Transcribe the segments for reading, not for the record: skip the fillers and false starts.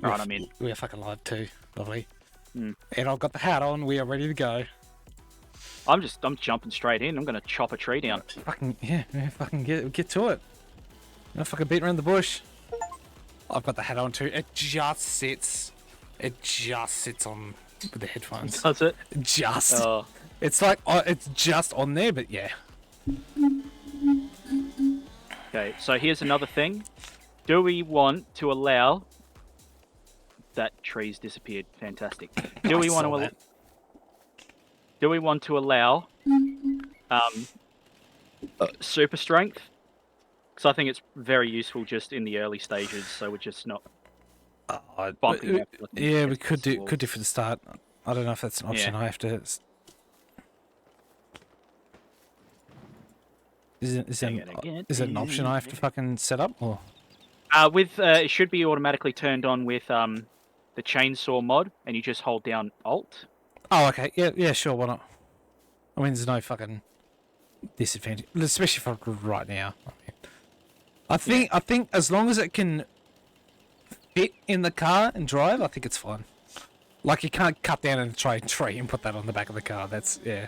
Right, I'm in. We are fucking live too. Lovely. Mm. And I've got the hat on. We are ready to go. I'm jumping straight in. I'm gonna chop a tree down. Fucking yeah, fucking get to it. No fucking beat around the bush. I've got the hat on too. It just sits. It just sits on with the headphones. Does it? Just. Oh. It's like it's just on there, but yeah. Okay, so here's another thing. Do we want to allow... That tree's disappeared. Fantastic. Do we want to... Do we want to allow super strength? Because I think it's very useful just in the early stages, so we're just not bumping up. Yeah, we could do for the start. I don't know if that's an option. Yeah. I have to. Is it an option I have to fucking set up or? It should be automatically turned on with the chainsaw mod, and you just hold down Alt. Oh, okay. Yeah, sure. Why not? I mean, there's no fucking disadvantage, especially for right now. I think as long as it can fit in the car and drive, I think it's fine. Like, you can't cut down a tree and put that on the back of the car. That's yeah.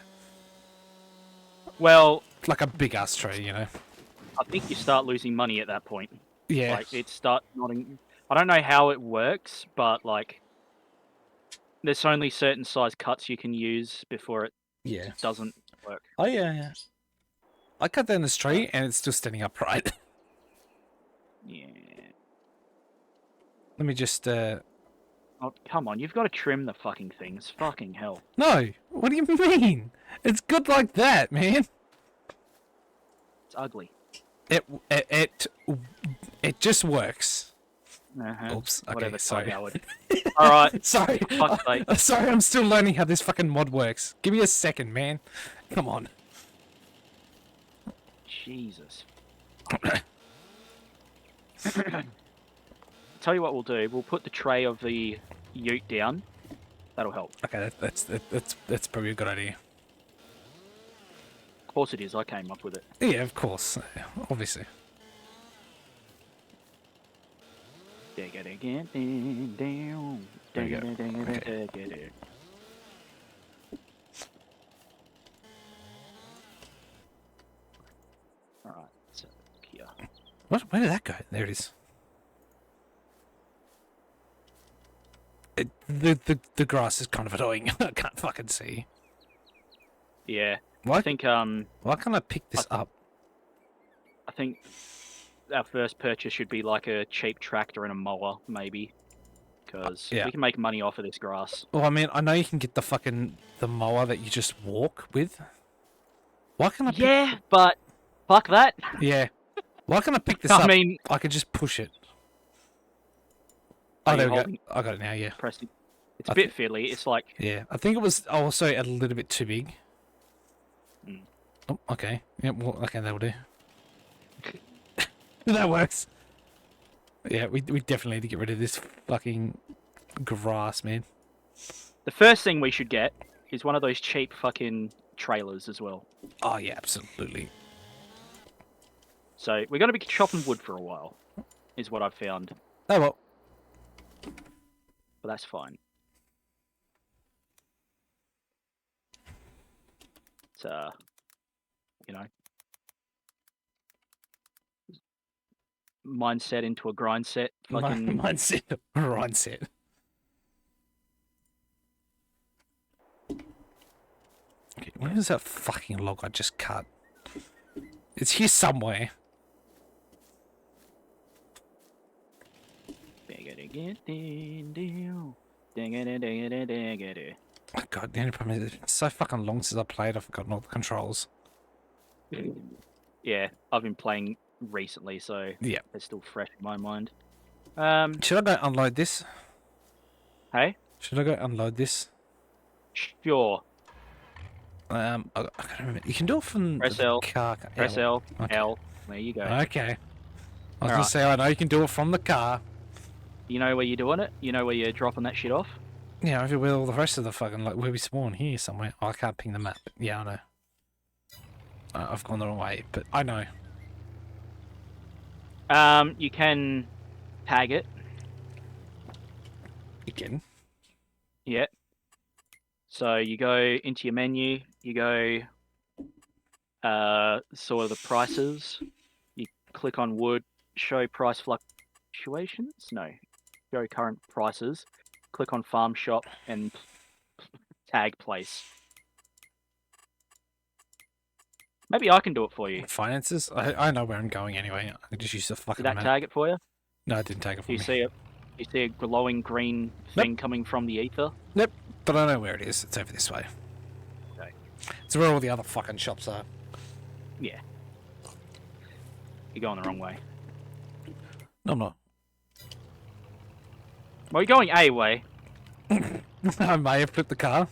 Well, like a big ass tree, you know. I think you start losing money at that point. Yeah. Like it starts nodding. I don't know how it works, but like, there's only certain size cuts you can use before it doesn't work. Oh yeah. I cut down this tree and it's still standing upright. Yeah. Let me just. Oh come on! You've got to trim the fucking things. Fucking hell. No. What do you mean? It's good like that, man. It's ugly. It just works. Oops. Okay, Whatever. sorry. All right. Sorry. Sorry, I'm still learning how this fucking mod works. Give me a second, man. Come on. Jesus. Tell you what we'll do. We'll put the tray of the ute down. That'll help. Okay, that's probably a good idea. Of course it is. I came up with it. Yeah, of course. Obviously. There you go. Okay. Alright, so here. What? Where did that go? There it is. The grass is kind of annoying. I can't fucking see. Yeah. Why? I think why can't I pick this up? I think our first purchase should be like a cheap tractor and a mower, maybe. Because we can make money off of this grass. Well, I mean, I know you can get the mower that you just walk with. Why can't I pick... Yeah, but fuck that. Yeah. Why can't I pick this up? I mean... I could just push it. Oh, there we go. I got it now, yeah. Press it. It's a bit fiddly. It's like... Yeah, I think it was also a little bit too big. Mm. Oh, okay. Yep, well, okay, that'll do. That works. Yeah, we definitely need to get rid of this fucking grass, man. The first thing we should get is one of those cheap fucking trailers as well. Oh, yeah, absolutely. So, we're going to be chopping wood for a while, is what I've found. Oh, well. But that's fine. It's, you know, mindset into a grind set. Fucking... Mindset, grind set. Okay, where is that fucking log I just cut? It's here somewhere. Oh god, the only problem is it's so fucking long since I played, I've forgotten all the controls. Yeah, I've been playing recently, so yeah, it's still fresh in my mind. Should I go unload this? Hey? Should I go unload this? Sure. I can't remember. You can do it from Press the L. car. Press L. Okay. L. There you go. Okay. I was gonna say, I know you can do it from the car. You know where you're doing it? You know where you're dropping that shit off? Yeah, everywhere all the rest of the fucking, like, where we spawn here somewhere. Oh, I can't ping the map. Yeah, I know. I've gone the wrong way, but I know. You can tag it. Again. Yeah. So you go into your menu, you go sort of the prices, you click on wood, show price fluctuations? No. Show current prices. Click on farm shop and tag place. Maybe I can do it for you. Finances? I know where I'm going anyway. I just use the Did fucking that map. tag it for you? No, it didn't take it for Do you me. see it? You see a glowing green thing coming from the ether? Nope. But I know where it is. It's over this way. Okay. It's where all the other fucking shops are. Yeah. You're going the wrong way. No, I'm not. Well, you're going a way. I may have flipped the car.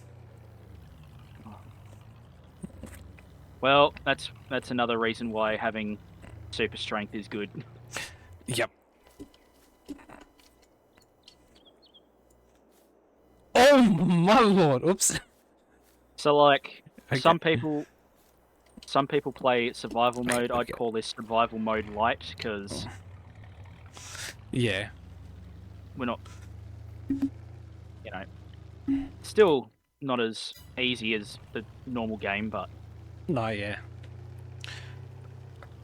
Well, that's another reason why having super strength is good. Yep. Oh my lord! Oops. So, like, Okay. some people play survival mode. I'd Okay. call this survival mode light because Yeah. we're not, still not as easy as the normal game, but No, yeah.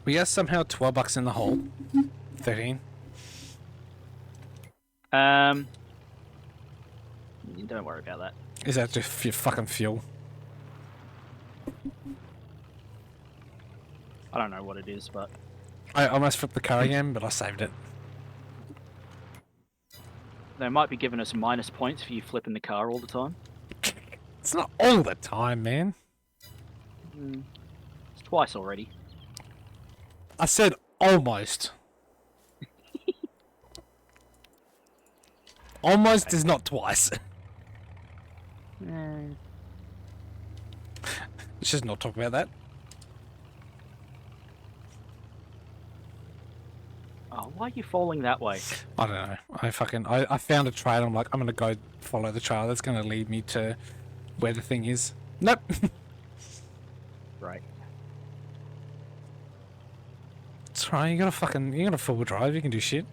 We got somehow $12 in the hole. 13. don't worry about that. Is that just your fucking fuel? I don't know what it is, but I almost flipped the car again, but I saved it. they might be giving us minus points for you flipping the car all the time. It's not all the time, man. It's twice already. I said almost. Almost is not twice. Let's just not talk about that. Oh, why are you falling that way? I don't know. I found a trail. I'm like, I'm gonna go follow the trail. That's gonna lead me to where the thing is. Nope. Right. It's right. You got a four-wheel drive. You can do shit.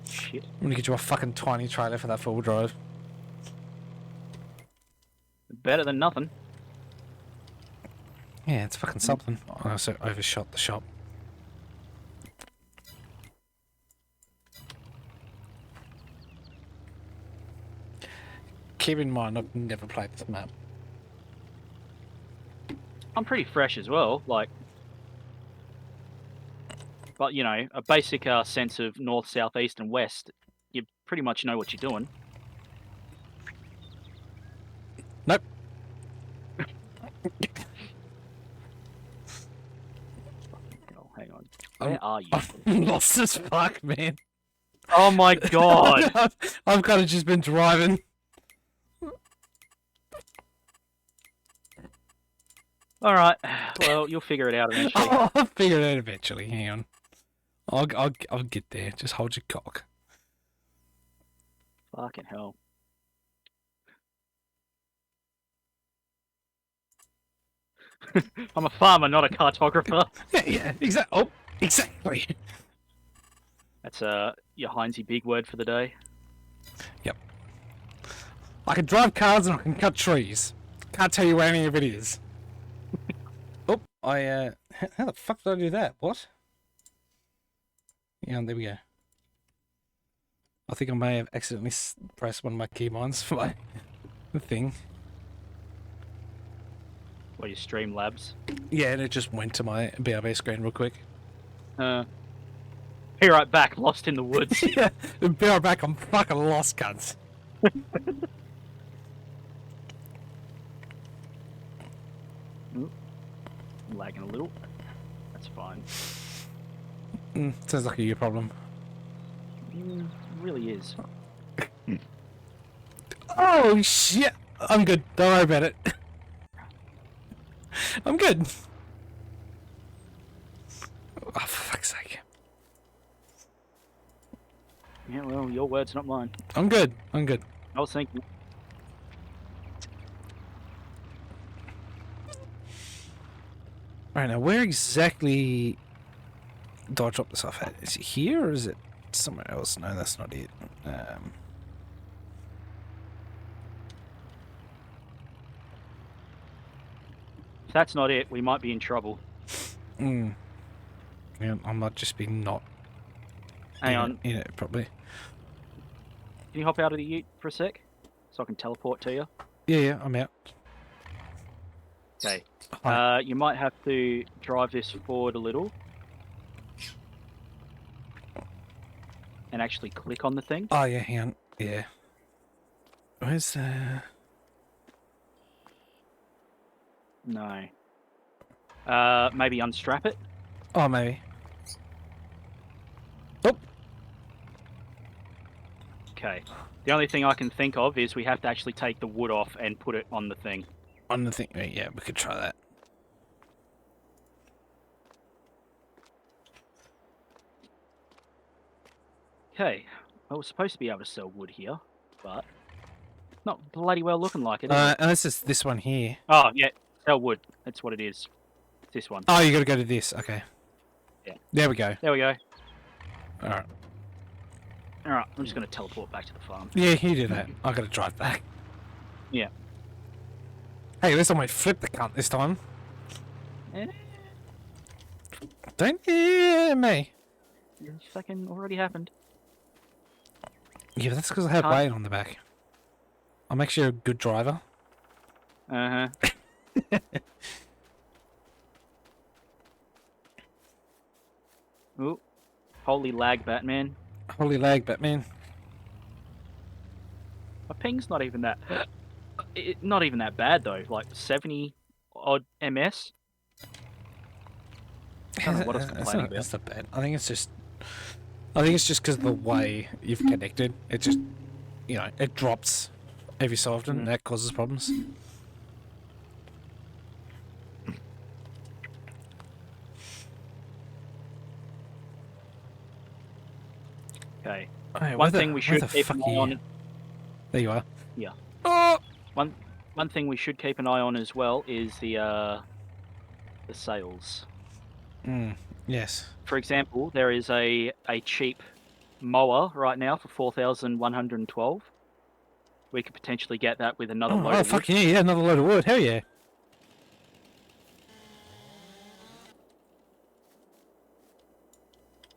Shit. I'm gonna get you a fucking tiny trailer for that four-wheel drive. Better than nothing. Yeah, it's fucking something. I also overshot the shop. Keep in mind, I've never played this map. I'm pretty fresh as well, like, but you know, a basic sense of north, south, east, and west. You pretty much know what you're doing. Nope. Oh, hang on. Where are you? I'm lost as fuck, man. Oh my god! I've kind of just been driving. All right. Well, you'll figure it out eventually. I'll figure it out eventually. Hang on. I'll get there. Just hold your cock. Fucking hell. I'm a farmer, not a cartographer. Yeah, exactly. Oh, exactly. That's your Heinzie big word for the day. Yep. I can drive cars and I can cut trees. Can't tell you where any of it is. Oh, how the fuck did I do that? What? Yeah, there we go. I think I may have accidentally pressed one of my keybinds for my thing. What, your Streamlabs? Yeah, and it just went to my BRB screen real quick. Be right back, lost in the woods. Yeah, be right back, I'm fucking lost, cunts. Lagging a little. That's fine. Sounds like a you problem. Really is. Oh shit! I'm good. Don't worry about it. I'm good. Oh, for fuck's sake. Yeah, well, your words, not mine. I'm good. I'm good. I was thinking. Alright, now where exactly do I drop this off at? Is it here or is it somewhere else? No, that's not it. If that's not it, we might be in trouble. Yeah, I might just be not Hang on. in it probably. Can you hop out of the ute for a sec? So I can teleport to you? Yeah, I'm out. Okay. Hi. You might have to drive this forward a little. And actually click on the thing. Oh, yeah, hang on. Yeah. Where's No. Maybe unstrap it? Oh, maybe. Oh! Okay. The only thing I can think of is we have to actually take the wood off and put it on the thing. On the thing. Yeah, we could try that. Okay. Well, we're supposed to be able to sell wood here, but not bloody well looking like it, is it? Unless it's this one here. Oh, yeah. Sell wood. That's what it is. It's this one. Oh, you gotta go to this. Okay. Yeah. There we go. There we go. Alright. Alright, I'm just going to teleport back to the farm. Yeah, you do that. I gotta drive back. Yeah. Hey, at least I might flip the cunt this time. Eh, Don't hear me. it fucking already happened. Yeah, but that's because I have Can't- weight on the back. I'm actually a good driver. Uh-huh. Ooh. Holy lag, Batman. Holy lag, Batman. My ping's not even that... not even that bad, though. Like, 70 odd ms. I don't know what I was complaining about. That's not bad. I think it's just because of the way you've connected. It just, it drops every so often. And that causes problems. Okay. Hey, One thing we should keep an eye on... There you are. Yeah. Oh! One thing we should keep an eye on as well is the sales. Yes. For example, there is a cheap mower right now for 4,112. We could potentially get that with another load of fuck wood. yeah, another load of wood. Hell yeah.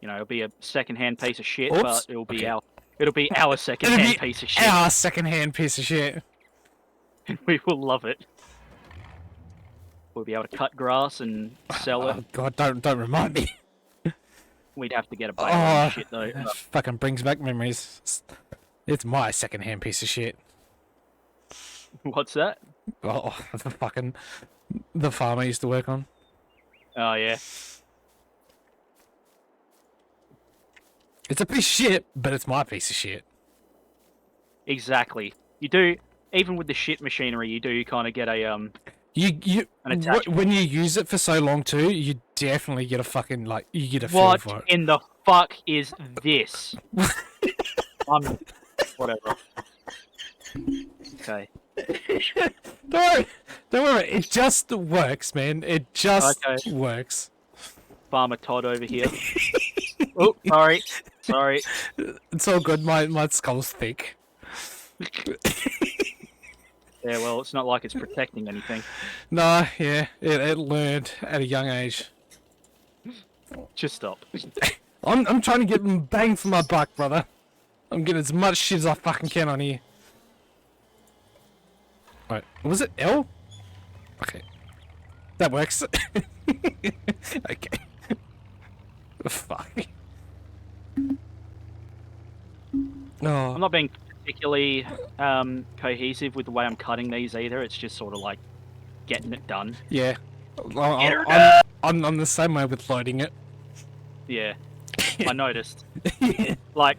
It'll be a second-hand piece of shit, Oops. but it'll be Okay. our second-hand piece of shit. Our second-hand piece of shit. We will love it. We'll be able to cut grass and sell it. Oh god, don't remind me. We'd have to get a baler and shit though. That fucking brings back memories. It's my second-hand piece of shit. What's that? Oh, the farm I used to work on. Oh yeah. It's a piece of shit, but it's my piece of shit. Exactly. You do, even with the shit machinery, you do kind of get a an attachment. When you use it for so long too, you definitely get a fucking you get a feel What for it. in the fuck is this? Whatever. Okay. Don't worry. It just works, man. It just Okay. works. Farmer Todd over here. Oh, sorry. It's all good. My skull's thick. Yeah, well, it's not like it's protecting anything. Nah, yeah. It learned at a young age. Just stop. I'm trying to get bang for my buck, brother. I'm getting as much shit as I fucking can on here. Alright, was it L? Okay. That works. Okay. Fuck. Oh. I'm not being particularly cohesive with the way I'm cutting these either. It's just sort of like getting it done. Yeah. I'm the same way with loading it. Yeah, I noticed. Like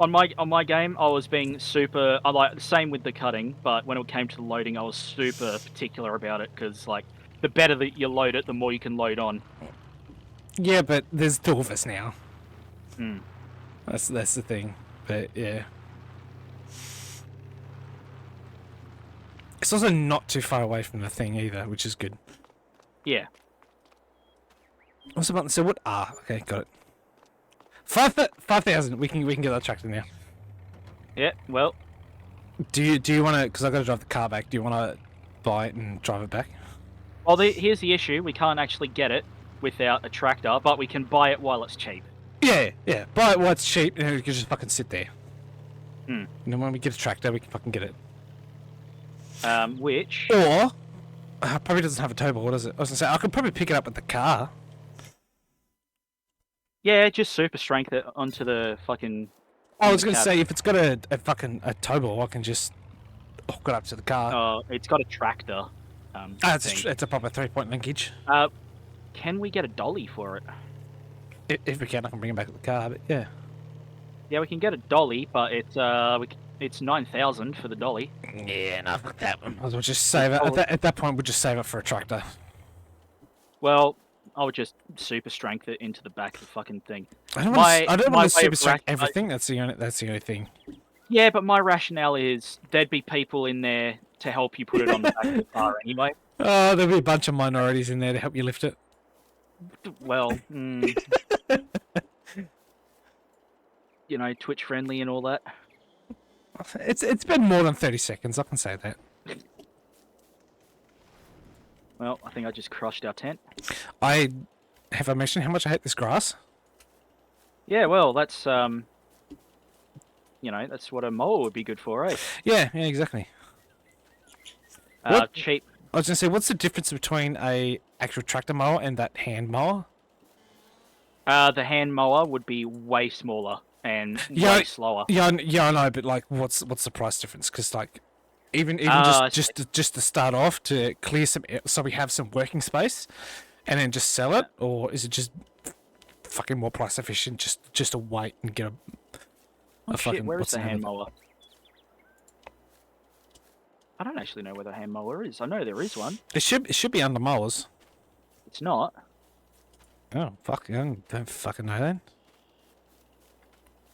on my game, I was being super. I like the same with the cutting, but when it came to the loading, I was super particular about it because like the better that you load it, the more you can load on. Yeah, but there's two of us now. Hmm. That's the thing. But yeah. It's also not too far away from the thing either, which is good. Yeah. What's the button? So what? Ah, okay, got it. 5,000. We can get that tractor now. Yeah, well, Do you want to? Because I got to drive the car back. Do you want to buy it and drive it back? well, here's the issue. We can't actually get it without a tractor, but we can buy it while it's cheap. Yeah, yeah. Buy it while it's cheap, and we can just fucking sit there. Hmm. And then when we get a tractor, we can fucking get it. Which... Or probably doesn't have a tow ball, does it? I was gonna say I could probably pick it up with the car. Yeah, just super strength it onto the fucking... I was gonna cab. say if it's got a fucking tow ball, I can just hook it up to the car. It's got a tractor. It's a proper 3-point linkage. Can we get a dolly for it? If we can, I can bring it back to the car. But yeah. Yeah, we can get a dolly, but it's 9,000 for the dolly. Yeah, no, fuck that one. We'll just save it. At that point, we'll just save it for a tractor. Well, I would just super strength it into the back of the fucking thing. I don't My want to way super of strength rationale- everything. That's the only thing. Yeah, but my rationale is there'd be people in there to help you put it on the back of the car anyway. Oh, there'll be a bunch of minorities in there to help you lift it. Well, you know, Twitch friendly and all that. It's been more than 30 seconds. I can say that. Well, I think I just crushed our tent. I mentioned how much I hate this grass. Yeah, well, that's you know, that's what a mower would be good for, eh? Yeah, exactly. What? Cheap. I was gonna say, what's the difference between a actual tractor mower and that hand mower? The hand mower would be way smaller and Yeah, way slower. Yeah, I know, but like, what's the price difference? Because like, even just to start off, to clear some, so we have some working space, and then just sell it, or is it just fucking more price efficient just to wait and get a Oh, fucking shit, where is what's the name hand of it? mower? I don't actually know where the hand mower is. I know there is one. It should be under mowers. It's not. Oh fuck! I don't fucking know then.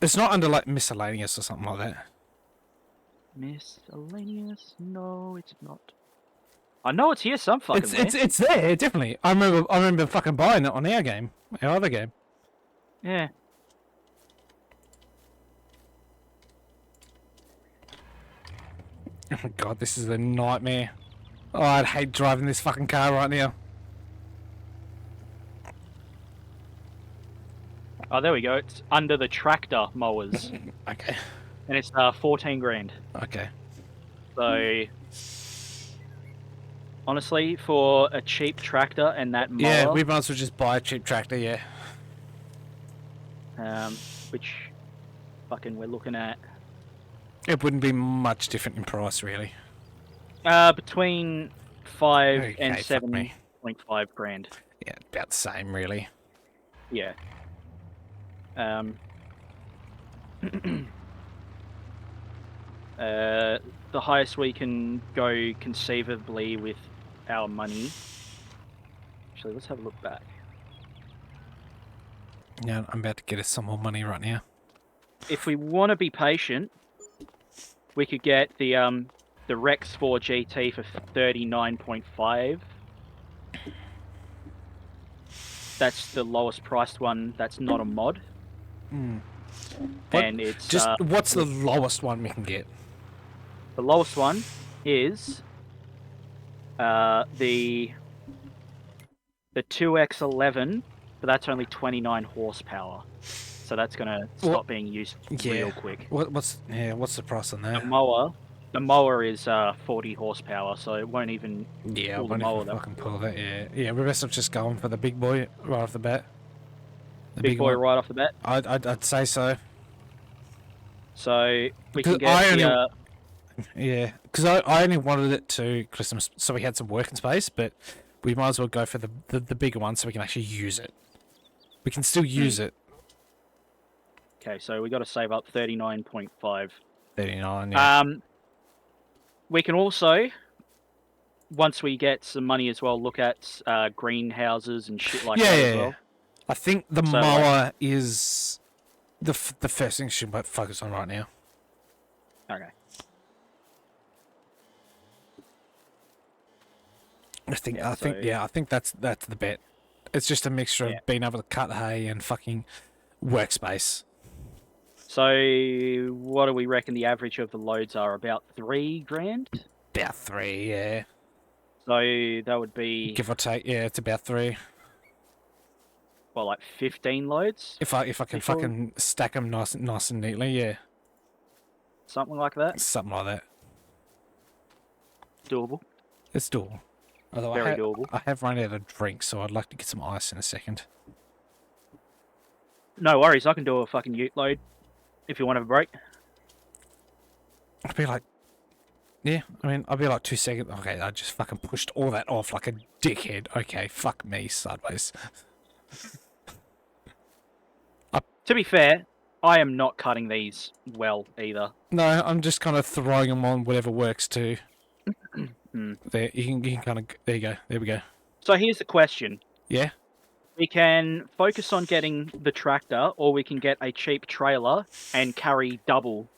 It's not under like miscellaneous or something like that. Miscellaneous? No, it's not. I know it's here some fucking way. It's there definitely. I remember fucking buying it on our game, our other game. Yeah. Oh my god, this is a nightmare. Oh, I'd hate driving this fucking car right now. Oh, there we go. It's under the tractor mowers, Okay. and it's 14 grand. Okay. So, honestly, for a cheap tractor and that mower, Yeah, we might as well just buy a cheap tractor, yeah. which fucking we're looking at It wouldn't be much different in price, really. between 5 Okay, and fuck me. 7.5 grand. Yeah, about the same, really. Yeah. The highest we can go conceivably with our money. Actually, let's have a look back. Yeah, I'm about to get us some more money right now. If we want to be patient, we could get the Rex 4 GT for 39.5. That's the lowest priced one. That's not a mod. What- And it's Just what's the lowest one we can get? the lowest one is the 2X11, but that's only 29 horsepower. So that's gonna stop being used real quick. What's the price on that? The mower is 40 horsepower, so it won't even Yeah, I pull the won't mower even that fucking pull that. Yeah. We're best off just going for the big boy right off the bat. The big boy one. right off the bat. I'd say so. So we Because can get Yeah, because I only wanted it to Christmas, so we had some working space, but we might as well go for the bigger one so we can actually use it. We can still use it. okay, so we got to save up 39.5. 39. Yeah. We can also, once we get some money as well, look at greenhouses and shit like that as well. I think the So, mower is the first thing we should focus on right now. Okay. I think that's the bet. It's just a mixture Yeah. of being able to cut hay and fucking workspace. So, what do we reckon the average of the loads are? About 3 grand? About 3, yeah. So, that would be, Give or take, yeah, it's about 3. well, like 15 loads? If I can Before- fucking stack them nice and neatly, yeah. Something like that? Something like that. Doable. It's doable. Although Very doable. I have run out of drink, so I'd like to get some ice in a second. No worries, I can do a fucking ute load if you want to have a break. I'd be like, yeah, I mean, I'd be like 2 seconds. Okay, I just fucking pushed all that off like a dickhead. Okay, fuck me, sideways. To be fair, I am not cutting these well either. No, I'm just kind of throwing them on whatever works too. Hmm. There, you can kind of. There you go. There we go. So here's the question. Yeah. We can focus on getting the tractor, or we can get a cheap trailer and carry double.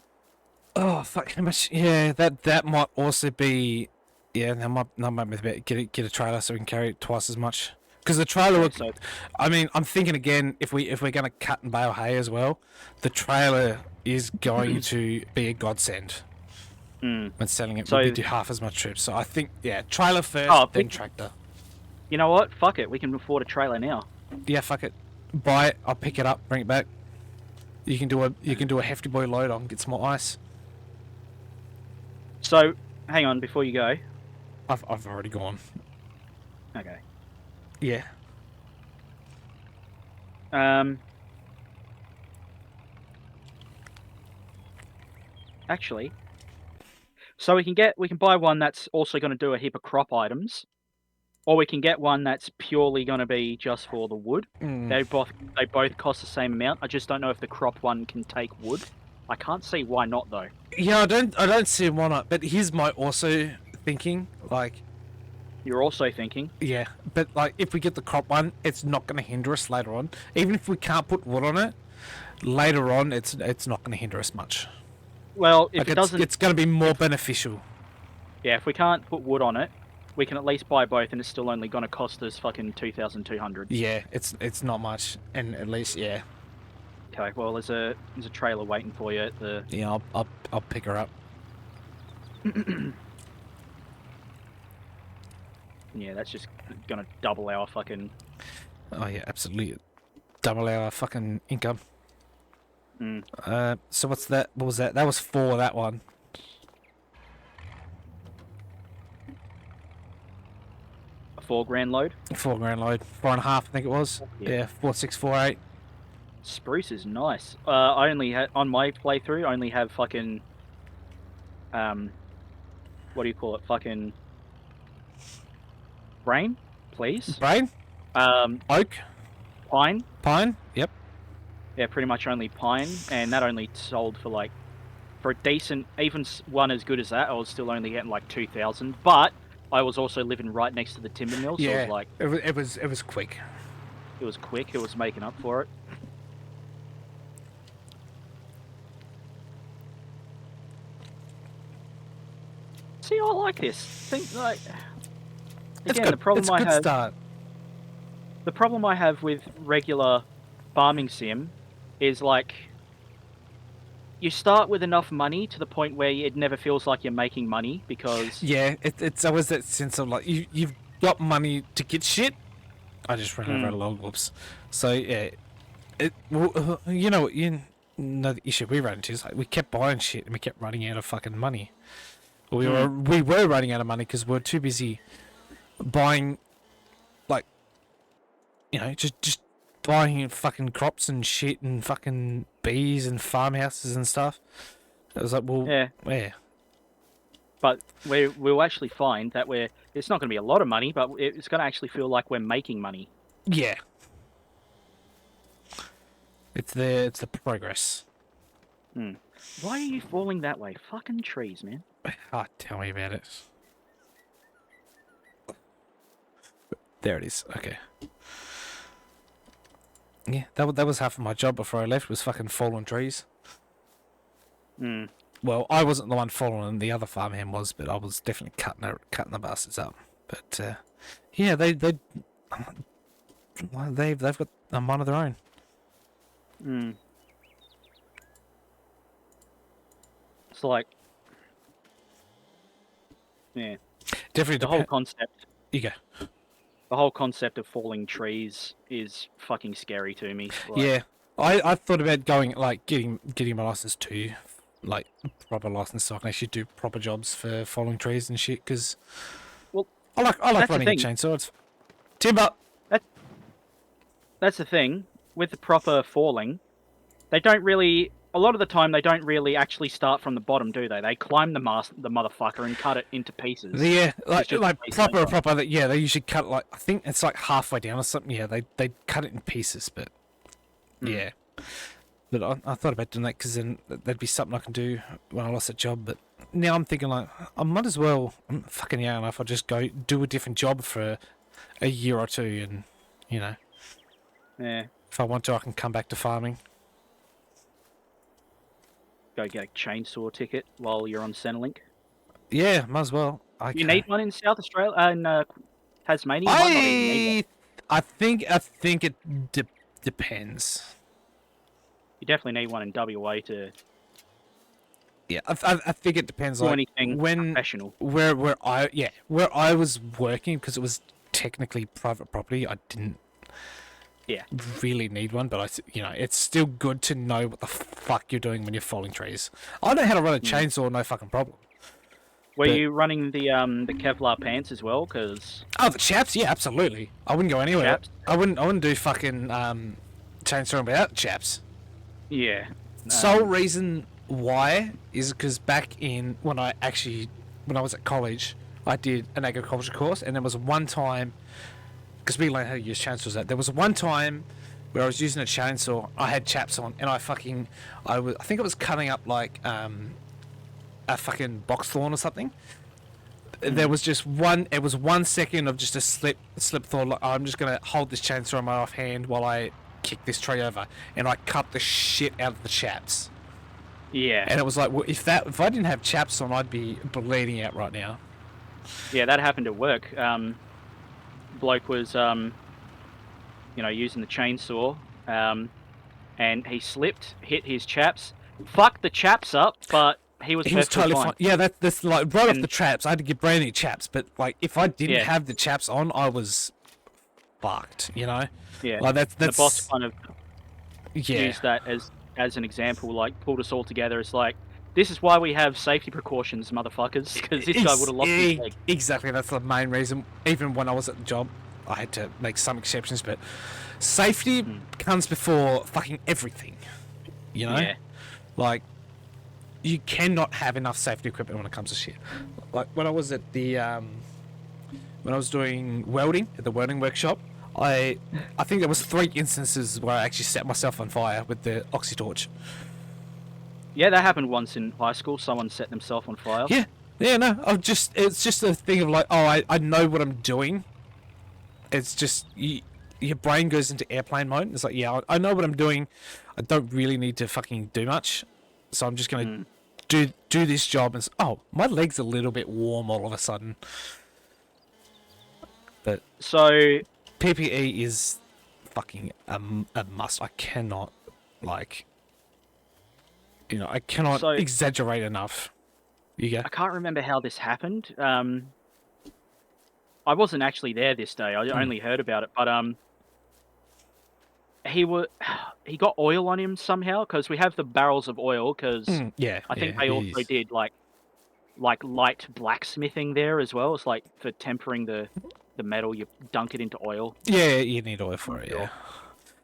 Oh fuck! How much? Yeah, that might also be. Yeah, that might be about get a trailer so we can carry it twice as much. Because the trailer would. So, I mean, I'm thinking again. If we're going to cut and bale hay as well, the trailer is going to be a godsend. When selling it, So- we do half as much trips. So I think, yeah, trailer first, Oh, then big- tractor. you know what? Fuck it. We can afford a trailer now. Yeah, fuck it. Buy it. I'll pick it up, bring it back. You can do a hefty boy load on, get some more ice. So, hang on before you go. I've already gone. Okay. Yeah. Actually, so we can buy one that's also going to do a heap of crop items, or we can get one that's purely going to be just for the wood. Mm. They both cost the same amount. I just don't know if the crop one can take wood. I can't see why not though. Yeah, I don't see why not. But here's my also thinking, like, You're also thinking, yeah, but like if we get the crop one, it's not going to hinder us later on. Even if we can't put wood on it, later on, it's not going to hinder us much. well, if Like it doesn't, it's going to be more beneficial. yeah, if we can't put wood on it, we can at least buy both, and it's still only going to cost us fucking 2,200. Yeah, it's not much, and at least yeah, Okay, well, there's a trailer waiting for you at the. yeah, I'll pick her up. Yeah, that's just gonna double our fucking. Oh yeah, absolutely, double our fucking income. Mm. So what's that? What was that? That was 4. That one. A 4 grand load. 4 grand load, 4.5, I think it was. Yeah. Yeah, 4648. Spruce is nice. I only on my playthrough. I only have fucking. What do you call it? Fucking. Brain, please. Brain, oak, Pine. pine. Yep. Yeah, pretty much only pine, and that only sold for like, for a decent, even one as good as that, I was still only getting like 2,000. But I was also living right next to the timber mill, so it Yeah. was like It was quick. it was quick. It was making up for it. See, I like this. Think like It's again, good. the problem It's a I good have. start. The problem I have with regular farming sim is like you start with enough money to the point where it never feels like you're making money because Yeah, it's always that sense of like you've got money to get shit. I just ran over a log. Whoops. So yeah, you know the issue we ran into is like we kept buying shit and we kept running out of fucking money. We were running out of money because we were too busy buying, like, you know, just buying fucking crops and shit and fucking bees and farmhouses and stuff. It was like, well, yeah. But we'll actually find that it's not going to be a lot of money, but it's going to actually feel like we're making money. yeah. It's the progress. Why are you falling that way? Fucking trees, man. Oh, tell me about it. There it is. Okay. Yeah, that was half of my job before I left was fucking falling trees. Mm. Well, I wasn't the one falling them, the other farmhand was, but I was definitely cutting the bastards up. But yeah, they they've got a mind of their own. Mm. It's like, yeah, Definitely the whole depend. concept. You go. The whole concept of falling trees is fucking scary to me. Like, Yeah, I thought about going like getting my license too, like proper license so I can actually do proper jobs for falling trees and shit. Because well, I like that's the running a thing. chainsaw. It's timber. That, that's the thing with the proper falling. They don't really. A lot of the time, they don't really actually start from the bottom, do they? They climb the motherfucker, and cut it into pieces. Yeah, It's just like based on proper. Yeah, they usually cut like I think it's like halfway down or something. Yeah, they cut it in pieces, but yeah. But I thought about doing that because then that'd be something I can do when I lost a job. But now I'm thinking like I might as well. I'm fucking young enough. I'll just go do a different job for a year or two, and you know, Yeah. if I want to, I can come back to farming. Go get a chainsaw ticket while you're on Centrelink. Yeah, might as well. You need one in South Australia and Tasmania. You might not even need one. I think it depends. You definitely need one in WA to Yeah, I think it depends. do Like anything when professional. where I was working because it was technically private property. I didn't Yeah. really need one, but it's still good to know what the fuck you're doing when you're falling trees. I know how to run a chainsaw, no fucking problem. Were But- you running the Kevlar pants as well? Because Oh, the chaps, yeah, absolutely. I wouldn't go anywhere. Chaps? I wouldn't do fucking chainsaw without chaps. yeah, Sole reason why is because back in when I was at college, I did an agriculture course, and there was one time because we learned how to use chainsaws. There was one time where I was using a chainsaw, I had chaps on, and I think I was cutting up like a fucking box thorn or something. There was just one. It was 1 second of just a slip thought. Like, I'm just gonna hold this chainsaw in my off hand while I kick this tree over, and I cut the shit out of the chaps. yeah, And it was like, well, if I didn't have chaps on, I'd be bleeding out right now. yeah. That happened at work. Bloke was using the chainsaw, and he slipped, hit his chaps, fucked the chaps up, but he was He was perfectly totally fine. fine. Yeah, that's like right off And- the traps. I had to get brand new chaps, but like if I didn't Yeah. have the chaps on, I was fucked. You know, Yeah, like that's the boss kind of yeah. used that as an example, like pulled us all together. It's like, this is why we have safety precautions, motherfuckers, because this guy would have lost his leg. Exactly, that's the main reason. Even when I was at the job, I had to make some exceptions, but safety comes before fucking everything. You know, Yeah, like you cannot have enough safety equipment when it comes to shit. Like when I was at the when I was doing welding at the welding workshop, I think there was 3 instances where I actually set myself on fire with the oxy torch. yeah, that happened once in high school. Someone set themselves on fire. Yeah, no, it's just a thing of like, oh, I know what I'm doing. It's just your brain goes into airplane mode. It's like, yeah, I know what I'm doing. I don't really need to fucking do much, so I'm just gonna do this job. And oh, my leg's a little bit warm all of a sudden. But So PPE is fucking a must. I cannot I cannot So- exaggerate enough. You go. I can't remember how this happened. I wasn't actually there this day. I only heard about it, but he got oil on him somehow because we have the barrels of oil. Because Yeah, I think yeah, they it also is. did like light blacksmithing there as well. It's like for tempering the metal, you dunk it into oil. Yeah, you need oil for it. Yeah,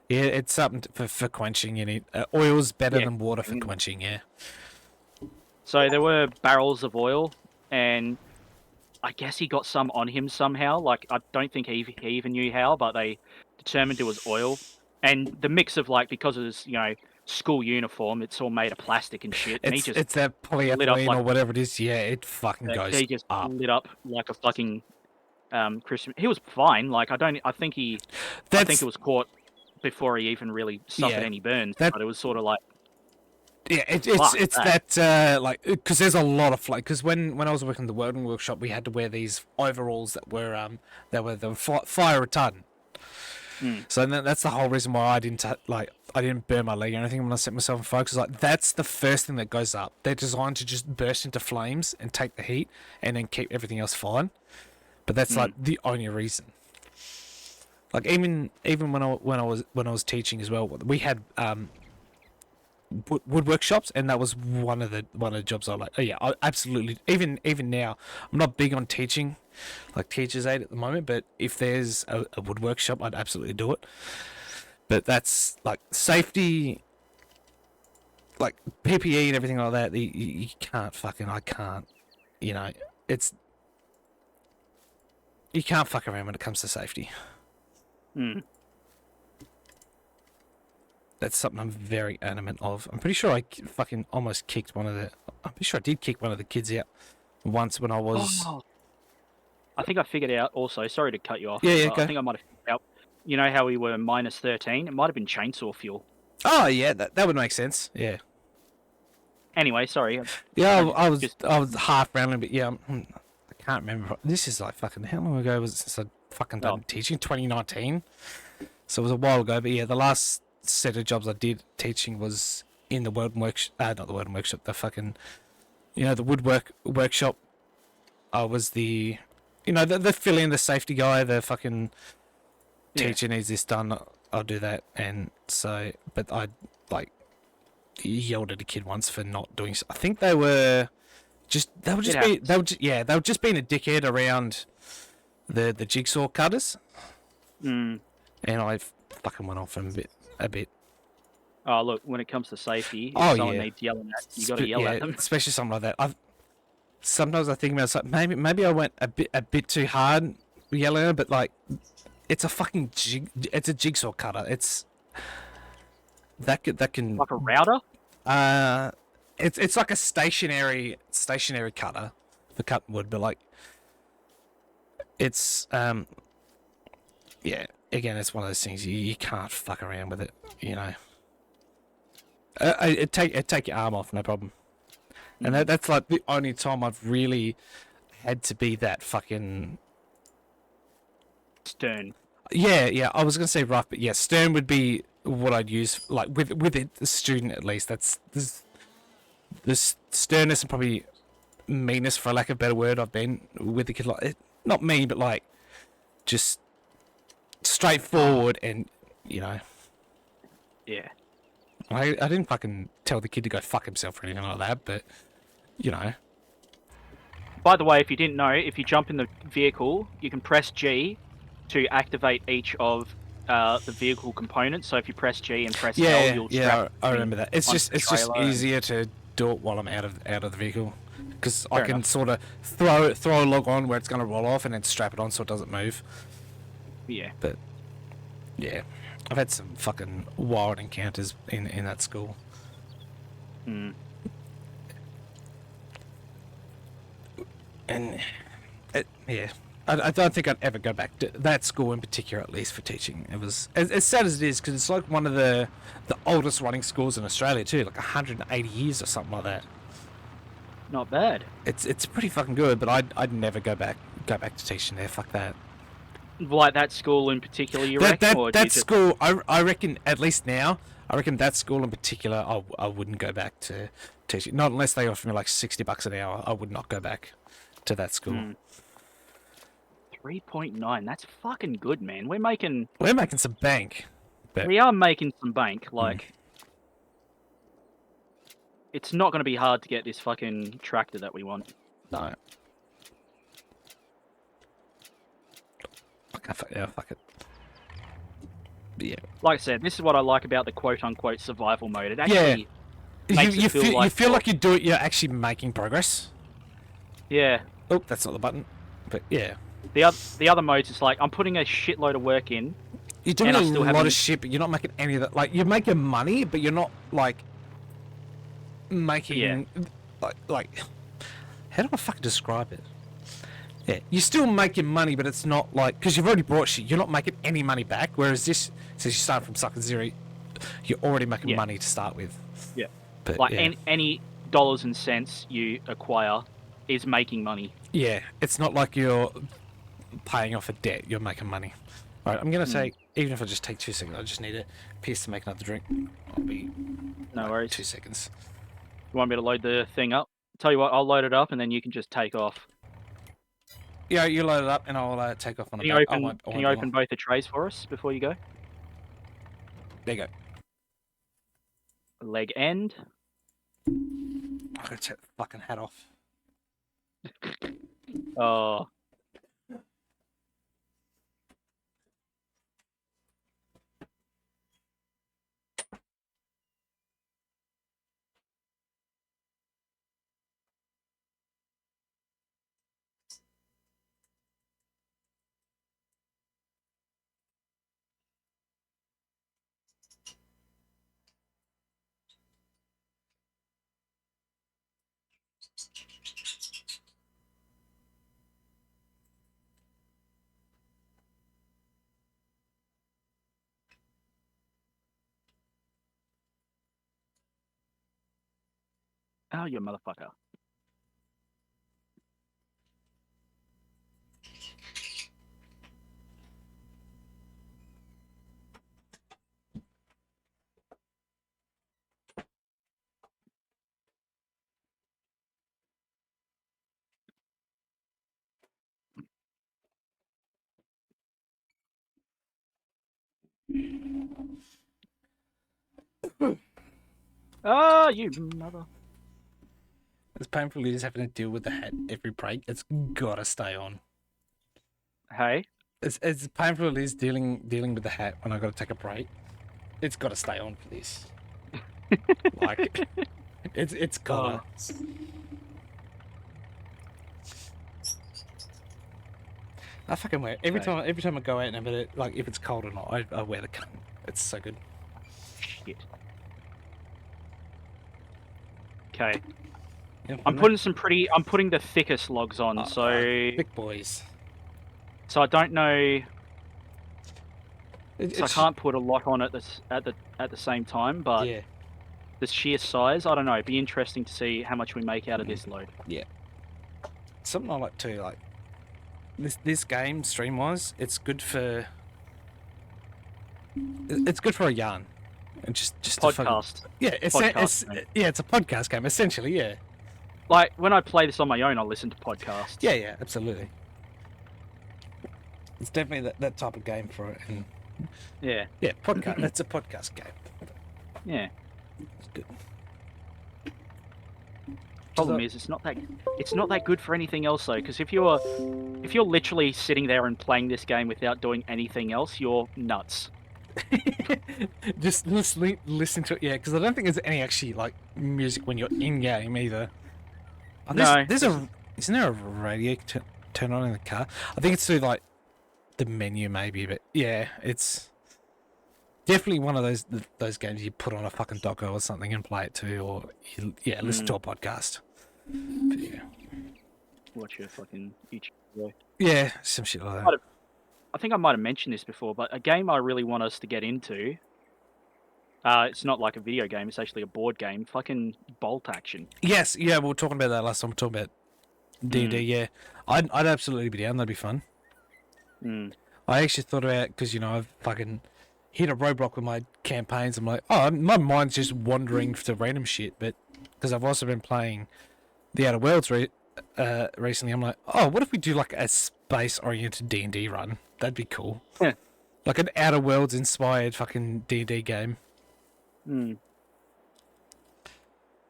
yeah, it's something for quenching. You need oil's better Yeah, than water for mm. quenching. Yeah. So there were barrels of oil, and I guess he got some on him somehow. Like, I don't think he even knew how, but they determined it was oil. And the mix of, like, because of his, school uniform, it's all made of plastic and shit. And It's that lit up polyethylene like- or whatever it is. Yeah, it fucking goes he just up. lit up like a fucking Christmas. He was fine. Like, I think it was caught before he even really suffered Yeah, any burns. that- But it was sort of like, Yeah, it's Fuck that like because there's a lot of because when I was working in the welding workshop, we had to wear these overalls that were fire retardant. Mm. So that's the whole reason why I didn't burn my leg or anything when I set myself on fire. Because like that's the first thing that goes up. They're designed to just burst into flames and take the heat, and then keep everything else fine. But that's like the only reason. Like even when I was teaching as well, we had wood workshops, and that was one of the jobs I like. Oh yeah, I absolutely. Even now, I'm not big on teaching, like teacher's aid at the moment. But if there's a wood workshop, I'd absolutely do it. But that's like safety, like PPE and everything like that. You can't fucking. I can't. You know, it's you can't fuck around when it comes to safety. Mm. That's something I'm very adamant of. I'm pretty sure I fucking almost kicked one of the. I'm pretty sure I did kick one of the kids out once when I was. Oh, I think I figured out also. Sorry to cut you off. Yeah, I think I might have figured out. You know how we were -13? It might have been chainsaw fuel. Oh yeah, that would make sense. Yeah. Anyway, sorry. Yeah, I Just- was half rambling, but yeah, I can't remember. This is like fucking how long ago was it since I fucking done teaching? 2019. So it was a while ago, but yeah, the last set of jobs I did teaching was in the Weldon workshop. Not the Weldon workshop. The fucking, the woodwork workshop. I was the, the fill in the safety guy. The fucking teacher needs this done. I'll do that. And so, but I like yelled at a kid once for not doing. I think they were just being a dickhead around the jigsaw cutters. Mm. And I fucking went off him a bit. Oh, look, when it comes to safety, if someone needs yelling at, you got to yell at them. Especially something like that. Sometimes I think about it, like maybe I went a bit too hard yelling at him, but like it's a fucking it's a jigsaw cutter. It's that can Like a router? It's like a stationary cutter for cutting wood, but like it's yeah. Again, it's one of those things you can't fuck around with it, It take your arm off, no problem. And that's like the only time I've really had to be that fucking Stern. Yeah. I was gonna say rough, but yeah, stern would be what I'd use. Like with the student at least. That's this sternness and probably meanness, for lack of a better word, I've been with the kid. Like not mean, but like just straightforward and Yeah. I didn't fucking tell the kid to go fuck himself or anything like that, but By the way, if you didn't know, if you jump in the vehicle, you can press G to activate each of the vehicle components. So if you press G and press L, you'll strap. I remember that. It's onto just the trailer and- easier to do it while I'm out of the vehicle, because I Fair can enough. sort of throw a log on where it's going to roll off and then strap it on so it doesn't move. Yeah. But yeah, I've had some fucking wild encounters in that school. Mm. And I don't think I'd ever go back to that school in particular, at least for teaching. It was as sad as it is, because it's like one of the oldest running schools in Australia too, like 180 years or something like that. Not bad. It's pretty fucking good, but I'd never go back to teaching there. Fuck that. Like that school in particular, you reckon? Or do you That just- school, I reckon, at least now, I reckon that school in particular, I wouldn't go back to teaching. Not unless they offer me like $60 an hour. I would not go back to that school. Mm. 3.9. That's fucking good, man. We're making some bank. But We are making some bank. Like, it's not going to be hard to get this fucking tractor that we want. no. Fuck it. But yeah. Like I said, this is what I like about the quote-unquote survival mode. It actually, makes You it feel like feel like you're actually making progress. yeah. Oh, that's not the button. But yeah. The other modes, it's like I'm putting a shitload of work in. You're doing And I a still lot haven't- of shit, but you're not making any of that. Like, you're making money, but you're not, like, making... Yeah. Like... How do I fucking describe it? Yeah, you're still making money, but it's not, like... Because you've already bought shit, you're not making any money back, whereas this, since you start from sucking zero, you're already making Yeah. money to start with. Yeah. But, Like yeah. any dollars and cents you acquire is making money. Yeah, it's not like you're paying off a debt, you're making money. Alright, I'm going to take Even if I just take 2 seconds, I just need a piece to make another drink. I'll be No worries. 2 seconds. You want me to load the thing up? Tell you what, I'll load it up and then you can just take off. Yeah, you load it up and I'll take off on Can a you boat. open? Can you open both the trays for us before you go? There you go. Leg end. I gotta take the fucking hat off. Oh. Oh, you motherfucker. Ah, you mother. As painful as having to deal with the hat every break, it's gotta stay on. Hey. As painful as dealing with the hat when I gotta take a break, it's gotta stay on for this. Like, it's gotta. I fucking wear it. Every time I go out and have it, like if it's cold or not, I wear the cunt. It's so good. Shit. Okay. Yeah, I'm putting the thickest logs on, so big boys. So I don't know. It, So I can't put a lot on at the same time, but yeah, the sheer size, I don't know. It'd be interesting to see how much we make out of this load. yeah. Something I like too, like this game stream wise, it's good for a yarn. And just Podcast. It's a podcast game essentially. Yeah. Like when I play this on my own, I listen to podcasts. Yeah, absolutely. It's definitely that type of game for it. And yeah, podcast. That's a podcast game. Yeah, it's good. Problem is, it's not that good for anything else though. Because if you're literally sitting there and playing this game without doing anything else, you're nuts. Just listen to it, yeah. Because I don't think there's any actually like music when you're in game either. Oh, isn't there a radio turn on in the car? I think it's through like the menu maybe, but yeah, it's definitely one of those games you put on a fucking docker or something and play it too, or listen to a podcast. But, yeah. Watch your fucking YouTube video. Yeah, some shit like that. I think I might have mentioned this before, but a game I really want us to get into. It's not like a video game; it's actually a board game. Fucking Bolt Action. Yes, yeah, we were talking about that last time. We were talking about D&D. Yeah, I'd absolutely be down. That'd be fun. I actually thought about, because I've fucking hit a roadblock with my campaigns. I'm like, oh, my mind's just wandering to random shit. But because I've also been playing the Outer Worlds recently, I'm like, oh, what if we do like a space-oriented D&D run? That'd be cool. Yeah. Like an Outer Worlds inspired fucking D&D game.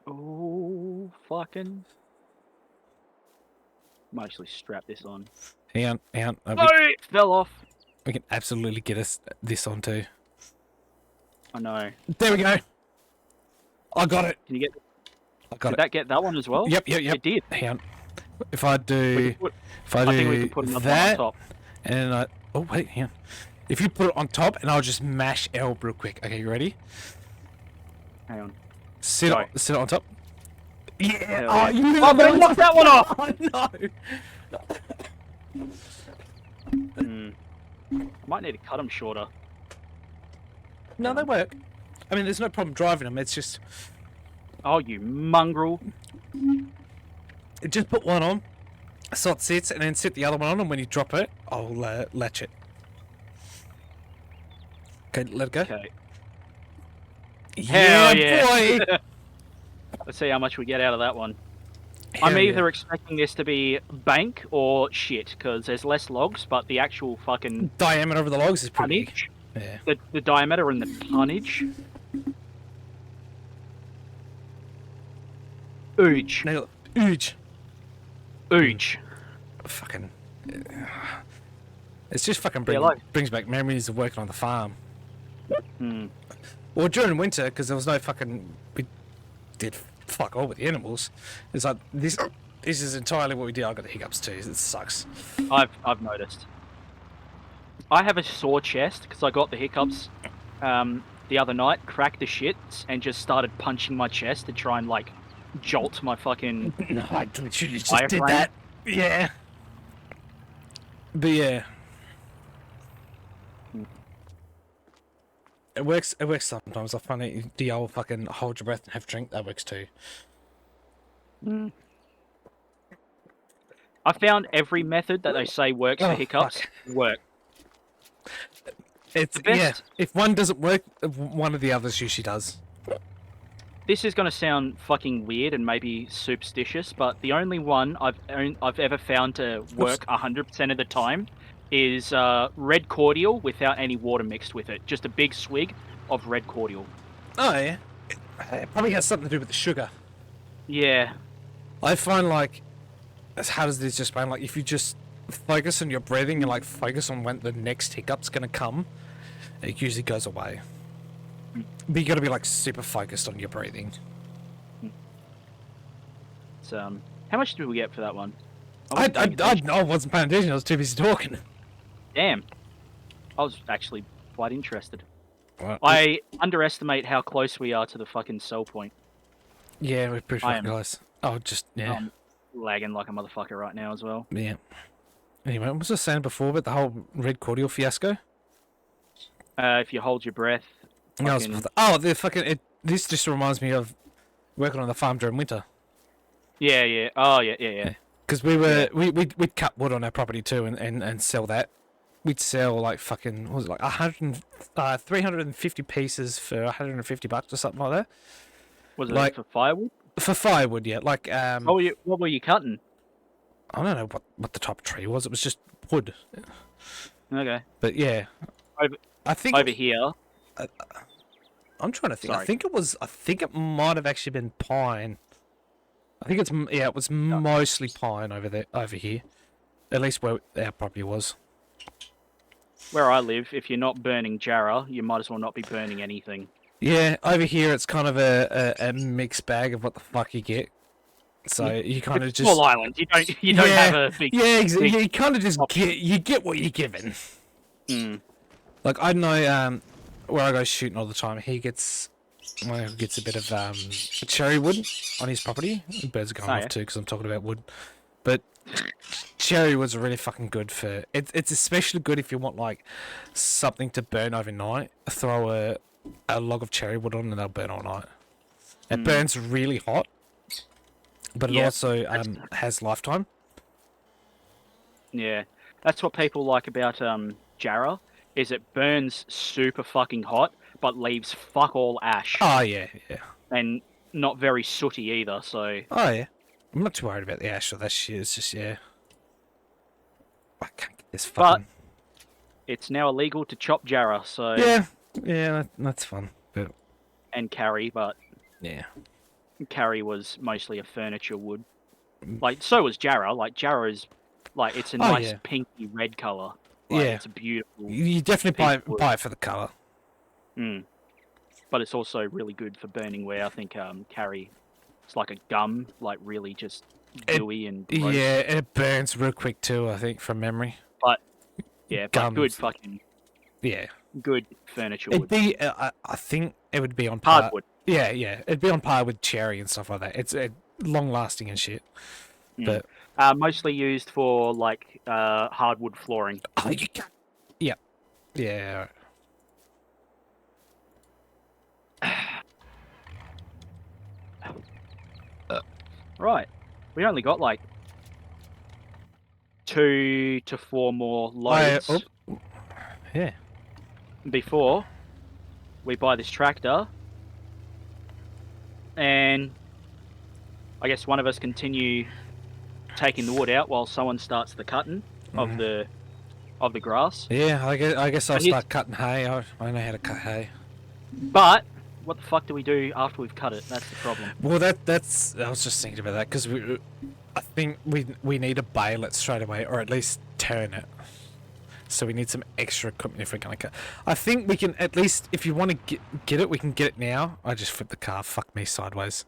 Oh, fucking. Might actually strap this on. Hang on. It fell off. We can absolutely get this on too. I know. There we go. I got it. Can you get? Did that get that one as well? Yep. It did. Hang on. If I do I think we can put another that, one on top. And oh wait, hang on. If you put it on top, and I'll just mash L real quick. Okay, you ready? Hang on. Sit it on top. Yeah. Oh, I'm gonna knock that one off. Oh no. Might need to cut them shorter. No, they work. I mean, there's no problem driving them. It's just. Oh, you mongrel! Just put one on, so it sits, and then sit the other one on, and when you drop it, I'll latch it. Okay, let it go. Okay. Yeah, Hell yeah. boy! Let's see how much we get out of that one. Hell I'm either yeah. expecting this to be bank or shit, because there's less logs, but the actual fucking Diameter of the logs is pretty big. tonnage, Yeah. the diameter and the tonnage, huge, Nail it. Huge. huge. Fucking. It's just fucking Yeah, like- brings back memories of working on the farm. Hmm. Well, during winter, because there was no fucking. We did fuck all with the animals. It's like, this is entirely what we did. I got the hiccups too. It sucks. I've noticed. I have a sore chest because I got the hiccups the other night, cracked the shit, and just started punching my chest to try and like jolt my fucking. No, I literally just did Wireframe? that. Yeah. But yeah. It works sometimes. I find it, the old fucking hold your breath and have a drink, that works too. I found every method that they say works for Oh, hiccups work. It's, The best- yeah, if one doesn't work, one of the others usually does. This is going to sound fucking weird and maybe superstitious, but the only one I've ever found to work 100% of the time is red cordial without any water mixed with it. Just a big swig of red cordial. Oh, yeah. It probably has something to do with the sugar. Yeah. I find, like, as hard as it is to explain, like, if you just focus on your breathing and, like, focus on when the next hiccup's gonna come, it usually goes away. But you gotta be, like, super focused on your breathing. So, how much did we get for that one? I wasn't paying attention, I was too busy talking. Damn. I was actually quite interested. Right. I underestimate how close we are to the fucking sell point. Yeah, we're pretty I fucking am. close. Oh, just, yeah. I'm lagging like a motherfucker right now as well. Yeah. Anyway, what was I saying before about the whole red cordial fiasco? If you hold your breath. No, it was fucking- before the fucking. This just reminds me of working on the farm during winter. Yeah, yeah. Oh, yeah. Because we'd cut wood on our property too and sell that. We'd sell like fucking, what was it, like 350 pieces for $150 or something like that. Was it Like- for firewood? For firewood, yeah. Like, What were you cutting? I don't know what the type of tree was. It was just wood. Okay. But yeah. Over- I think Over here. I'm trying to think. Sorry. I think it might have actually been pine. I think it was mostly pine over here. At least where our property was. Where I live, if you're not burning Jarrah, you might as well not be burning anything. Yeah, over here it's kind of a mixed bag of what the fuck you get. So you kind of It's just small island. You don't have a big. yeah, exactly. big You kind of just option. get what you're given. Mm. Like I know where I go shooting all the time. He gets a bit of cherry wood on his property. Birds are going Oh, off yeah. too because I'm talking about wood. But cherry wood's really fucking good for it's especially good if you want like something to burn overnight. Throw a log of cherry wood on and they'll burn all night. It burns really hot, but it Yeah, also has lifetime. Yeah, that's what people like about Jarrah. Is it burns super fucking hot, but leaves fuck all ash Oh yeah, yeah. and not very sooty either. So Oh yeah. I'm not too worried about the ash or that shit. It's just I can't get this But- fucking. it's now illegal to chop Jarrah. So Yeah, that's fun. But and carry, but yeah, carry was mostly a furniture wood. Like so was Jarrah. Like Jarrah is like it's a nice yeah. pinky red color. Like, Yeah. it's a beautiful. you definitely Pink wood. buy it for the color. Mm. But it's also really good for burning. Where I think carry, it's like a gum, like really just It- gooey and gross. Yeah, and it burns real quick too. I think from memory. Yeah, but good gums. fucking Yeah, good furniture it'd wood. be. I think it would be on par. Hardwood. Yeah, it'd be on par with cherry and stuff like that. It's long lasting and shit. Mm. But Mostly used for like hardwood flooring. oh, you can't. Yeah. Right. We only got like 2 to 4 more loads Yeah. before we buy this tractor, and I guess one of us continue taking the wood out while someone starts the cutting of the grass. Yeah, I guess I'll But here's- start cutting hay. I know how to cut hay. But what the fuck do we do after we've cut it? That's the problem. Well, that's. I was just thinking about that because I think we need to bale it straight away, or at least turn it. So we need some extra equipment if we're gonna cut. I think we can at least, if you want to get it, we can get it now. I just flipped the car. Fuck me sideways.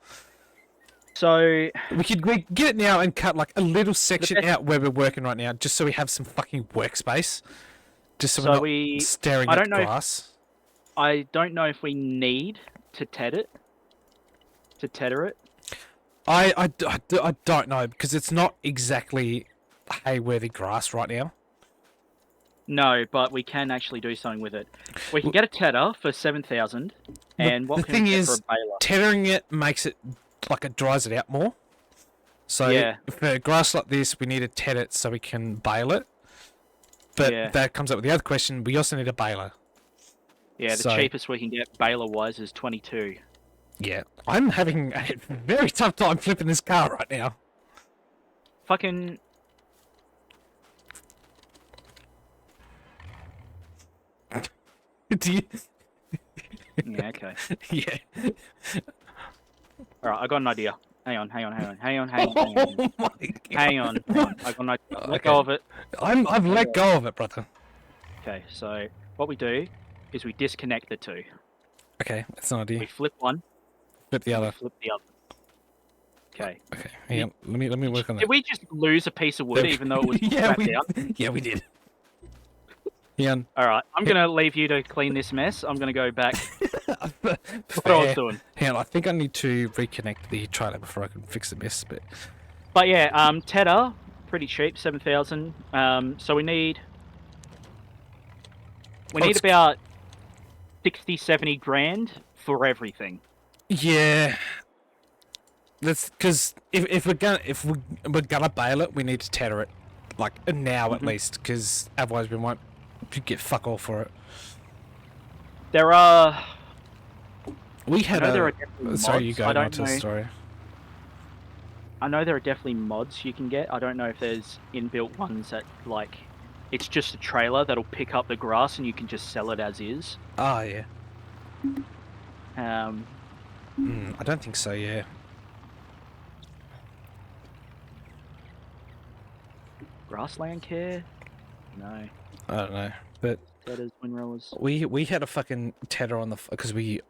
So We get it now and cut like a little section best- out where we're working right now, just so we have some fucking workspace. Just so, So we're not staring I at don't know if- grass. I don't know if we need to tether it. I don't know because it's not exactly hay-worthy grass right now. No, but we can actually do something with it. We can get a tether for 7,000, and what the can thing we get is, for a baler? Tethering it makes it like it dries it out more. So Yeah. for grass like this, we need to tether it so we can bale it. But Yeah. that comes up with the other question: we also need a baler. Yeah, the so- cheapest we can get baler-wise is 22. Yeah, I'm having a very tough time flipping this car right now. Fucking Do you? yeah, okay. Yeah. All right, I got an idea. Hang on. Oh my god. Hang on. I got an idea. Let Okay. go of it. I've let go of it, brother. Okay, so what we do is we disconnect the two. Okay, that's an We idea. flip one, Flip the and we other. flip the other. Okay. Okay, hang on. Let me work on that. Did we just lose a piece of wood even though it was yeah, strapped down? we did. Hang on. All right, I'm gonna leave you to clean this mess. I'm gonna go back to what I was Fair. doing. Hang on, I think I need to reconnect the trailer before I can fix the mess. But yeah, tether, pretty cheap, 7,000. So we need it's- about 60, 70 grand for everything. Yeah, that's because if we're gonna bail it, we need to tether it like now at least, because otherwise we won't get fuck all for it. There are. We had know there are a. definitely Sorry, you mods. go I on don't to the know. story. I know there are definitely mods you can get. I don't know if there's inbuilt ones that like. It's just a trailer that'll pick up the grass and you can just sell it as is. Oh yeah. Um, I don't think so. Yeah. grassland care? No. I don't know, but Tedders, windrowers. we had a fucking tether on the because we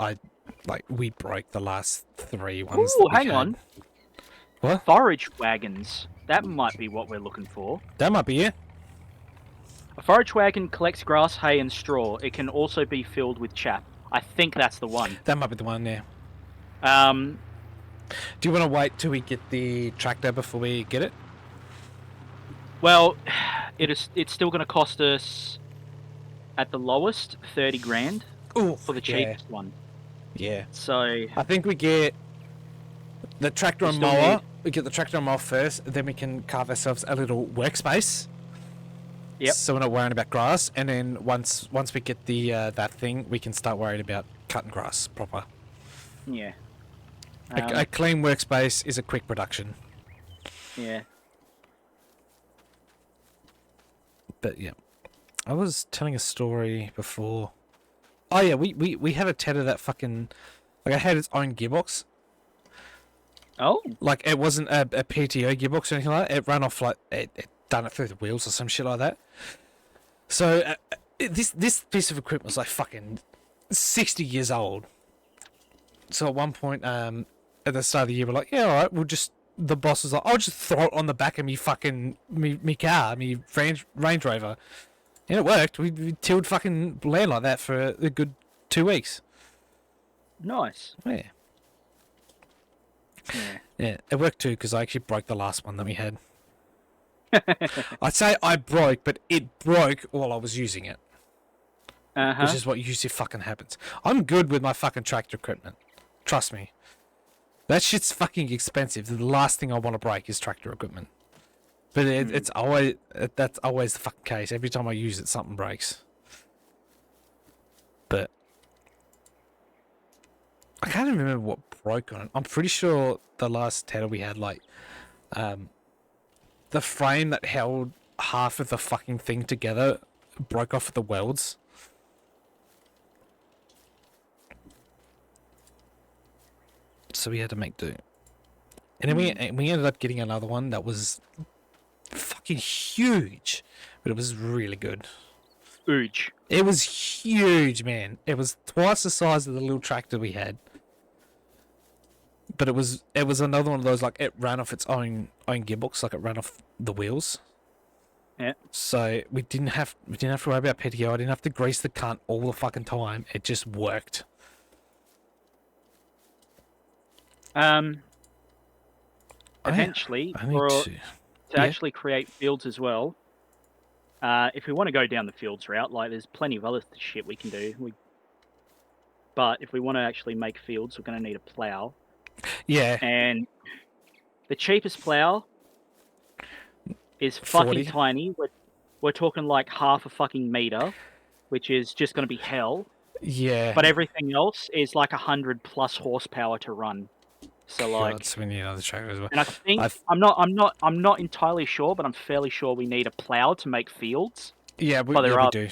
broke the last 3 ones. Ooh, that we hang had. on. What? Forage wagons. That might be what we're looking for. That might be it. A forage wagon collects grass, hay, and straw. It can also be filled with chaff. I think that's the one. That might be the one. Yeah. Um, Do you want to wait till we get the tractor before we get it? well, it's still going to cost us, at the lowest, 30 grand Oh, for the cheapest one. Yeah. So, I think we get the tractor We and still mower. need- We get the tractor and mower first, then we can carve ourselves a little workspace. Yep. So we're not worrying about grass, and then once we get the that thing, we can start worrying about cutting grass proper. yeah. A clean workspace is a quick production. Yeah. But yeah, I was telling a story before. Oh yeah, we had a tether that fucking like it had its own gearbox. Oh, Like it wasn't a PTO gearbox or anything like that. It ran off like it done it through the wheels or some shit like that. So this piece of equipment was like fucking 60 years old. So at one point, at the start of the year, we're like, yeah, all right, the boss was like, I'll just throw it on the back of me fucking me car, me Range Rover, and it worked. We tilled fucking land like that for a good 2 weeks. nice. Yeah. Yeah. Yeah, it worked too because I actually broke the last one that we had. I'd say I broke, but it broke while I was using it, Uh-huh. which is what usually fucking happens. I'm good with my fucking tractor equipment. Trust me. That shit's fucking expensive. The last thing I want to break is tractor equipment. But it's always that's always the fucking case. Every time I use it, something breaks. But I can't even remember what broke on it. I'm pretty sure the last Tedder we had, like, the frame that held half of the fucking thing together broke off at the welds. So we had to make do. And then we ended up getting another one that was fucking huge, but it was really good. Huge. It was huge, man. It was twice the size of the little tractor we had. But it was another one of those, like, it ran off its own gearbox, like it ran off the wheels. Yeah. So we didn't have to worry about PTO. I didn't have to grease the cunt all the fucking time. It just worked. Eventually, I need to actually create fields as well. If we want to go down the fields route, like there's plenty of other shit we can do. But if we want to actually make fields, we're going to need a plow. Yeah. And the cheapest plow is fucking 40. tiny. We're talking like half a fucking meter, which is just going to be hell. Yeah. But everything else is like 100+ horsepower to run. So like, God, so we need another tractor as well. and I think I'm not entirely sure, but I'm fairly sure we need a plow to make fields. Yeah, we do.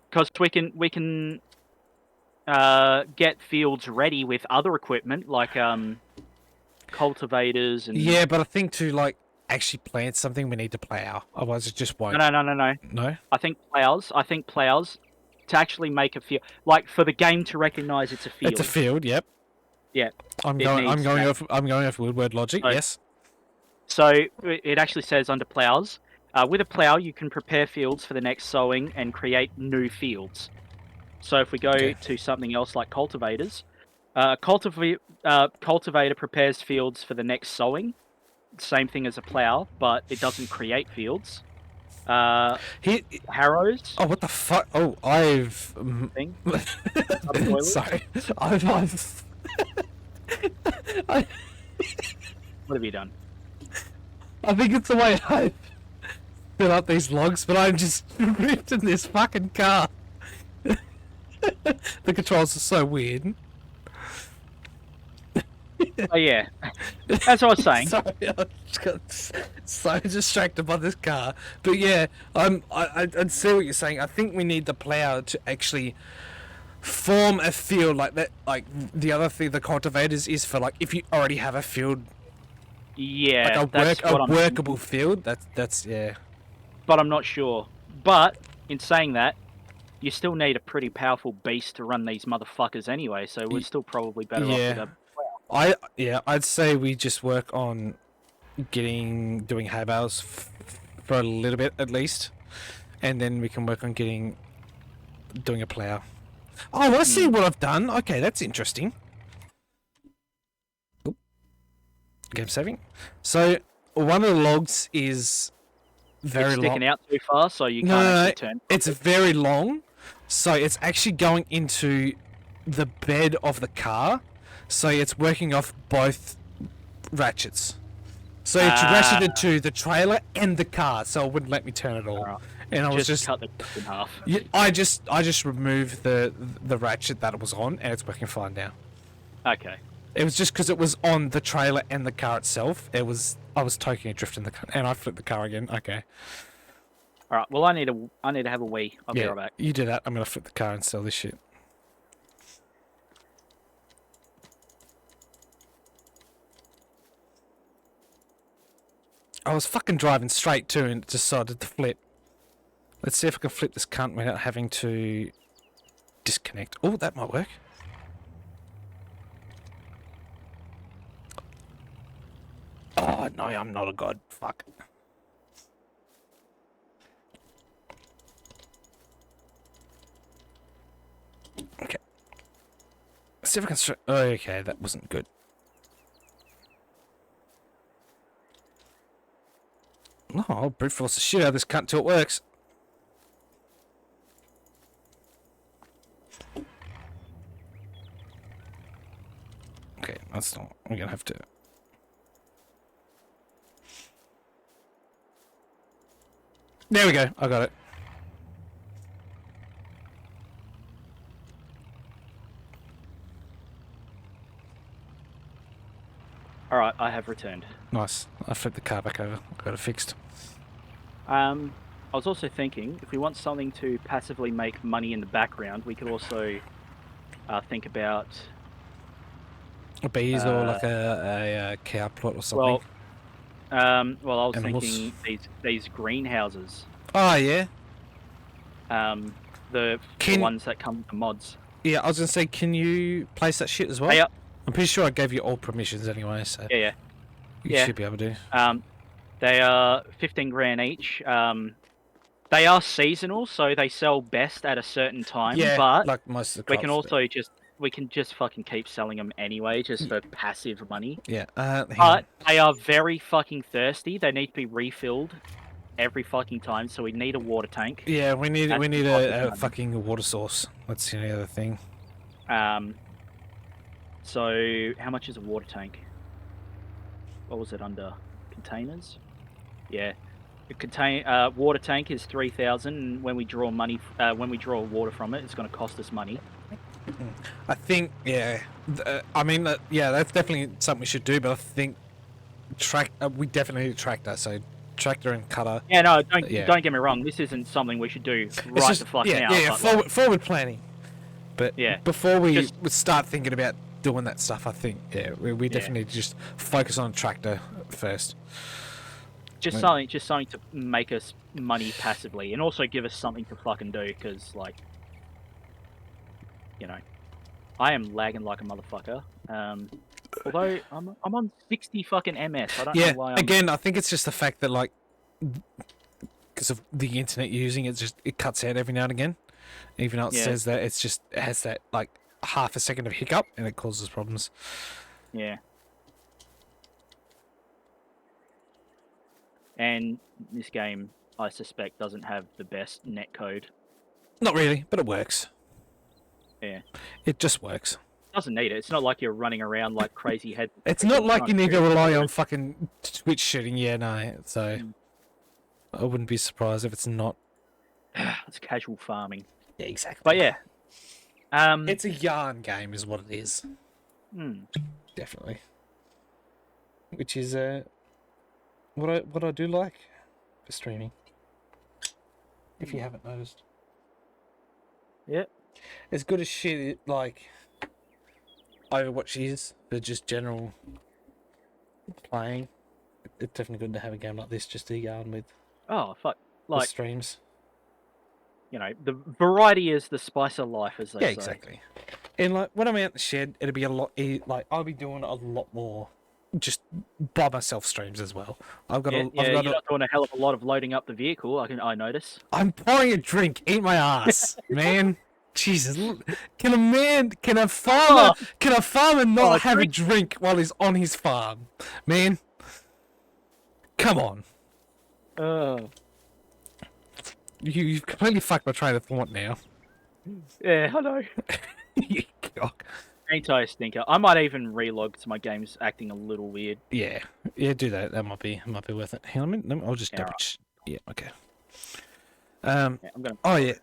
Because we can get fields ready with other equipment like cultivators and. Yeah, but I think to like actually plant something, we need to plow. Otherwise, it just won't. No. No. I think plows to actually make a field, like for the game to recognize it's a field. It's a field. Yep. Yeah. I'm going off Woodward logic. So, yes. So it actually says under plows, with a plow you can prepare fields for the next sowing and create new fields. So if we go to something else like cultivators, cultivator prepares fields for the next sowing. Same thing as a plow, but it doesn't create fields. Harrows. Oh, what the fuck? Oh, I've. Thing. Sorry, I've. What have you done? I think it's the way I fill up these logs, but I'm just ripped in this fucking car. The controls are so weird. Oh yeah, as I was saying. Sorry, I just got so distracted by this car. But yeah, I'd see what you're saying. I think we need the plow to actually form a field like that. Like the other thing, the cultivators is for like if you already have a field. Yeah, like a workable field. That's yeah. But I'm not sure. But in saying that, you still need a pretty powerful beast to run these motherfuckers anyway. So we're still probably better off with a. I'd say we just work on doing hay bales for a little bit at least, and then we can work on doing a plow. Oh, I see what I've done. Okay, that's interesting. Oop. Game saving. So one of the logs is very long. Sticking out too far, so you can't actually turn. It's very long, so it's actually going into the bed of the car. So it's working off both ratchets. So it's ratcheted to the trailer and the car, so it wouldn't let me turn it all. Right. And I was just cut the in half. Yeah, I just removed the ratchet that it was on, and it's working fine now. Okay. It was just because it was on the trailer and the car itself. I was toking a drift in the car, and I flipped the car again. Okay. All right. Well, I need to have a wee. I'll be right back. You do that. I'm gonna flip the car and sell this shit. I was fucking driving straight too and decided to flip. Let's see if I can flip this cunt without having to disconnect. Oh, that might work. Oh, no, I'm not a god. Fuck. Okay. Let's see if I can... Oh, okay, that wasn't good. No, I'll brute force the shit out of this cunt till it works. Okay, that's not... We're gonna have to... There we go, I got it. All right, I have returned. Nice. I flipped the car back over. Got it fixed. I was also thinking, if we want something to passively make money in the background, we could also think about. Bees or like a cow plot or something. Well, I was Animals. thinking these greenhouses, Oh yeah. the Can- ones that come with the mods. Yeah, I was gonna say, can you place that shit as well? They are, I'm pretty sure I gave you all permissions anyway, so yeah, you yeah. should be able to. They are 15 grand each. They are seasonal, so they sell best at a certain time. Yeah, but like most of the we crops. can also just fucking keep selling them anyway, just for passive money. Yeah. Hang on. But they are very fucking thirsty. They need to be refilled every fucking time, so we need a water tank. Yeah, we need That's the a money. fucking water source. That's the other thing. So how much is a water tank? What was it under? Containers? Yeah. The water tank is 3,000, and when we draw water from it, it's going to cost us money. I think, yeah. I mean, yeah, that's definitely something we should do. But I think we definitely need a tractor. So tractor and cutter. Yeah, no, don't get me wrong. This isn't something we should do right the fuck now. Yeah, but forward planning. But Yeah, before we just- start thinking about doing that stuff, I think we definitely need to just focus on a tractor first. just something to make us money passively, and also give us something to fucking do. Because I am lagging like a motherfucker. Although I'm on 60 fucking ms. I don't know why. Again, I think it's just the fact that because of the internet using it, it cuts out every now and again. Even though it says that, it has that half a second of hiccup, and it causes problems. Yeah. And this game, I suspect, doesn't have the best netcode. Not really, but it works. Yeah. It just works. Doesn't need it. It's not like you're running around like crazy head. It's not like you need to rely on fucking Twitch shooting. Yeah, no. So I wouldn't be surprised if it's not. It's casual farming. Yeah, exactly. But yeah. It's a yarn game, is what it is. Definitely. Which is what I do like for streaming. If you haven't noticed. Yep. As good as shit like Overwatch is for just general playing, it's definitely good to have a game like this just to yarn with. Oh fuck! The streams. The variety is the spice of life, as they say. Yeah, exactly. And when I'm out in the shed, it'll be a lot. I'll be doing a lot more, just by myself streams as well. I've got. You're not doing a hell of a lot of loading up the vehicle. I notice. I'm pouring a drink. Eat my ass, man. Jesus, can a farmer not have a drink while he's on his farm, man? Come on. You've completely fucked my train of thought now. Yeah, I know. You cock. Anti stinker. I might even relog because my game's acting a little weird. Yeah, do that. That might be worth it. Hang on, I'll just double. Yeah, okay. I'm gonna. Oh yeah.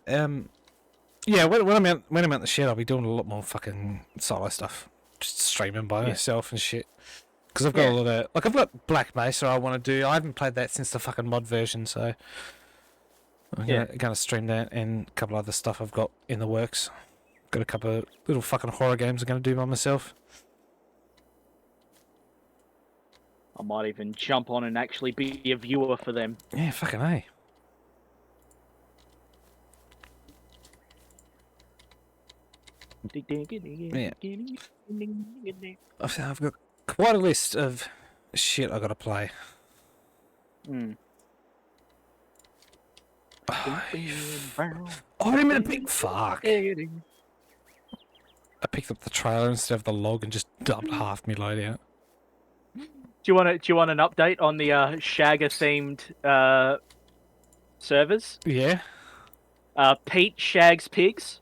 Yeah. When I'm out in the shed, I'll be doing a lot more fucking solo stuff, just streaming by myself and shit. Because I've got a lot of I've got Black Mesa I want to do. I haven't played that since the fucking mod version, so I'm gonna stream that and a couple other stuff I've got in the works. Got a couple of little fucking horror games I'm gonna do by myself. I might even jump on and actually be a viewer for them. Yeah, fucking A. Yeah. I've got quite a list of shit I gotta play. I'm in a big fuck. I picked up the trailer instead of the log and just dumped half my load out. Do you want an update on the Shagger themed servers? Yeah. Pete Shags Pigs.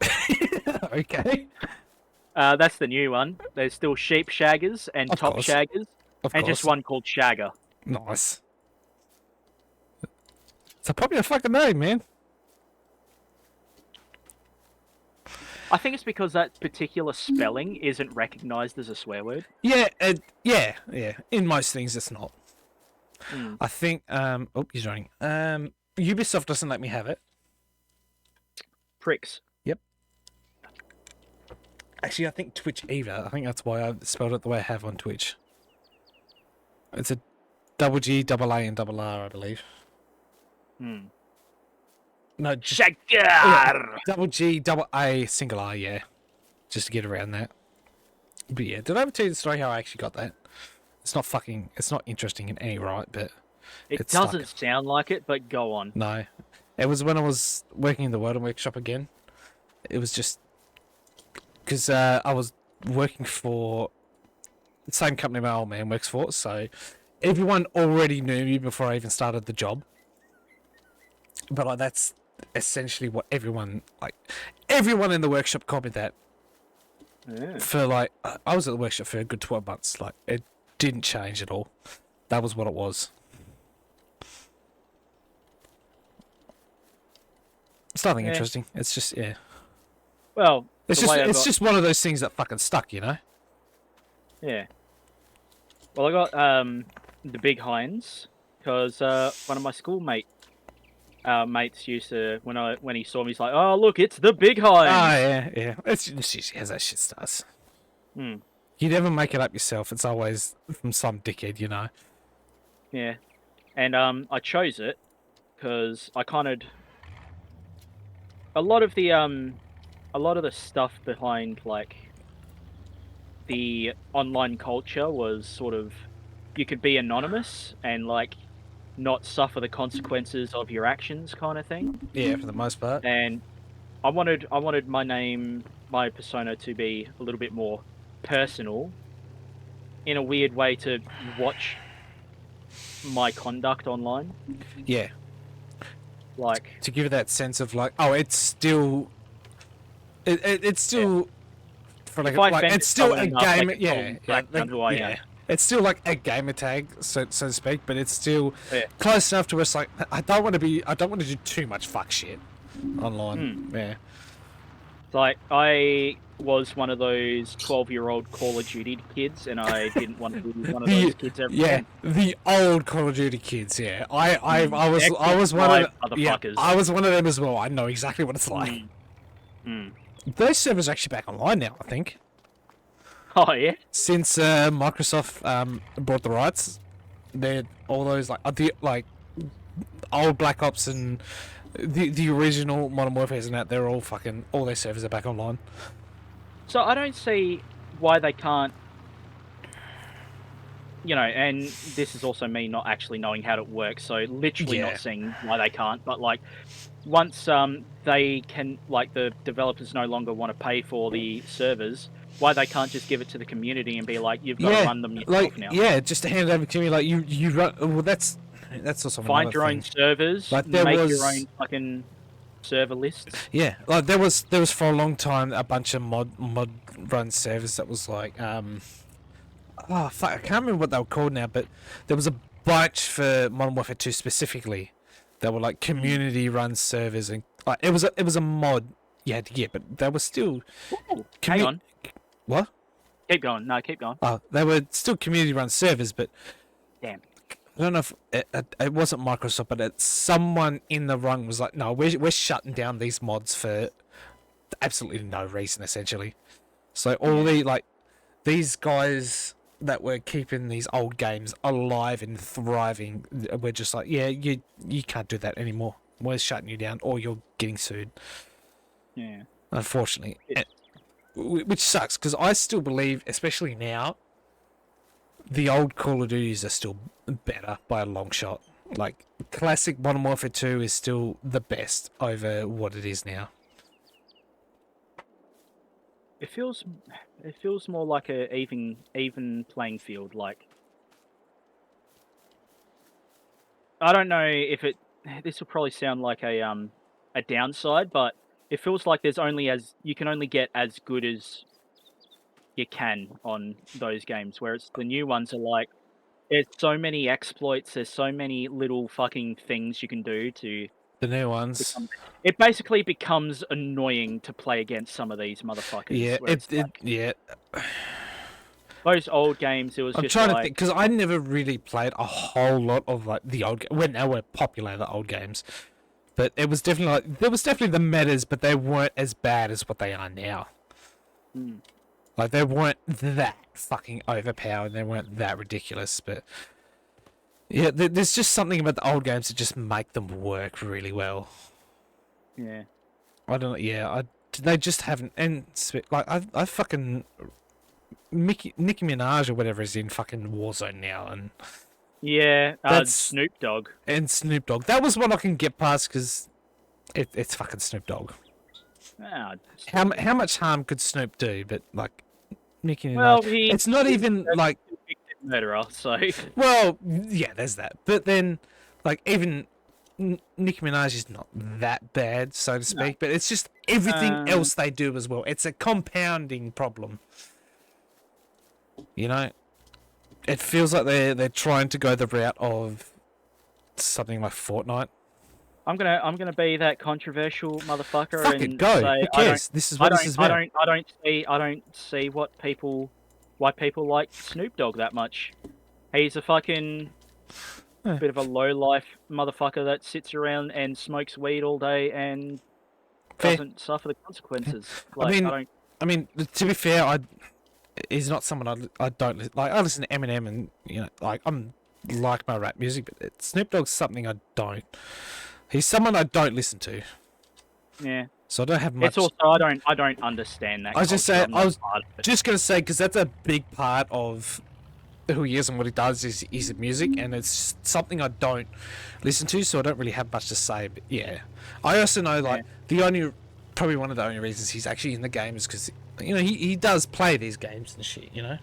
Okay. That's the new one. There's still Sheep Shaggers and Of Top course. Shaggers, and just one called Shagger. Nice. It's a popular fucking name, man. I think it's because that particular spelling isn't recognized as a swear word. Yeah, yeah. In most things, it's not. Mm. I think. Oh, you're joining. Ubisoft doesn't let me have it. Pricks. Actually, I think Twitch either. I think that's why I spelled it the way I have on Twitch. It's a double G, double A, and double R, I believe. Hmm. No, just Shagar! double G, double A, single R, yeah. Just to get around that. But yeah, did I ever tell you the story how I actually got that? It's not interesting in any right, but It it's stuck. doesn't sound like it, but go on. No. It was when I was working in the Weldon Workshop again. It was just because I was working for the same company my old man works for, so everyone already knew me before I even started the job. But like that's essentially what everyone in the workshop called me that Yeah. for like I was at the workshop for a good 12 months. Like it didn't change at all. That was what it was. It's nothing Yeah. interesting. It's just yeah. Well, It's the way I it's got- just one of those things that fucking stuck, you know. Yeah. Well, I got the Big Heinz because one of my schoolmate mates used to when he saw me, he's like, "Oh, look, it's the Big Heinz." Ah, yeah. It's usually as that shit starts. Hmm. You never make it up yourself. It's always from some dickhead, you know. Yeah. And I chose it because I kind of a lot of the stuff behind like the online culture was sort of you could be anonymous and like not suffer the consequences of your actions kind of thing. Yeah, for the most part. And I wanted my persona to be a little bit more personal in a weird way to watch my conduct online. Yeah, Like to give it that sense of like, oh, it's still, it's still, for if I offended it's still someone a enough, game. they could Yeah, probably track down who I am. It's still like a gamer tag, so to speak, but it's still Yeah. close enough to us. Like, I don't want to do too much fuck shit online. Yeah. Like, I was one of those 12-year-old Call of Duty kids, and I didn't want to be one of those kids ever again. The old Call of Duty kids. Yeah, I was Xbox one Live of yeah, motherfuckers. I was one of them as well. I know exactly what it's like. Those servers are actually back online now, I think, Oh, yeah? since Microsoft bought the rights. They're all those like old Black Ops and the original Modern Warfare's and that. They're all all their servers are back online. So I don't see why they can't, and this is also me not actually knowing how it works, so literally Yeah. not seeing why they can't, but like, once they can, like, the developers no longer want to pay for the servers, why they can't just give it to the community and be like, you've got to run them yourself now. Yeah, just to hand it over to me, like you run. Well, that's also Find another your thing. own servers, Like, there make was- your own fucking server lists. Yeah, like there was for a long time a bunch of mod run servers that was like oh fuck, I can't remember what they were called now, but there was a bunch for Modern Warfare 2 specifically that were like community run servers, and like it was a mod you had to get, but they were still Ooh, hang on. what? Keep going. No, keep going. Oh, they were still community run servers, but Damn. I don't know if it wasn't Microsoft, but someone in the rung was like, no, we're shutting down these mods for absolutely no reason, essentially. So all these guys that were keeping these old games alive and thriving, we're just like, yeah, you can't do that anymore. We're shutting you down, or you're getting sued. Yeah. Unfortunately, It's- which sucks because I still believe, especially now, the old Call of Duties are still better by a long shot. Like, classic Modern Warfare 2 is still the best over what it is now. It feels more like a even playing field. Like, I don't know if this will probably sound like a downside, but it feels like you can only get as good as you can on those games, whereas the new ones are like, there's so many exploits, there's so many little fucking things you can do to The new ones. It basically becomes annoying to play against some of these motherfuckers. Yeah, where it's like, yeah. those old games, it was I'm just trying to like, think because I never really played a whole lot of like the old when they were popular, the old games. But it was definitely like there was definitely the metas, but they weren't as bad as what they are now. hmm. Like they weren't that fucking overpowered. They weren't that ridiculous. But yeah, there's just something about the old games that just make them work really well. Yeah. I don't know. Yeah, they just haven't. And like I fucking Nicki Minaj or whatever is in fucking Warzone now, and Yeah, That's- Snoop Dogg. Snoop Dogg. That was one I can get past because it's fucking Snoop Dogg. Ah, How much harm could Snoop do? But like Nicki Minaj, well, it's not even like. convicted murderer, so Well, yeah, there's that. But then, like even Nicki Minaj is not that bad, so to speak. But it's just everything else they do as well. It's a compounding problem. You know, it feels like they're trying to go the route of something like Fortnite. I'm gonna be that controversial motherfucker Fuck and it, go. say Who cares? This is what this is about. I don't see why people like Snoop Dogg that much. He's a fucking Yeah. bit of a low life motherfucker that sits around and smokes weed all day and Fair. doesn't suffer the consequences. I Like, mean, I mean, to be fair, he's not someone I don't like. I listen to Eminem, and you know, like I'm like my rap music, but Snoop Dogg's something I don't. He's someone I don't listen to, yeah. so I don't have much. It's also I don't understand that. I was just culture. saying, I'm not I was part of it. just gonna say because that's a big part of who he is and what he does is his music, and it's something I don't listen to, so I don't really have much to say. But yeah, I also know like probably one of the only reasons he's actually in the game is because you know he does play these games and shit. You know,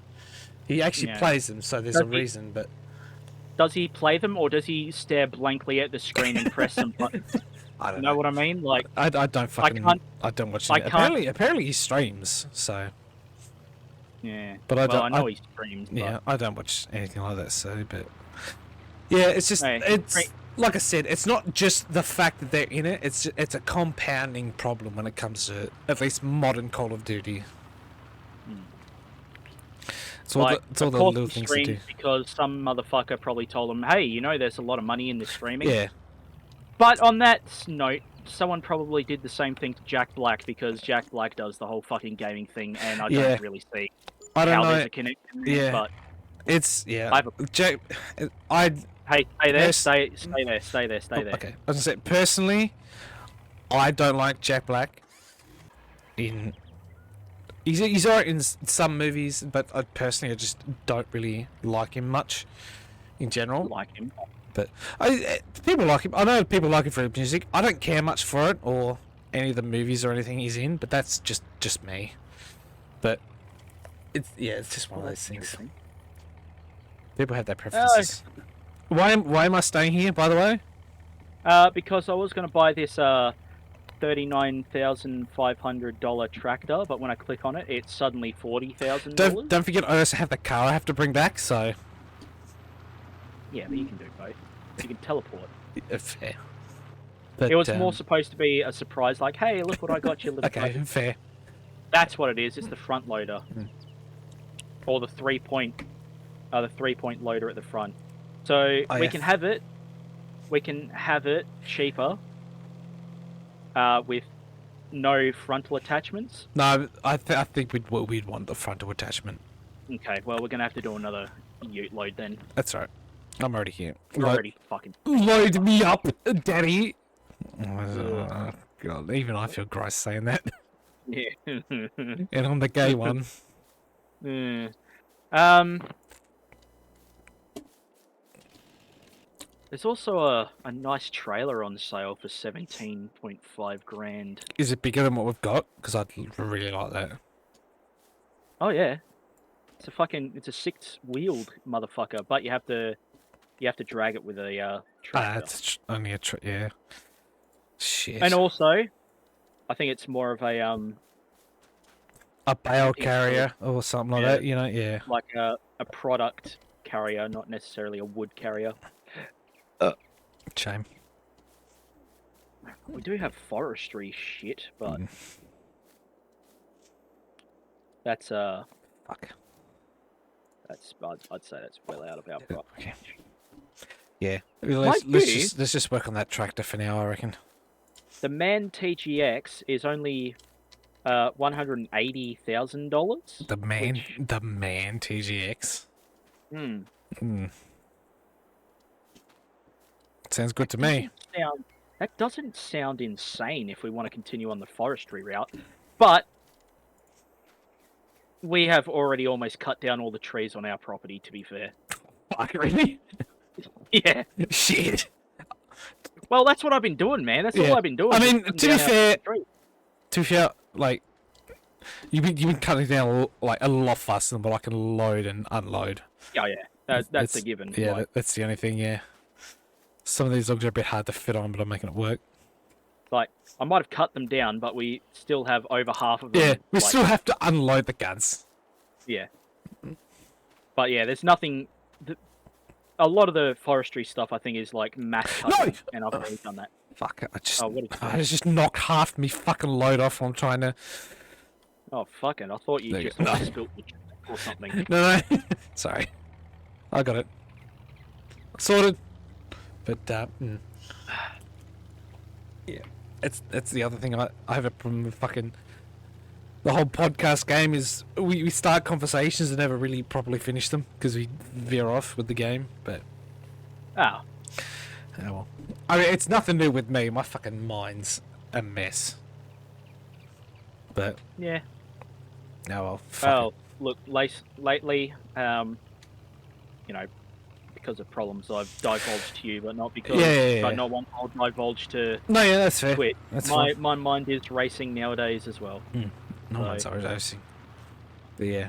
he actually plays them, so there's a reason. But does he play them or does he stare blankly at the screen and press some buttons? I don't You know what I mean? Like, I don't fucking I don't watch. I can't- Apparently he streams, so. yeah. But I know he streams. But... Yeah, I don't watch anything like that, so but yeah, it's just Hey, it's like I said, it's not just the fact that they're in it. It's a compounding problem when it comes to at least modern Call of Duty. It's all like, it's all of the course little he things to do. streams because some motherfucker probably told him, hey, you know, there's a lot of money in this streaming. Yeah, But on that note, someone probably did the same thing to Jack Black because Jack Black does the whole fucking gaming thing, and I don't really see I don't how know. there's a connection there. Yeah. But It's yeah. I have a- Jack, I hey, stay there, Yes. stay there. okay. I was gonna say personally, I don't like Jack Black. He's alright in some movies, but I just don't really like him much in general. Like him. But people like him. I know people like him for his music. I don't care much for it or any of the movies or anything he's in, but that's just me. But it's just one of those things. People have their preferences. Why am I staying here, by the way? Because I was going to buy this $39,500 tractor, but when I click on it, it's suddenly $40,000. Don't forget, I also have the car I have to bring back. So Yeah, but you can do both. You can teleport. fair. But, It was more supposed to be a surprise, like, hey, look what I got you, little okay. bloke. Fair. That's what it is. It's the front loader, or the 3-point loader at the front. So Oh, we yeah. can have it. We can have it cheaper. With no frontal attachments. No, I think we'd want the frontal attachment. Okay, well we're gonna have to do another ute load then. That's right. I'm already here. We're already fucking. Load me up, Daddy. Oh, God, even I feel gross saying that. Yeah. And I'm the gay one. Yeah. There's also a nice trailer on sale for 17.5 grand. Is it bigger than what we've got? Because I'd really like that. Oh yeah. It's a 6-wheeled motherfucker, but you have to drag it with a tractor. It's only a yeah. Shit. And also, I think it's more of a bale it's carrier or something like Yeah. that, you know? Yeah. like a product carrier, not necessarily a wood carrier. Shame. We do have forestry shit, but that's Fuck. I'd say that's well out of our Yeah, price. okay. Yeah. Mind Let's just work on that tractor for now, I reckon. The Man TGX is only $180,000. The Which, man TGX. hmm, Hmm. Sounds good to me. that doesn't sound insane if we want to continue on the forestry route, but we have already almost cut down all the trees on our property. To be fair, Fuck, really? yeah. Shit. Well, that's what I've been doing, man. That's Yeah. all I've been doing. I just mean, cutting to be down our fair, trees. like, you've been cutting down like a lot faster than what I can load and unload. Yeah, that's a given. Yeah, Like, that's the only thing. Yeah. Some of these logs are a bit hard to fit on, but I'm making it work. like I might have cut them down, but we still have over half of them. Yeah, we like, still have to unload the guns. Yeah. But yeah, there's nothing. A lot of the forestry stuff, I think, is like mass cutting, and I've already done that. Fuck, What did you I just knocked half me fucking load off while I'm trying to... Oh, fuck it. I thought you There you just go. No. spilt the or something. No. Sorry. I got it. Sorted. But, yeah. It's the other thing I have a problem with fucking... The whole podcast game is we start conversations and never really properly finish them because we veer off with the game, but... Oh, Oh well. I mean, it's nothing new with me. My fucking mind's a mess. But, yeah. oh well. Fuck Well, look, lately, you know, because of problems I've divulged to you, but not because Yeah. but not one I'll divulge to it. No, yeah, that's fair. quit. That's My fine. my mind is racing nowadays as well. No one's so- overdosing. But yeah.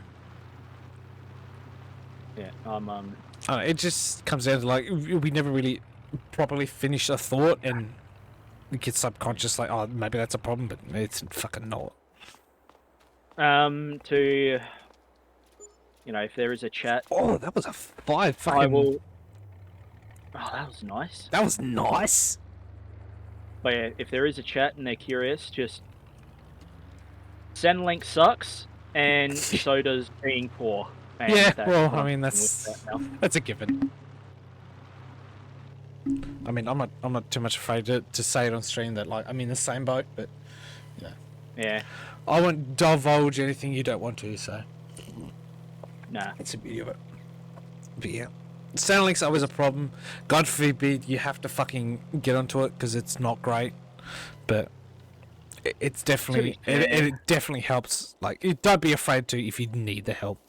Yeah, It just comes down to like we never really properly finish a thought, and it gets subconscious like, oh, maybe that's a problem, but it's fucking not. to, you know, if there is a chat, Oh, that was a 5 fucking. I will. Oh, that was nice. That was nice. But yeah, if there is a chat and they're curious, just Zenlink sucks, and so does being poor. And Yeah, that's well, what I mean, I'm that's with that now. that's a given. I mean, I'm not too much afraid to say it on stream that like I'm in the same boat, but Yeah, I won't divulge anything you don't want to. So nah. it's a beauty of it. But yeah, Soundlink's always a problem. God forbid you have to fucking get onto it because it's not great, but it's definitely fair. it definitely helps. Like, don't be afraid to if you need the help.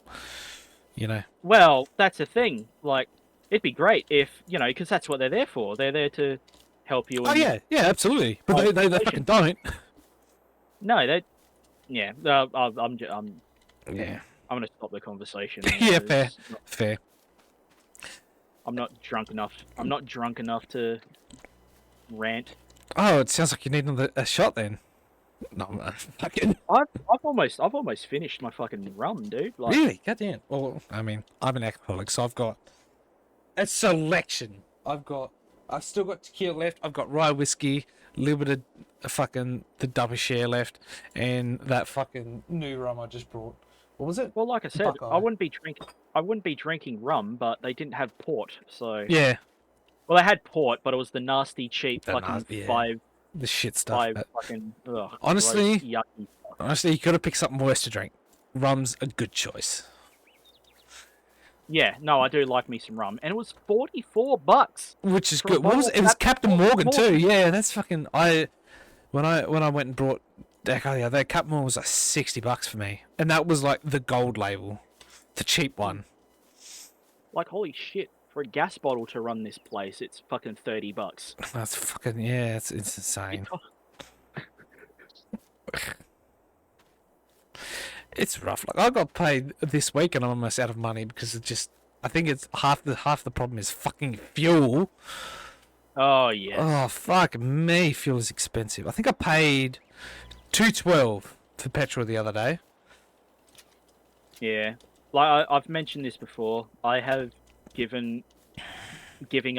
You know. Well, that's the thing. Like, it'd be great if, you know, because that's what they're there for. They're there to help you. Oh yeah, absolutely. But Like, they fucking don't. No, they. Yeah, I'm Yeah. gonna stop the conversation. Yeah, because fair. Fair. I'm not drunk enough. I'm not drunk enough to rant. Oh, it sounds like you need a shot then. No, man. Fucking. I've almost finished my fucking rum, dude. Like, Really? Goddamn. Well, I mean, I'm an alcoholic, so I've got a selection. I've still got tequila left. I've got rye whiskey, limited, fucking the double share left, and that fucking new rum I just brought. What was it? well, like I said, Buckeye. I wouldn't be drinking rum, but they didn't have port, so. Yeah, Well, they had port, but it was the nasty, cheap The fucking nasty, yeah. five the shit stuff. But fucking. Ugh, Honestly- gross, yucky. honestly, you gotta pick something worse to drink. Rum's a good choice. Yeah, no, I do like me some rum, and it was $44. Which is For a good. What was bottle it? It was of Captain Captain Morgan too. Morgan. Yeah, that's fucking. When I went and brought that Captain Morgan was like $60 for me, and that was like the gold label, the cheap one. Like, holy shit. For a gas bottle to run this place, it's fucking $30. That's fucking yeah. It's insane. It's rough. Like I got paid this week, and I'm almost out of money because it just. I think it's half the problem is fucking fuel. Oh, yeah. Oh fuck me, fuel is expensive. I think I paid $2.12 for petrol the other day. Yeah. Like, I've mentioned this before. I have giving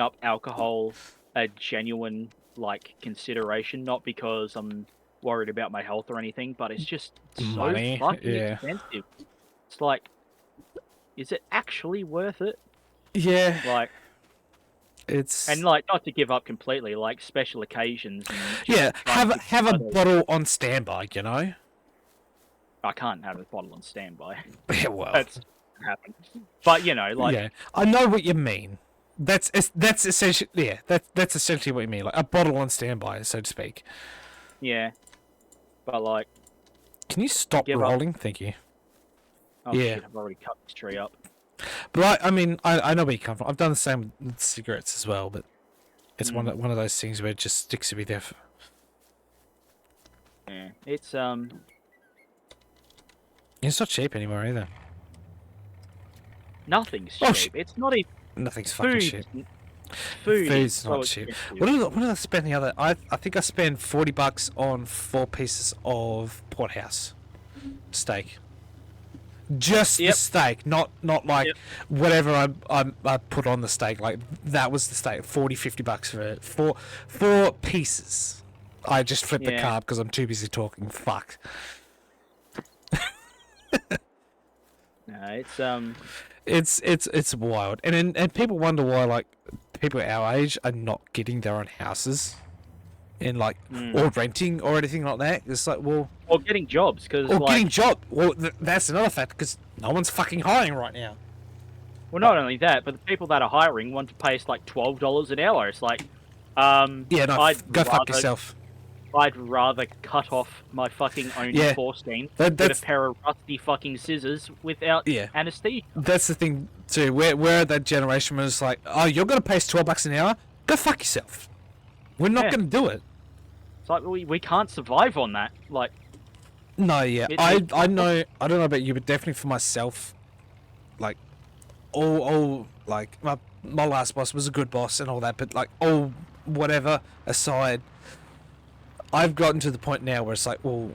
up alcohol a genuine like consideration, not because I'm worried about my health or anything, but it's just so Money, fucking yeah. expensive. It's like, is it actually worth it? Yeah, Like, it's and like not to give up completely, like special occasions and just yeah. trying to Have a buy those- bottle on standby, you know. I can't have a bottle on standby. Yeah, well, That's happened. But you know, like yeah, I know what you mean. That's essentially yeah. That's essentially what you mean, like a bottle on standby, so to speak. yeah. But like, Can you stop give up. rolling? Thank you. Oh Yeah. shit! I've already cut this tree up. But I mean, I know where you come from. I've done the same with cigarettes as well, but it's one of those things where it just sticks to me there. Yeah, it's It's not cheap anymore either. nothing's Oh, cheap. It's not even Nothing's fucking cheap. food. Food Food's is not so cheap. expensive. What did I spend the other? I think I spent $40 on 4 pieces of porterhouse steak. Just the Yep. steak, not like Yep. whatever I put on the steak. Like that was the steak. $40-50 for it. Four pieces. I just flipped the Yeah. carb because I'm too busy talking. Fuck. No, It's wild, and people wonder why like people our age are not getting their own houses, and like or renting or anything like that. It's like well, or getting jobs because or like, getting job. Well, that's another fact because no one's fucking hiring right now. well, not only that, but the people that are hiring want to pay us like $12 an hour. It's like, Yeah, no, go fuck yourself. I'd rather cut off my fucking own Yeah. foreskin That- with that's- a pair of rusty fucking scissors without Yeah. anesthesia. That's the thing too. We're at that generation where it's like, oh, you're gonna pay us $12 an hour. Go fuck yourself. We're not Yeah. gonna do it. It's like we can't survive on that. Like, No, yeah, I know. I don't know about you, but definitely for myself, like, all like my last boss was a good boss and all that, but like all whatever aside, I've gotten to the point now where it's like, well,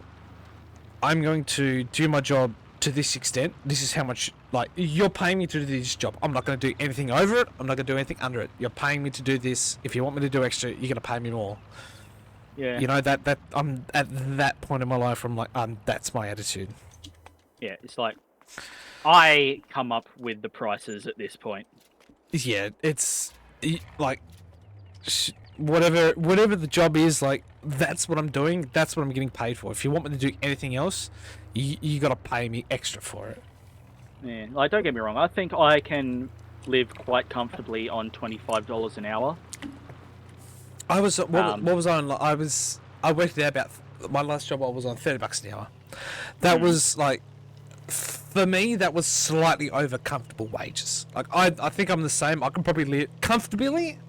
I'm going to do my job to this extent. This is how much. Like, you're paying me to do this job. I'm not going to do anything over it. I'm not going to do anything under it. You're paying me to do this. If you want me to do extra, you're going to pay me more. yeah, You know that I'm at that point in my life. I'm like, that's my attitude. yeah. It's like I come up with the prices at this point. Yeah, it's like whatever the job is, like that's what I'm doing. That's what I'm getting paid for. If you want me to do anything else, you got to pay me extra for it. Yeah, like don't get me wrong. I think I can live quite comfortably on $25 an hour. I was what Um, was I on? I worked there about my last job. I was on $30 an hour. That was like for me. That was slightly over comfortable wages. Like I think I'm the same. I can probably live comfortably.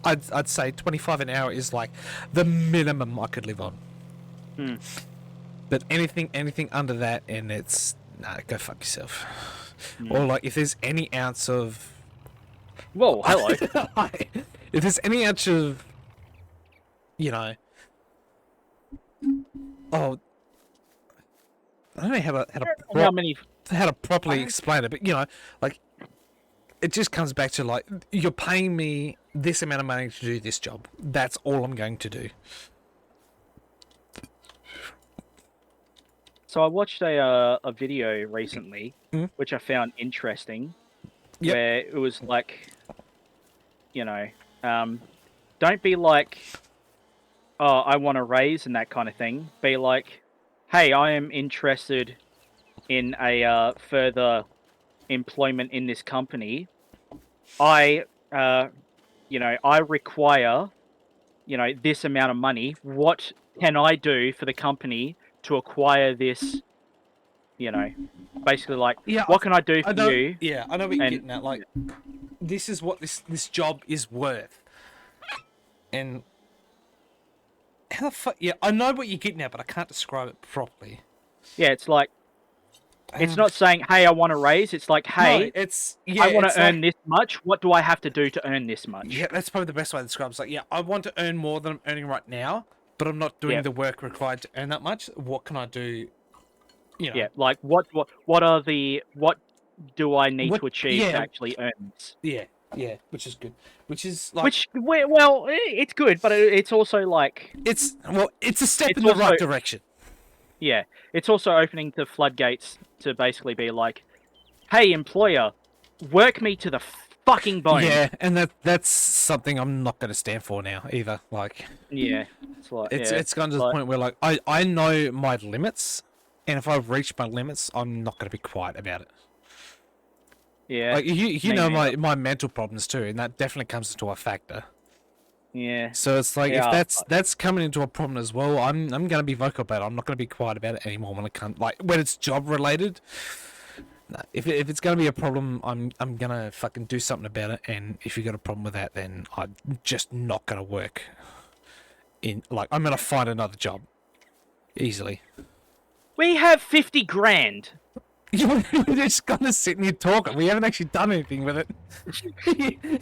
I'd say 25 an hour is like the minimum I could live on. But anything under that, and it's nah, go fuck yourself. Or like if there's any ounce of Whoa, hello. if there's any ounce of you know oh I don't know How many? how to properly explain it, but you know, like it just comes back to like you're paying me this amount of money to do this job. That's all I'm going to do. So I watched a video recently, Mm. which I found interesting, Yep. where it was like, you know, don't be like, oh, I want a raise and that kind of thing. Be like, hey, I am interested in a further employment in this company. I require, this amount of money. What can I do for the company to acquire this? Basically like, Yeah, what can I do I for know. you? Yeah, I know what you're And- getting at. Like, this is what this job is worth. And how the fuck? Yeah, I know what you're getting at, but I can't describe it properly. Yeah, it's like, it's not saying, hey, I want a raise. It's like, hey, no, it's yeah. I want it's to earn like, this much. What do I have to do to earn this much? Yeah, that's probably the best way to describe it. It's like, yeah, I want to earn more than I'm earning right now, but I'm not doing Yeah. the work required to earn that much. What can I do? You know, Yeah, like what do I need What- to achieve yeah. to actually earn this? yeah. Yeah, which is good. Which is like It's good, but it's also like it's a step it's in the right also- direction. yeah, it's also opening the floodgates to basically be like, hey, employer, work me to the fucking bone. Yeah, and that's something I'm not going to stand for now either. Like Yeah, it's like it's gone to the point where like I know my limits, and if I've reached my limits, I'm not going to be quiet about it. yeah, Like you me know neither. my mental problems too, and that definitely comes into a factor. Yeah, So it's like Yeah, if that's coming into a problem as well, I'm gonna be vocal about it. I'm not gonna be quiet about it anymore when it comes like when it's job related. No, if it's gonna be a problem, I'm gonna fucking do something about it. And if you got a problem with that, then I'm just not gonna work. I'm gonna find another job easily. we have 50 grand. We're just gonna sit here talking. We haven't actually done anything with it.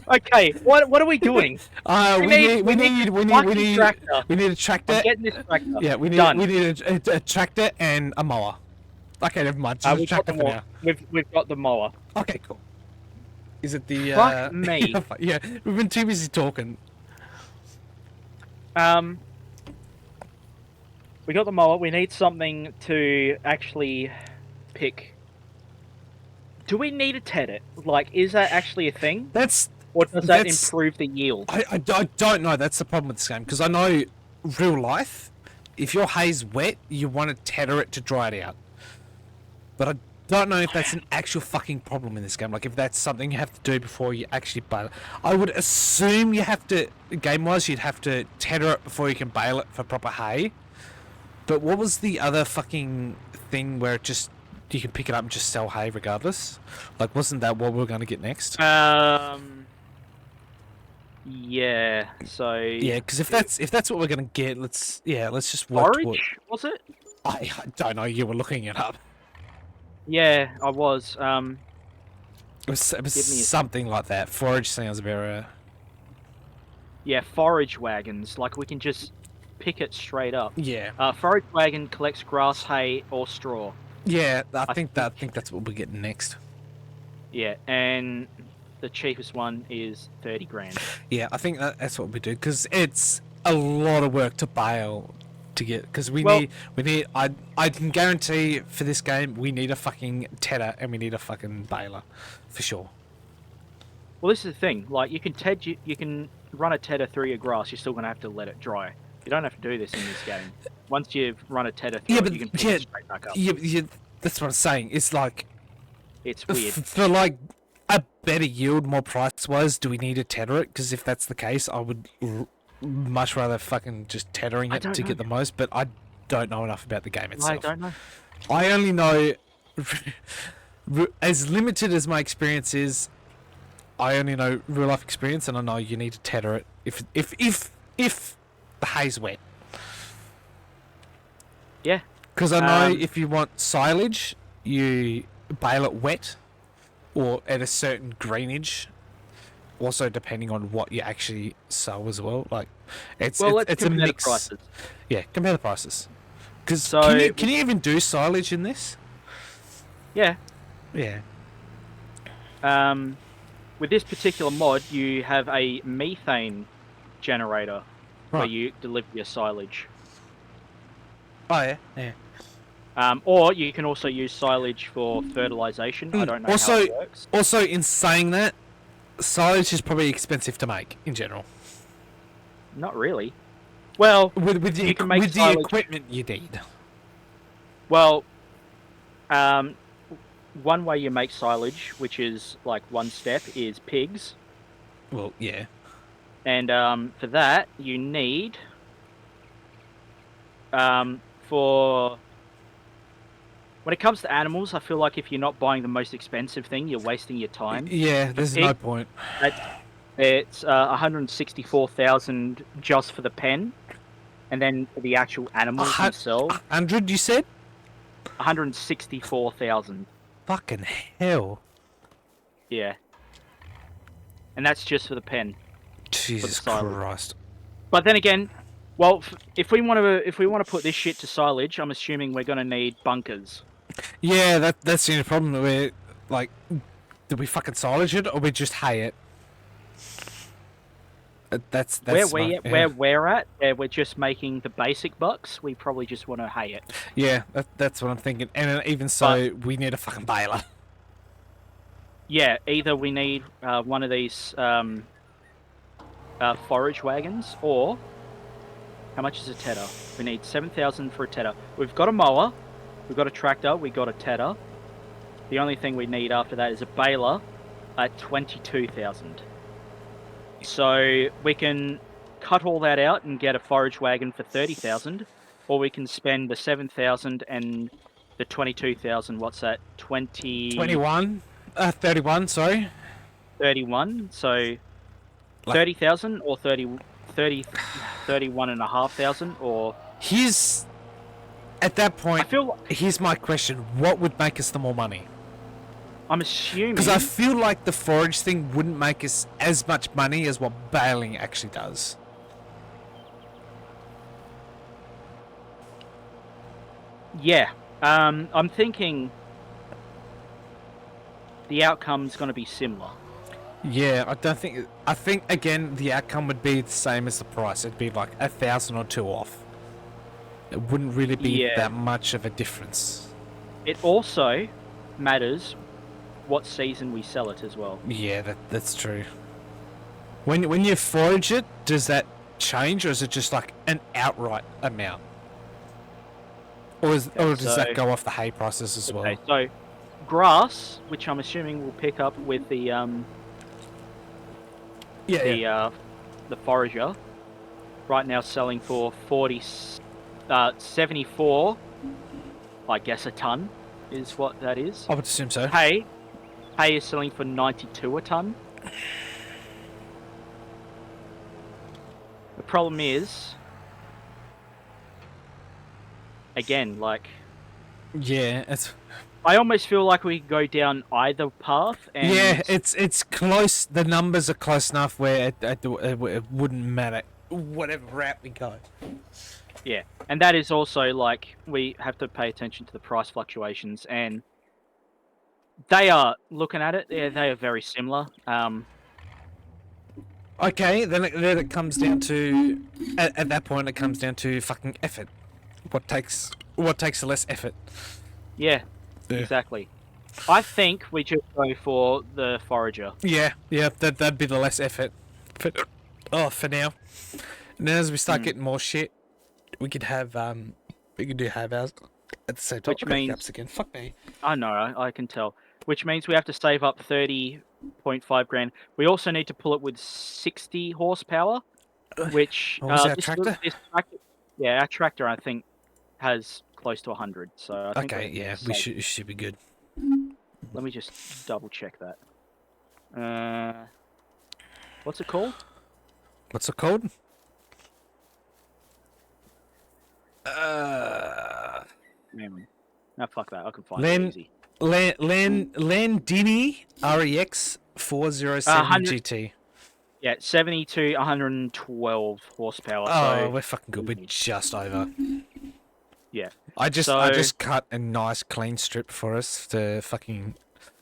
Okay, what are we doing? We need fucking tractor. we need a tractor. I'm getting this tractor. Yeah, we Done. need a tractor and a mower. Okay, never mind. Just a We've got tractor the for mower. now. We've got the mower. Okay, cool. Is it the Fuck me. Yeah, we've been too busy talking. We got the mower. We need something to actually pick. Do we need a tedet? Like, is that actually a thing? Or does that improve the yield? I don't know. That's the problem with this game because I know real life. If your hay's wet, you want to tether it to dry it out. But I don't know if that's an actual fucking problem in this game. Like if that's something you have to do before you actually bale it. I would assume you have to, game-wise, you'd have to tether it before you can bale it for proper hay. But what was the other fucking thing where it just you can pick it up and just sell hay regardless? Like, wasn't that what we were going to get next? Yeah. So. Yeah, because if that's what we're going to get, let's just work toward. Forage, was it? I don't know. You were looking it up. Yeah, I was. It was something like that. Forage sounds better. Yeah, forage wagons. Like we can just pick it straight up. Yeah. Forage wagon collects grass, hay, or straw. Yeah, I think that's what we're getting next. Yeah, and the cheapest one is 30 grand. Yeah, I think that's what we do because it's a lot of work to bale to get because we need I can guarantee for this game we need a fucking tedder and we need a fucking baler for sure. Well, this is the thing. Like you can run a tedder through your grass. You're still gonna have to let it dry. You don't have to do this in this game. Once you've run a tedder through it, you can pick it straight back up. Yeah, that's what I'm saying. It's like it's weird. For like a better yield, more price-wise, do we need to tether it? Because if that's the case, I would much rather fucking just tethering it to get the most. But I don't know enough about the game itself. I don't know. I only know, as limited as my experience is, I only know real life experience, and I know you need to tether it if the hay's wet. Yeah. Because I know if you want silage, you bale it wet, or at a certain greenage. Also, depending on what you actually sell as well, like it's a mix. Prices. Yeah, compare the prices. Because can you even do silage in this? Yeah. Yeah. With this particular mod, you have a methane generator where you deliver your silage. Oh yeah, yeah. Or you can also use silage for fertilization. I don't know how it works. Also, in saying that, silage is probably expensive to make in general. Not really. Well, with the equipment you need. Well, one way you make silage, which is like one step, is pigs. Well, yeah. And for that, you need for when it comes to animals, I feel like if you're not buying the most expensive thing, you're wasting your time. Yeah, there's no point. It's 164,000 just for the pen, and then for the actual animals themselves. 100, you said? 164,000. Fucking hell. Yeah. And that's just for the pen. Jesus Christ. But then again, well, if we want to put this shit to silage, I'm assuming we're gonna need bunkers. Yeah, that's the only problem. We're like, do we fucking silage it or we just hay it? That's where smart, yeah. where we're at, where we're just making the basic bucks, we probably just want to hay it. Yeah, that's what I'm thinking. And even so, we need a fucking baler. Yeah, either we need one of these forage wagons, or how much is a tedder? We need 7,000 for a tedder. We've got a mower, we've got a tractor, we got a tedder. The only thing we need after that is a baler at 22,000. So we can cut all that out and get a forage wagon for 30,000, or we can spend the 7,000 and the 22,000. What's that? 31, 31. Sorry. 31. So Like- 30,000 or 31,500, or Here's at that I point. feel Here's my question: what would make us the more money? I'm assuming Because I feel like the forage thing wouldn't make us as much money as what baling actually does. yeah. I'm thinking the outcome's going to be similar. Yeah, I don't think. I think again the outcome would be the same as the price. It'd be like 1,000 or 2 off. It wouldn't really be Yeah. that much of a difference. It also matters what season we sell it as well. Yeah, that's true. When you forage it, does that change, or is it just like an outright amount? Or does so- that go off the hay prices as well? Okay, so grass, which I'm assuming will pick up with the Yeah, the forager, right now selling for 74, I guess a ton is what that is. I would assume so. Hay is selling for 92 a ton. The problem is, again, like, Yeah, it's I almost feel like we could go down either path, and yeah, it's close. The numbers are close enough where it wouldn't matter whatever route we go. yeah, and that is also like we have to pay attention to the price fluctuations, and they are looking at it. They are very similar. Okay, then it comes down to at that point it comes down to fucking effort. What takes the less effort? Yeah, Yeah. exactly. I think we just go for the forager. Yeah, that'd be the less effort. For now. And then as we start getting more shit, we could have do have ours at the same time. Which I'm making means- ups again. Fuck me. I know, I can tell. Which means we have to save up 30.5 grand. We also need to pull it with 60 horsepower, which What was our this tractor? Yeah, our tractor I think has close to 100. So I think Okay, we're yeah, safe. should be good. Let me just double check that. What's it called? What's it called? Man, no, fuck that. I can find Len- it easy. Landini REX 407 100 GT. Yeah, 70 to 112 horsepower. Oh, so we're fucking good. We're just over. yeah, I So- just cut a nice clean strip for us to fucking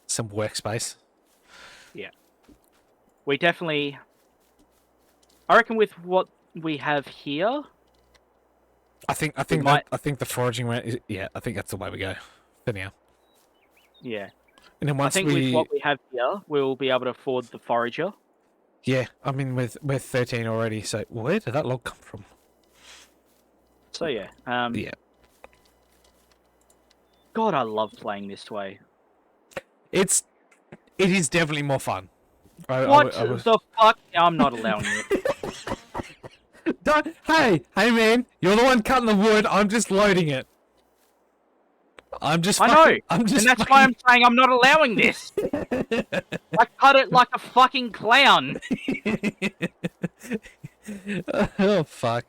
some workspace. we definitely. I reckon with what we have here, I think might- the foraging route is, yeah, I think that's the way we go for now. yeah. And then I once think we with what we have here, we'll be able to afford the forager. yeah, I mean we're 13 already, so where did that log come from? So yeah. Yeah. God, I love playing this way. It is definitely more fun. What the fuck? I'm not allowing it. Hey man, you're the one cutting the wood. I'm just loading it. I'm just. I fucking- know, I'm just. and that's why I'm saying I'm not allowing this. I cut it like a fucking clown. Oh fuck.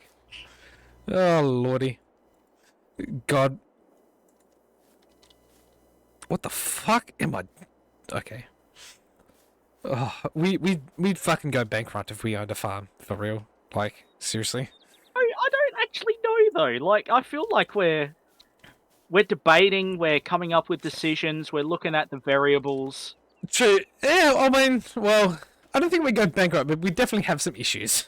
Oh lordy. God. What the fuck am I? Okay. Oh, we'd fucking go bankrupt if we owned a farm for real. Like seriously. I don't actually know though. Like I feel like we're debating, we're coming up with decisions, we're looking at the variables. True. Yeah. I mean, well, I don't think we go bankrupt, but we definitely have some issues.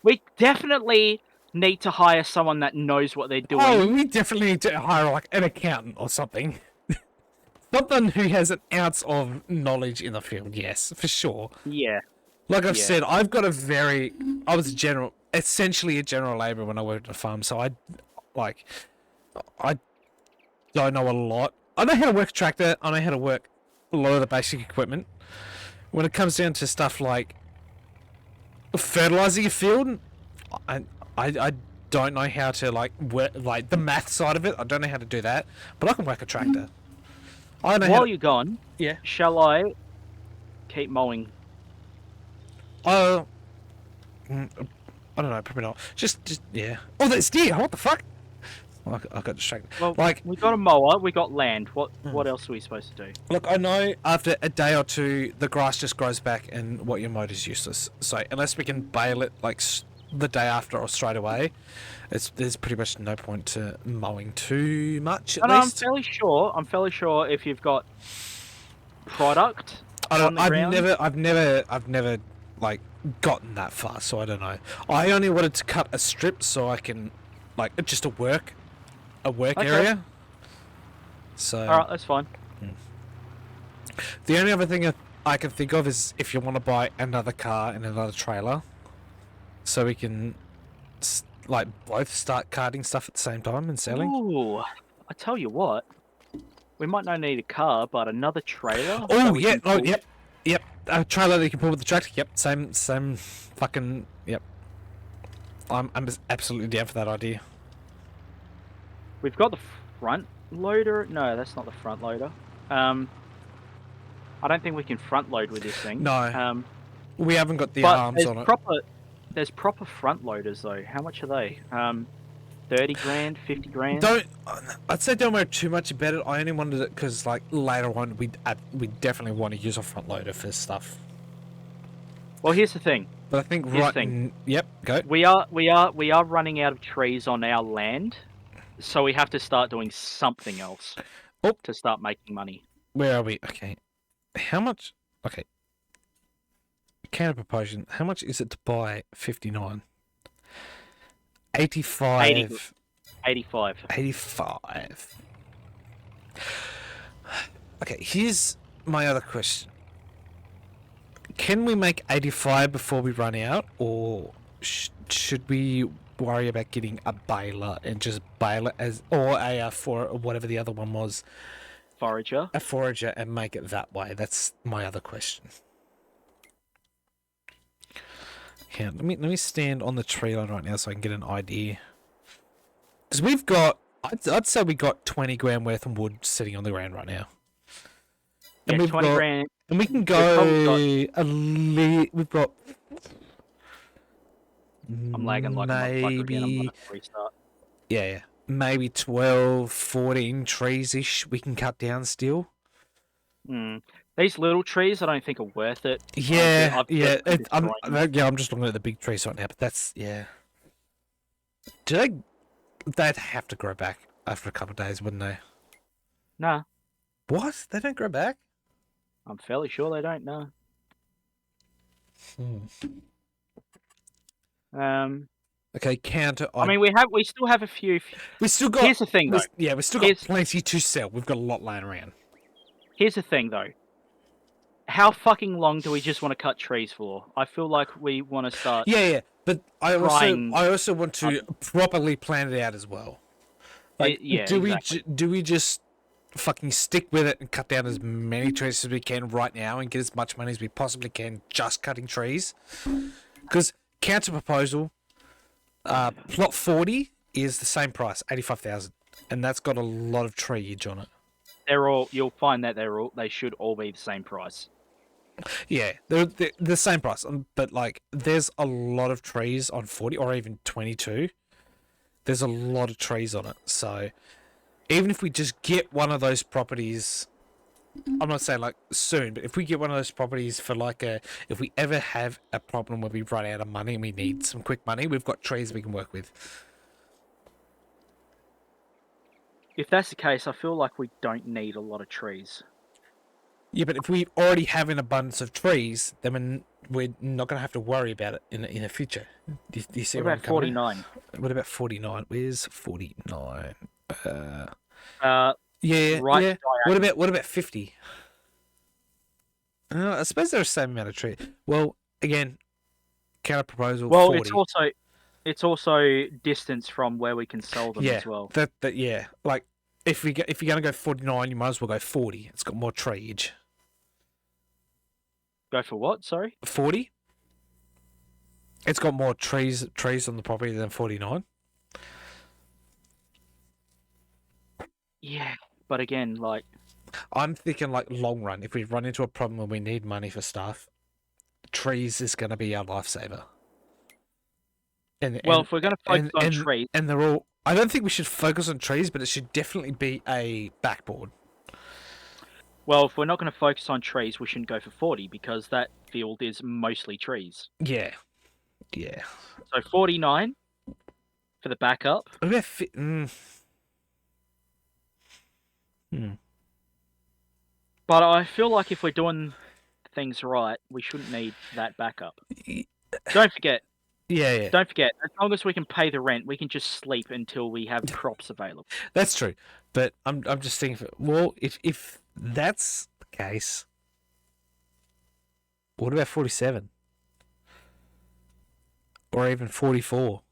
We definitely need to hire someone that knows what they're Oh, doing. we definitely need to hire like an accountant or something. Someone who has an ounce of knowledge in the field, yes, for sure. Yeah. Like I've Yeah. said, I've got I was essentially a general labourer when I worked at a farm, so I don't know a lot. I know how to work a tractor, I know how to work a lot of the basic equipment. When it comes down to stuff like fertilizing a field, I don't know how to like work like the math side of it. I don't know how to do that, but I can work a tractor. I know how While to, you're gone, yeah. shall I keep mowing? Oh, I don't know, probably not. Just yeah. Oh, that's deer. What the fuck? I got distracted. Well, Like, we got a mower, we got land. What else are we supposed to do? look, I know after a day or two, the grass just grows back, and what you mowed is useless. So unless we can bale it like the day after or straight away, there's pretty much no point to mowing too much at And I'm least. fairly sure. I'm fairly sure if you've got product I on don't. the ground. I've never like gotten that far, so I don't know. I only wanted to cut a strip so I can, like, just a work Okay. area. So All right, that's fine. the only other thing I can think of is if you want to buy another car and another trailer, so we can like both start carting stuff at the same time and selling. Ooh, I tell you what, we might not need a car, but another trailer. Oh that we yeah, can oh pull. yep. A trailer that you can pull with the tractor. Yep, same fucking yep. I'm just absolutely down for that idea. We've got the front loader. No, that's not the front loader. I don't think we can front load with this thing. No. We haven't got the but arms on it. there's proper front loaders though. How much are they? 30 grand, 50 grand. I'd say don't worry too much about it. I only wanted it because like later on we definitely want to use a front loader for stuff. Well, here's the thing. But I think Here's the right. thing. Yep. Go. We are running out of trees on our land, so we have to start doing something else Oh. to start making money. Where are we? Okay. How much? Okay. Counter proposition. How much is it to buy 59? 85. 85. 85. Okay, here's my other question. Can we make 85 before we run out, or should we worry about getting a baler and just bale it as, or a for whatever the other one was, Forager. a forager, and make it that way? That's my other question. Yeah, let me stand on the tree line right now so I can get an idea. Because we've got, I'd say we got 20 grand worth of wood sitting on the ground right now. Yeah, we've 20 got, grand. and we can We've go probably we've got I'm lagging like a motherfucker again. I'm maybe gonna restart. yeah, maybe 12, 14 trees-ish we can cut down still. These little trees, I don't think are worth it. Yeah, I've yeah. just I'm destroyed them. just looking at the big trees right now, but that's yeah. They'd have to grow back after a couple of days, wouldn't they? Nah, What? They don't grow back? I'm fairly sure they don't. No. Okay, counter. I mean, we still have a few. we still got. Here's the thing, though. Yeah, we still got Here's- plenty to sell. We've got a lot laying around. Here's the thing, though. How fucking long do we just want to cut trees for? I feel like we want to start. Yeah, but I Trying- also want to properly plan it out as well. Like, yeah, do exactly. do we just fucking stick with it and cut down as many trees as we can right now and get as much money as we possibly can just cutting trees? Because counter proposal, plot 40 is the same price, 85,000, and that's got a lot of treeage on it. You'll find that they should all be the same price. Yeah, they're the same price, but like there's a lot of trees on 40 or even 22. There's a lot of trees on it, so even if we just get one of those properties, I'm not saying like soon, but if we get one of those properties for like if we ever have a problem where we run out of money and we need some quick money, we've got trees we can work with. If that's the case, I feel like we don't need a lot of trees. Yeah, but if we already have an abundance of trees, then we're not going to have to worry about it in the future. Do you see What where I'm about coming 49? at? What about 49? Where's 49? Uh, Yeah, right yeah. diagonal. What about 50? I suppose they're the same amount of trees. Well, again, counter proposal Well, 40. it's also distance from where we can sell them Yeah, as well. that yeah. Like if you're gonna go 49, you might as well go 40. It's got more treeage. Go for what? Sorry. 40. It's got more trees on the property than 49. Yeah, but again, like, I'm thinking like long run. If we run into a problem and we need money for stuff, trees is gonna be our lifesaver. well, if we're going to focus on trees, And they're all. I don't think we should focus on trees, but it should definitely be a backboard. well, if we're not going to focus on trees, we shouldn't go for 40 because that field is mostly trees. Yeah, yeah. So 49 for the backup. What about But I feel like if we're doing things right, we shouldn't need that backup. Don't forget, Yeah. as long as we can pay the rent, we can just sleep until we have crops available. That's true. But I'm just thinking. Well, if that's the case, what about 47? Or even 44?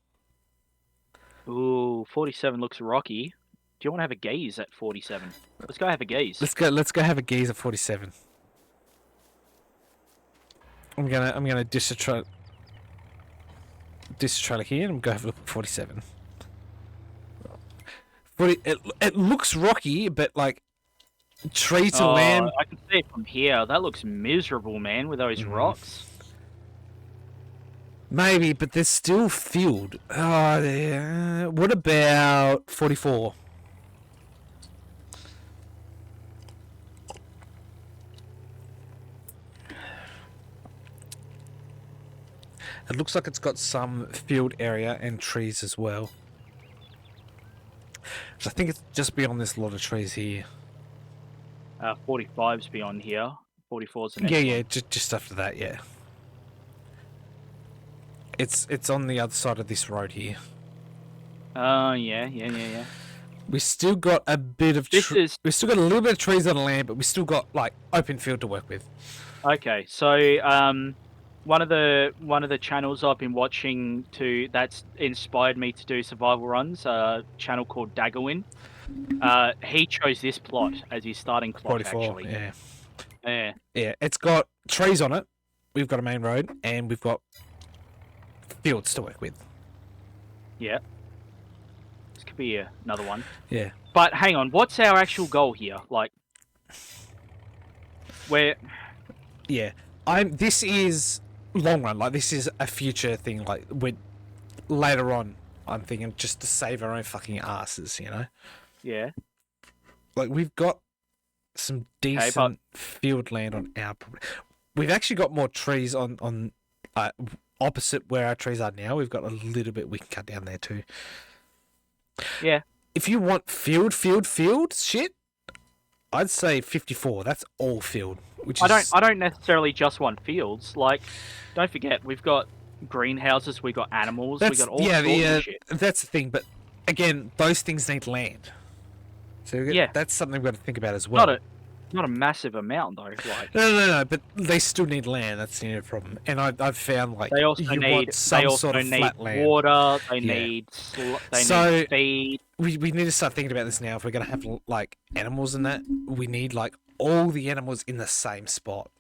Ooh, 47 looks rocky. Do you want to have a gaze at 47? Let's go have a gaze. Let's go have a gaze at 47. I'm gonna distrailer here and I'm gonna have a look at 47. It looks rocky, but like tree to land. I can see it from here. That looks miserable, man, with those rocks. Maybe, but there's still field. What about 44? It looks like it's got some field area and trees as well. So I think it's just beyond this lot of trees here. 45's beyond here. 44's the next one. Yeah, just after that, yeah. It's on the other side of this road here. Yeah. We still got a bit of we still got a little bit of trees on the land, but we still got like open field to work with. Okay, so one of the channels I've been watching that's inspired me to do survival runs, a channel called Daggerwin. He chose this plot as his starting plot. 44, actually. Yeah. Yeah, it's got trees on it. We've got a main road, and we've got fields to work with. Yeah. This could be another one. Yeah. But hang on, what's our actual goal here? Like, where? Yeah, this is long run. Like, this is a future thing. Like, later on, I'm thinking just to save our own fucking asses, you know. Yeah. Like, we've got some decent field land on our property. We've actually got more trees on opposite where our trees are now. We've got a little bit we can cut down there too. Yeah. If you want field shit, I'd say 54. That's all field. I don't necessarily just want fields. Like, don't forget, we've got greenhouses, we've got animals, we got all sorts of shit. That's the thing, but again, those things need land. So that's something we've got to think about as well. Not a massive amount though. Like, no, but they still need land. That's the only problem. And I've found like they also need flat land. Water. They need feed. We need to start thinking about this now. If we're gonna have like animals and that, we need like all the animals in the same spot.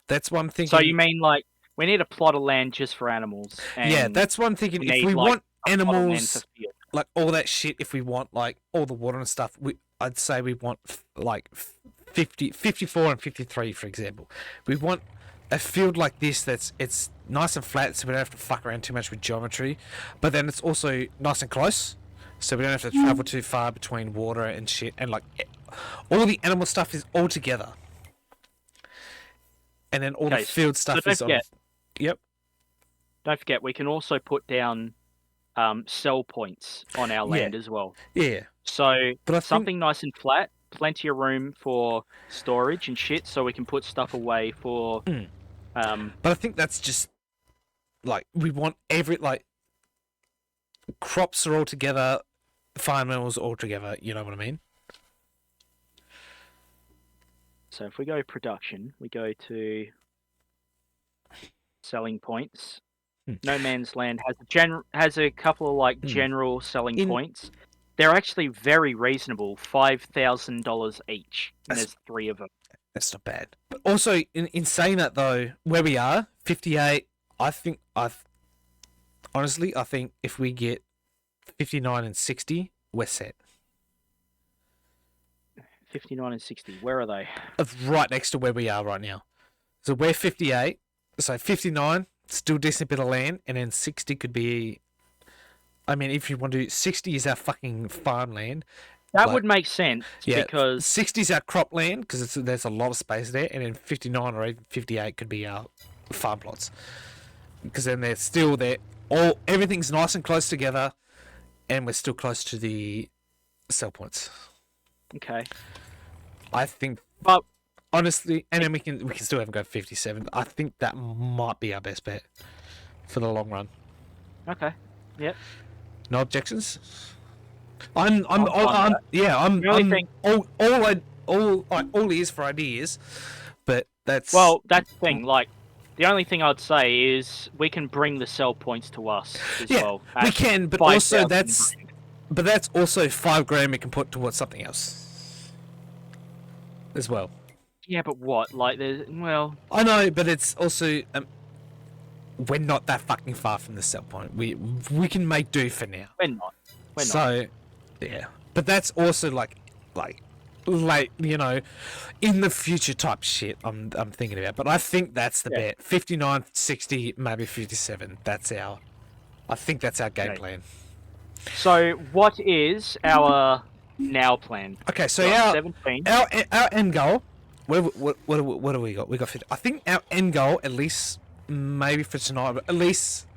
That's what I'm thinking. So you mean like we need a plot of land just for animals? And yeah, that's what I'm thinking. If we want animals, like all that shit, if we want like all the water and stuff, I'd say we want like 54 and 53, for example. We want a field like this it's nice and flat, so we don't have to fuck around too much with geometry, but then it's also nice and close, so we don't have to travel too far between water and shit, and like all the animal stuff is all together, and then all the field stuff is on. Yep. Don't forget, we can also put down sell points on our land as well. Yeah. So something nice and flat, plenty of room for storage and shit, so we can put stuff away for. But I think that's just like we want crops are all together, farm animals all together. You know what I mean? So if we go production, we go to selling points. No Man's Land has a couple of like general selling points. They're actually very reasonable, $5,000 each. And there's 3 of them. That's not bad. But also, in saying that though, where we are, 58, honestly, I think if we get 59 and 60, we're set. 59 and 60, where are they? Right next to where we are right now. So we're 58, so 59, still decent bit of land, and then 60 could be... I mean, if you want to... 60 is our fucking farmland. That would make sense, because... 60 is our cropland, because there's a lot of space there, and then 59 or even 58 could be our farm plots. Because then they're still there. Everything's nice and close together, and we're still close to the sell points. Okay. I think... But... Honestly, and then we can still have go 57. I think that might be our best bet for the long run. Okay. Yep. No objections. All ears for ideas, but that's... Well, that's the thing. Like, the only thing I'd say is we can bring the sell points to us as well. We can, but also that's also $5,000 we can put towards something else as well. Yeah, but what? Like, there's... Well... I know, but it's also... we're not that fucking far from the sell point. We can make do for now. We're not. So, yeah. But that's also, like, you know, in the future type shit I'm thinking about. But I think that's the bet. 59, 60, maybe 57. I think that's our game plan. So, what is our now plan? Okay, so our end goal... What do we got? We got 50. I think our end goal, at least maybe for tonight, but at least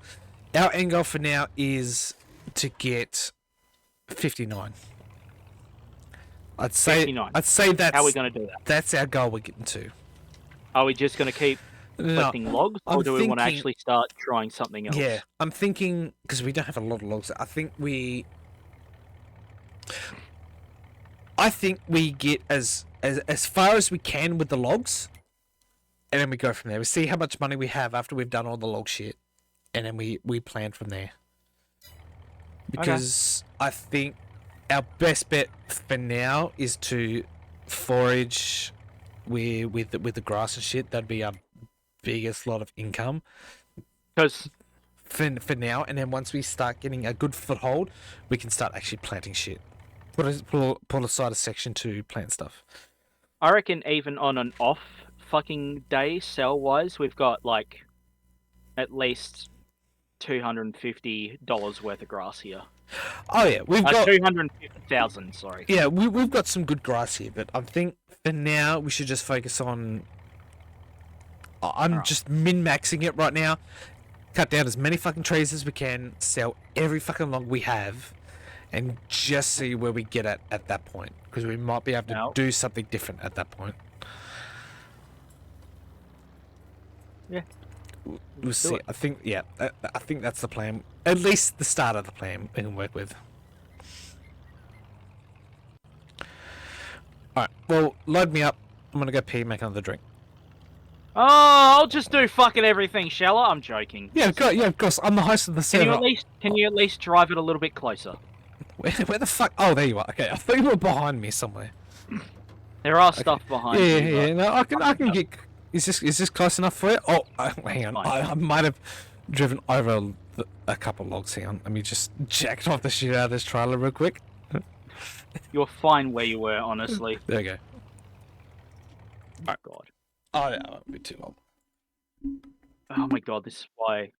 our end goal for now is to get 59. I'd say 59. That's how are we going to do that? That's our goal we're getting to. Are we just going to keep collecting logs, or do we want to actually start trying something else? Yeah, I'm thinking, because we don't have a lot of logs. I think we get as far as we can with the logs, and then we go from there. We see how much money we have after we've done all the log shit, and then we plan from there. Because I think our best bet for now is to forage with the grass and shit. That'd be our biggest lot of income. Because for now, and then once we start getting a good foothold, we can start actually planting shit. Pull aside a section to plant stuff. I reckon even on an off fucking day, sell-wise, we've got, like, at least $250 worth of grass here. Oh, yeah. We've got... 250,000, sorry. Yeah, we've got some good grass here, but I think for now we should just focus on... just min-maxing it right now. Cut down as many fucking trees as we can, sell every fucking log we have, and just see where we get at that point. Because we might be able to do something different at that point. Yeah. We'll see. I think that's the plan. At least the start of the plan we can work with. Alright, well, load me up. I'm gonna go pee, make another drink. Oh, I'll just do fucking everything, shall I? I'm joking. Yeah, of course. I'm the host of the server. Can you at least drive it a little bit closer? Where the fuck? Oh, there you are. Okay, I thought you were behind me somewhere. There are stuff behind you. Yeah. No, I can get. Is this close enough for you? Oh, hang on. I might have driven over a couple logs. Hang on. Let me just jack off the shit out of this trailer real quick. You're fine where you were, honestly. There you go. Oh god. Oh yeah, that won't be too long. Oh my god, this is why.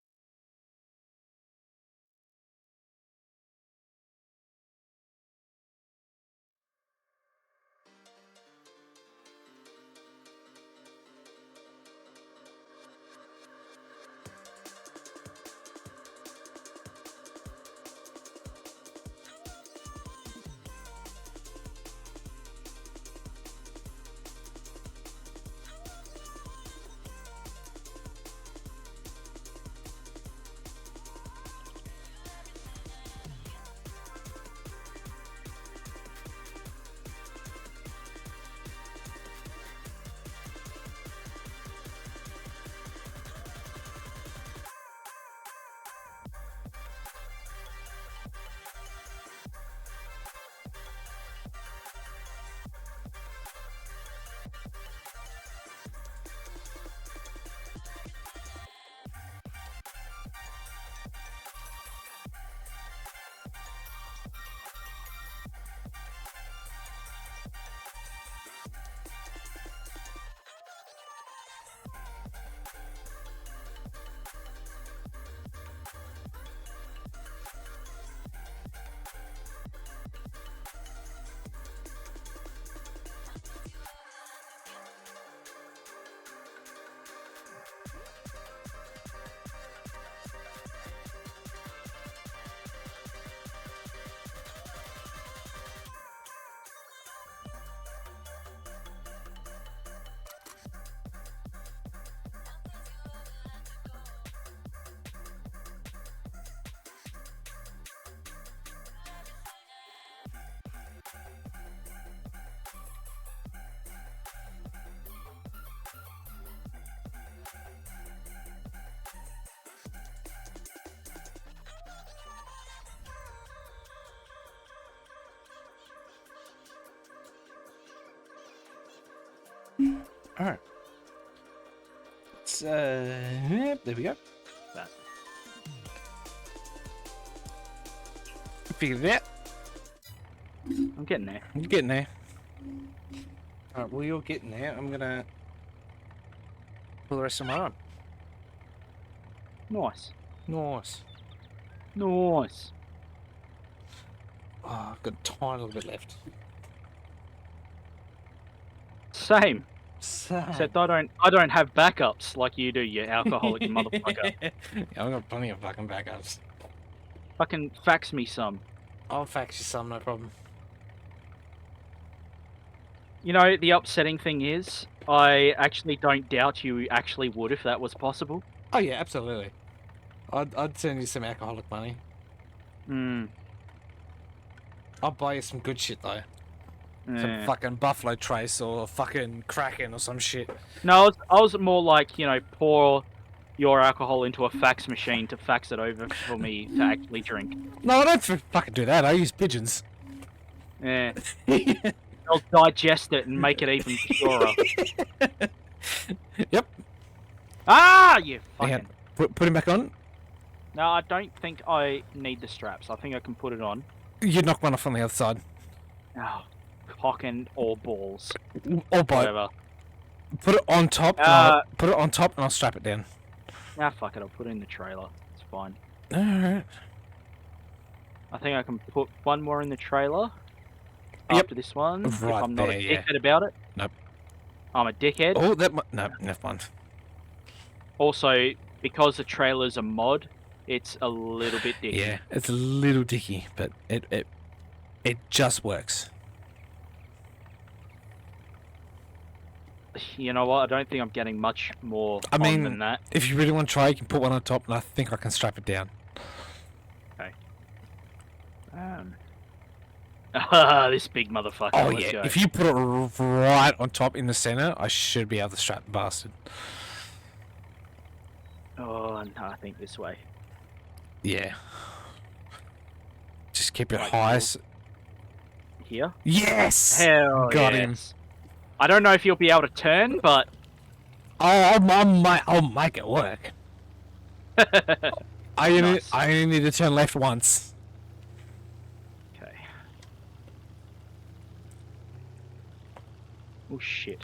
All right. So yeah, there we go. That. Figured it out. I'm getting there. You're getting there. All right. Well, you're getting there. I'm gonna pull the rest of my arm. Nice. Nice. Nice. Oh, I've got a tiny little bit left. Same. So. Except I don't have backups like you do, you alcoholic motherfucker. Yeah, I've got plenty of fucking backups. Fucking fax me some. I'll fax you some, no problem. You know, the upsetting thing is, I actually don't doubt you actually would if that was possible. Oh yeah, absolutely. I'd send you some alcoholic money. Hmm. I'll buy you some good shit though. Some Yeah. fucking Buffalo Trace or fucking Kraken or some shit. No, I was more like, you know, pour your alcohol into a fax machine to fax it over for me to actually drink. No, I don't fucking do that. I use pigeons. Yeah. They'll digest it and make it even purer. Yep. Ah, you Hang fucking... on. Put him back on. No, I don't think I need the straps. I think I can put it on. You knock one off on the other side. Oh, cock and or balls. Or both. Whatever. Put it on top. Put it on top, and I'll strap it down. Nah, fuck it. I'll put it in the trailer. It's fine. All right. I think I can put one more in the trailer. Yep. After this one. If Right I'm not there, a yeah. dickhead about it. Nope. I'm a dickhead. Oh, that no, never mind. Also, because the trailer's a mod, it's a little bit dicky. Yeah, it's a little dicky, but it just works. You know what? I don't think I'm getting much more I mean, than that. if you really want to try, you can put one on top, and I think I can strap it down. This big motherfucker. Oh Let's yeah, go. if you put it right on top in the center, I should be able to strap the bastard. Oh, no, I think this way. Yeah. Just keep it Like high. this. Here? Yes! Hell Got him. yes. I don't know if you'll be able to turn, but... I'll make it work. Nice. I only need to turn left once. Okay. Oh, shit.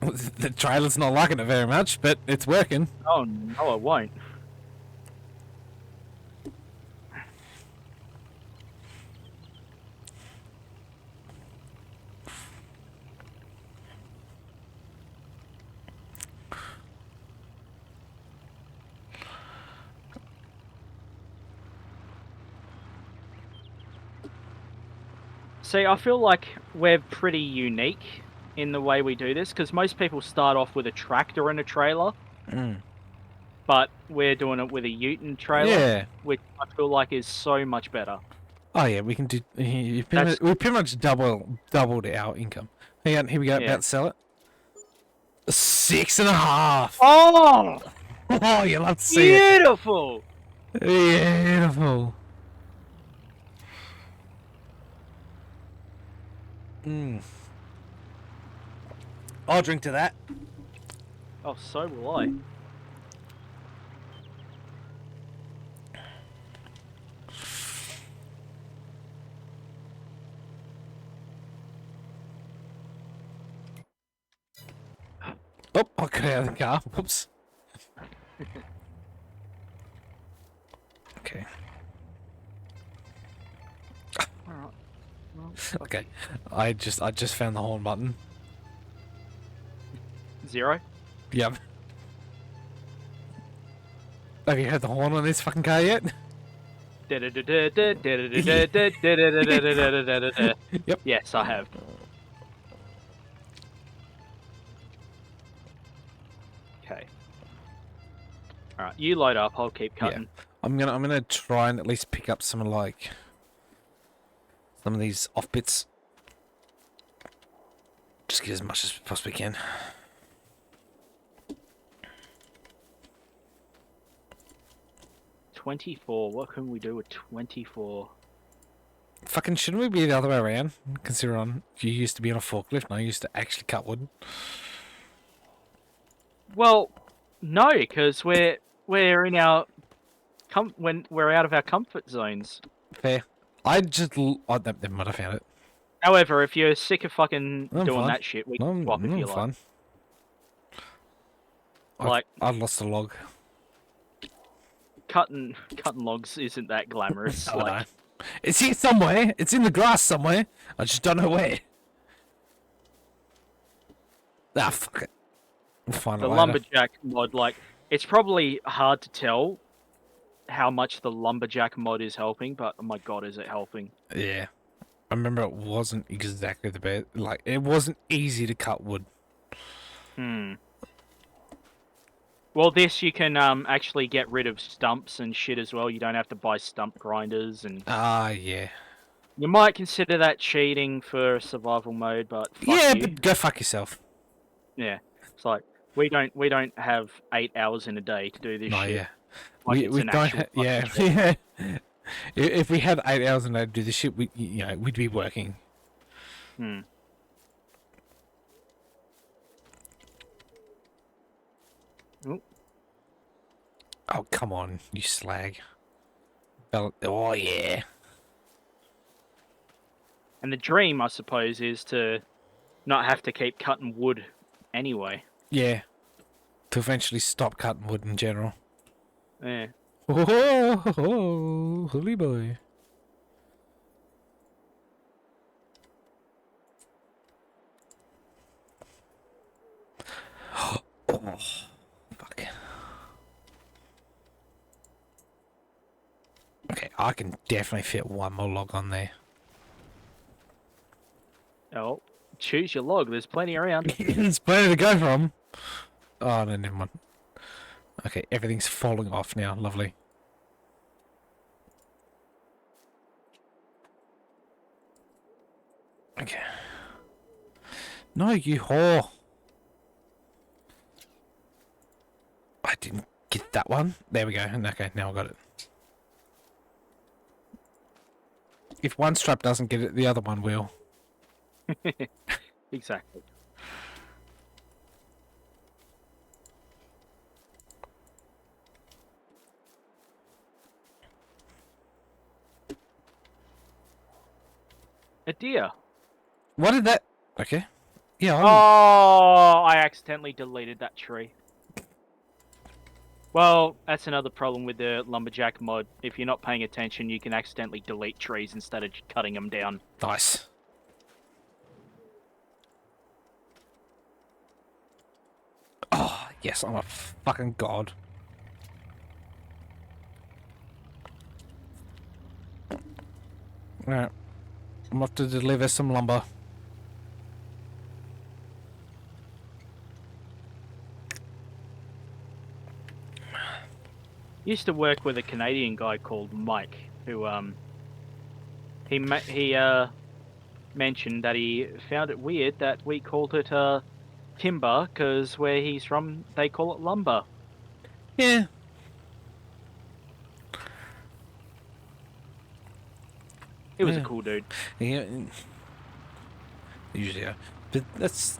The trailer's not liking it very much, but it's working. Oh, no, I won't. See, I feel like we're pretty unique in the way we do this, because most people start off with a tractor and a trailer, but we're doing it with a ute and trailer, Yeah. which I feel like is so much better. Oh yeah, we can do. We pretty much doubled our income. Hang on, here we go. Yeah. About to sell it. 6.5. Oh, Oh, you love to see beautiful! it. Beautiful. I'll drink to that. Oh, so will I. Oh, I got out of the car. Whoops. Okay. Alright. Well, Okay. I just found the horn button. 0? Yep. Have you heard the horn on this fucking car yet? Yep. Yep. Yes, I have. Okay. Alright, you load up, I'll keep cutting. I'm gonna try and at least pick up some of these off bits. Just get as much as we possibly can. $24. What can we do with 24? fucking shouldn't we be the other way around? Considering you used to be on a forklift and I used to actually cut wood. Well, no, because we're in our when we're out of our comfort zones. Fair. Oh, never mind, I found it. However, if you're sick of fucking I'm doing fine. that shit, we No, can swap if I'm you like. fine. Like I lost a log. cutting logs isn't that glamorous. I like know. It's here somewhere. It's in the grass somewhere. I just don't know where. Ah, fuck it. We'll find the it later. lumberjack mod, like it's probably hard to tell how much the lumberjack mod is helping, but oh my god, is it helping? Yeah. I remember it wasn't exactly the best. Like, it wasn't easy to cut wood. Well, this you can actually get rid of stumps and shit as well. You don't have to buy stump grinders, and Ah, yeah. you might consider that cheating for survival mode, but fuck Yeah, you. but go fuck yourself. Yeah, it's like we don't have 8 hours in a day to do this No, shit. yeah. Like we it's we an don't. actual Yeah, fucking job. yeah. If we had 8 hours a day to do this shit, we'd be working. Hmm. Oop. Oh, come on, you slag. Oh, yeah. And the dream, I suppose, is to not have to keep cutting wood anyway. Yeah. To eventually stop cutting wood in general. Yeah. Oh, holy boy. Oh, fuck. Okay, I can definitely fit one more log on there. Oh, choose your log. There's plenty around. There's plenty to go from. Oh, no, never mind. Okay, everything's falling off now. Lovely. Okay. No, you whore. I didn't get that one. There we go. Okay, now I got it. If one strap doesn't get it, the other one will. Exactly. A deer. What did that... Okay. Yeah, Oh, I accidentally deleted that tree. Well, that's another problem with the lumberjack mod. If you're not paying attention, you can accidentally delete trees instead of cutting them down. Nice. Oh, yes, I'm a fucking god. Alright. I'm off to deliver some lumber. Used to work with a Canadian guy called Mike, who he mentioned that he found it weird that we called it timber, because where he's from they call it lumber. Yeah. He was a Yeah. cool dude. Yeah. Usually, yeah. But it's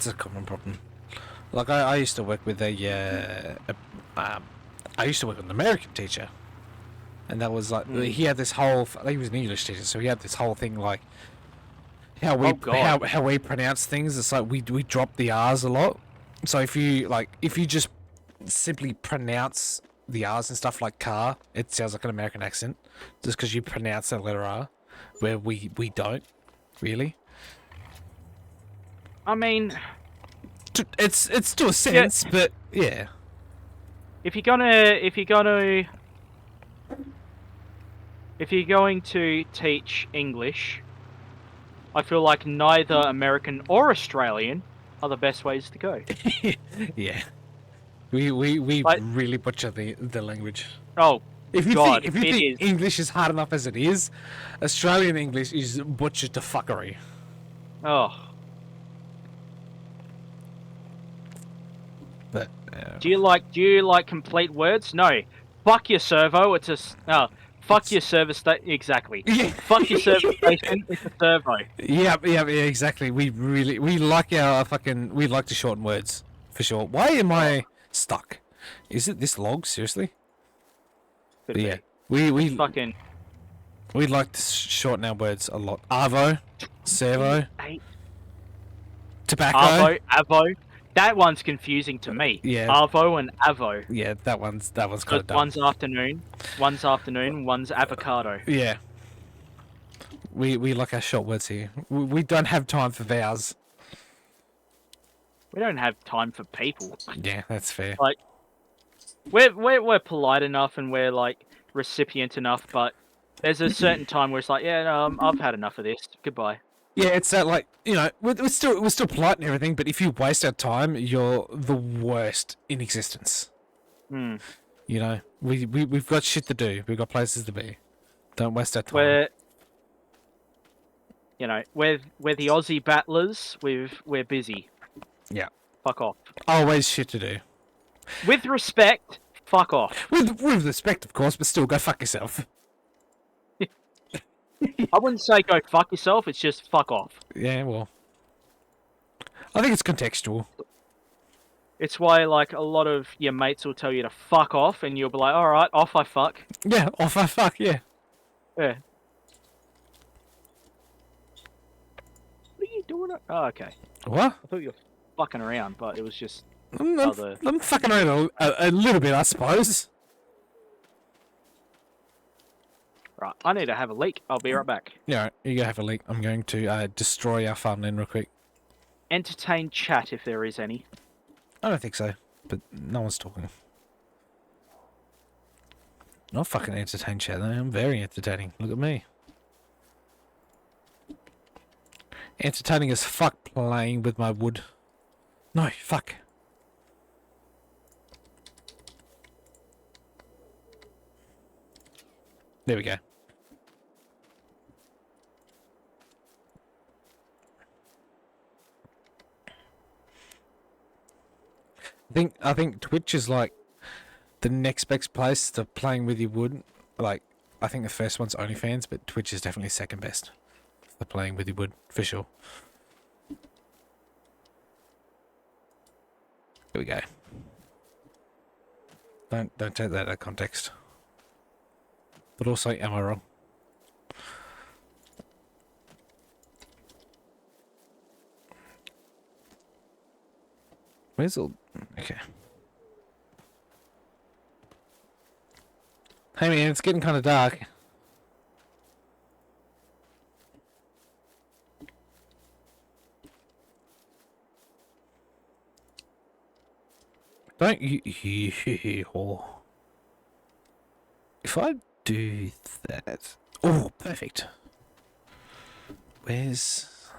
a common problem. Like, I used to work with I used to work with an American teacher. And that was like, he had this whole, he was an English teacher, so he had this whole thing like, how we Oh, God. how we pronounce things. It's like we drop the R's a lot. So if you just simply pronounce the R's and stuff like car, it sounds like an American accent, just because you pronounce the letter R, where we don't really. I mean, It's to a sense, but yeah. if you're going to teach English, I feel like neither American or Australian are the best ways to go. Yeah. We Like- really butcher the language. Oh, If you God, think it is. English is hard enough as it is, Australian English is butchered to fuckery. oh. But Do you like complete words? No. Fuck your servo. It's a Fuck your service station. Exactly. Yeah. Fuck your service station. It's a servo. Yeah, exactly. We like our fucking. We like to shorten words for sure. Why am I stuck? Is it this log? Seriously? Could But yeah, be. we Fucking like to shorten our words a lot. Arvo, servo, eight. tobacco. Arvo, Avo. That one's confusing to me. Yeah. Arvo and Avo. Yeah, that one's kind Because of dumb. one's afternoon, one's avocado. Yeah. We like our short words here. We don't have time for vows. We don't have time for people. Yeah, that's fair. Like, we're polite enough and we're like recipient enough, but there's a certain time where it's like, yeah, no, I've had enough of this. Goodbye. Yeah, it's that like we're still polite and everything, but if you waste our time, you're the worst in existence. Hmm. You know, we've got shit to do. We've got places to be. Don't waste our time. We're the Aussie battlers. We're busy. Yeah. Fuck off. Always shit to do. With respect, fuck off. With respect, of course, but still go fuck yourself. I wouldn't say go fuck yourself. It's just fuck off. Yeah, well, I think it's contextual. It's why like a lot of your mates will tell you to fuck off, and you'll be like, all right, off I fuck. Yeah, off I fuck. Yeah. Yeah. What are you doing? Oh, okay. What? I thought you were fucking around, but it was just I'm fucking around a little bit, I suppose. right. I need to have a leak. I'll be right back. Yeah, you go have a leak. I'm going to destroy our farmland real quick. Entertain chat if there is any. I don't think so, but no one's talking. Not fucking entertain chat, though. I'm very entertaining. Look at me. Entertaining as fuck playing with my wood. No, fuck. There we go. I think Twitch is like the next best place to playing with your wood. Like, I think the first one's OnlyFans, but Twitch is definitely second best for playing with your wood, for sure. Here we go. Don't take that out of context. But also, am I wrong? Where's all... Okay. Hey man, it's getting kind of dark. Don't you... If I do that... Oh, perfect. Where's...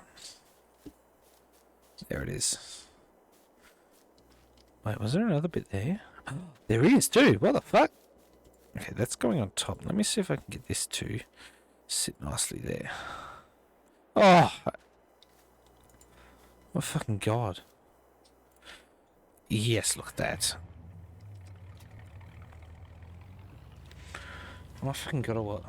There it is. Wait, was there another bit there? There is too. What the fuck? Okay, that's going on top. Let me see if I can get this to sit nicely there. Oh! Oh, fucking God. Yes, look at that. Oh, I fucking got or what?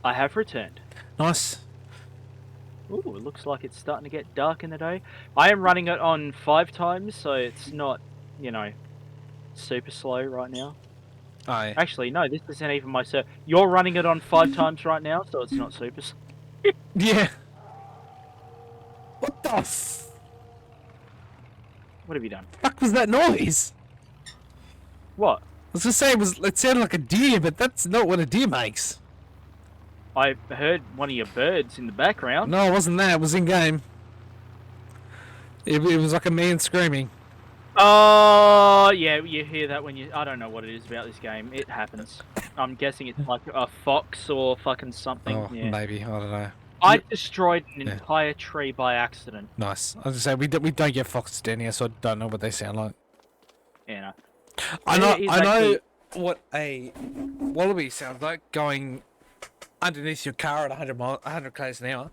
I have returned. Nice. Ooh, it looks like it's starting to get dark in the day. I am running it on 5 times, so it's not, super slow right now. Aye. Actually, no, this isn't even my server. You're running it on 5 times right now, so it's not super slow. Yeah. What the f... What have you done? fuck was that noise? What? I was gonna say it sounded like a deer, but that's not what a deer makes. I heard one of your birds in the background. No, it wasn't that. It was in game. It was like a man screaming. Oh, yeah, you hear that when you... I don't know what it is about this game. It happens. I'm guessing it's like a fox or fucking something. Oh, yeah. maybe. I don't know. I destroyed an Yeah. entire tree by accident. Nice. I was gonna say we don't get foxes down here, so I don't know what they sound like. Yeah, no. I know. It's I know actually- what a wallaby sounds like going underneath your car at 100 k's an hour.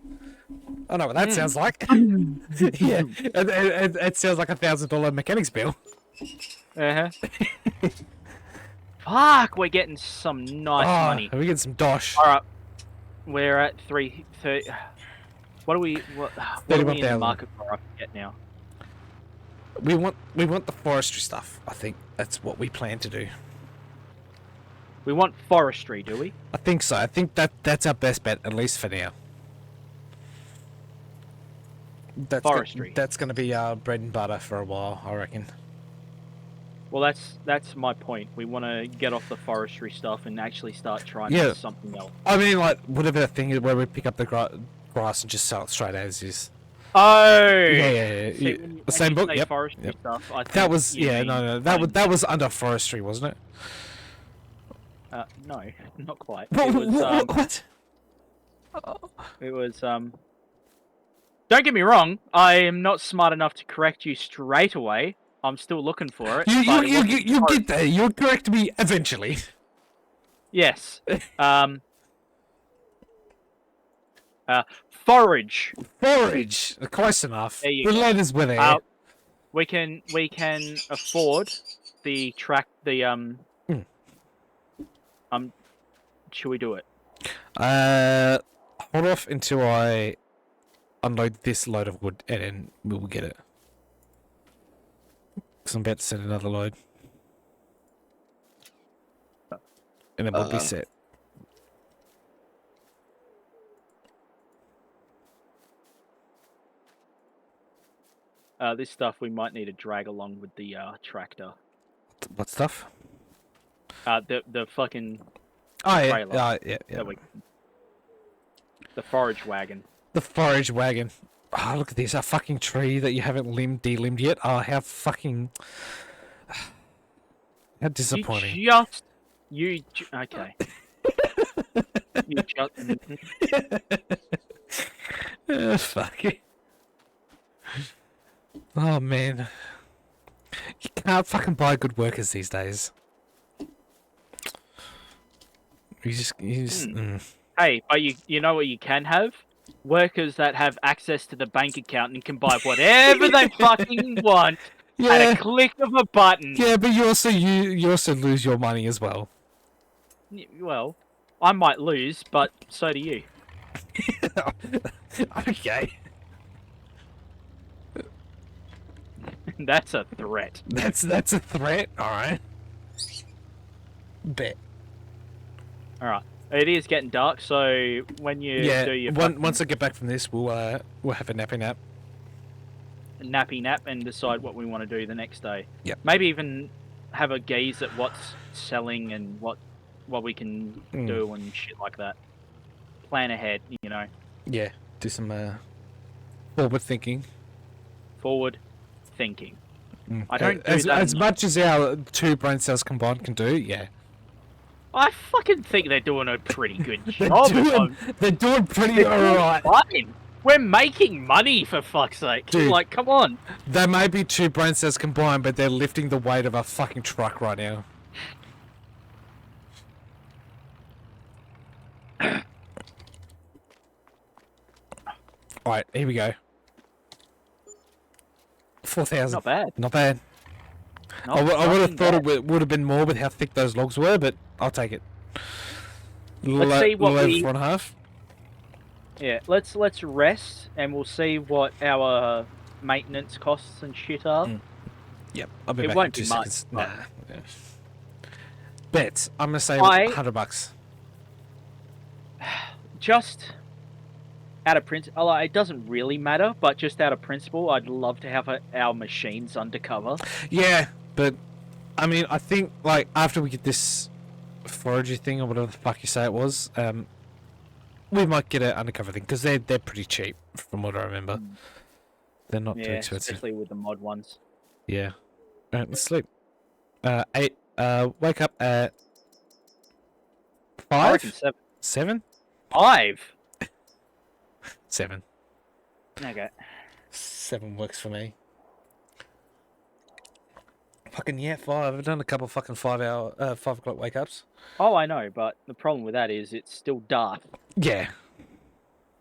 I know what that sounds like. Yeah, it sounds like $1,000 mechanics bill. Uh-huh. Fuck, we're getting some nice money. We get some dosh. Alright. We're at 330. What are we what are we in the 31,000. market for? I forget now. We want the forestry stuff. I think that's what we plan to do. We want forestry, do we? I think so. I think that's our best bet, at least for now. Forestry. That's going to be our bread and butter for a while, I reckon. Well, that's my point. We want to get off the forestry stuff and actually start trying Yeah. something else. I mean, like, whatever the thing is where we pick up the grass and just sell it straight as is. Oh! Yeah. See, when The same you book, say yep. forestry Yep. stuff, I That think was, you yeah, mean no, finding- that was under forestry, wasn't it? No, not quite. What? It was Don't get me wrong. I am not smart enough to correct you straight away. I'm still looking for it. but it wasn't You forest- get there. You'll correct me eventually. Yes. Forage. Forage. Close enough. There you The go. letters were there. We can afford the track. Should we do it? Hold off until I unload this load of wood, and then we'll get it. Because I'm about to send another load. And then we'll be set. This stuff we might need to drag along with the tractor. What stuff? The fucking Oh, yeah. trailer. Yeah. that we- the forage wagon. The forage wagon. Oh, look at this. A fucking tree that you haven't delimbed yet. Oh, how fucking... How disappointing. Okay. You just, Fuck it. Oh, man. You can't fucking buy good workers these days. You just... Hey, but you know what you can have? Workers that have access to the bank account and can buy whatever they fucking want at Yeah, a click of a button. yeah, but you also lose your money as well. Well, I might lose, but so do you. Okay. That's a threat. That's a threat. All right. Bet. All right. It is getting dark, so when you do your Once I get back from this, we'll have a nappy nap. nappy nap and decide what we want to do the next day. Yep. Maybe even have a gaze at what's selling and what we can do and shit like that. Plan ahead, you know. Yeah. Do some forward thinking. Forward thinking. I don't do as that as much as our two brain cells combined can do. Yeah. I fucking think they're doing a pretty good They're job. doing pretty alright. Fine. We're making money, for fuck's sake. Dude. Like, come on. They may be two brain cells combined, but they're lifting the weight of a fucking truck right now. Alright, here we go. 4,000. Not bad. Not bad. Not I would have fucking thought bad. it would have been more with how thick those logs were, but I'll take it. Let's see what over we- 4.5. Yeah, let's rest and we'll see what our maintenance costs and shit are. Yep, I'll be It back won't in 2 be much, seconds. but- Nah. Yeah. Bets. I'm gonna say I- $100. Just out of principle, it doesn't really matter, but just out of principle, I'd love to have our machines undercover. Yeah, but I mean, I think like after we get this foragey thing or whatever the fuck you say it was, we might get an undercover thing because they're pretty cheap from what I remember. They're not too Yeah, expensive. especially with the mod ones. Yeah. Alright, let's sleep. 8. Wake up at I reckon 5. 7. 5. 7. Okay. 7 works for me. Fucking yeah, 5. I've done a couple fucking 5 o'clock wake ups. Oh, I know, but the problem with that is it's still dark. Yeah.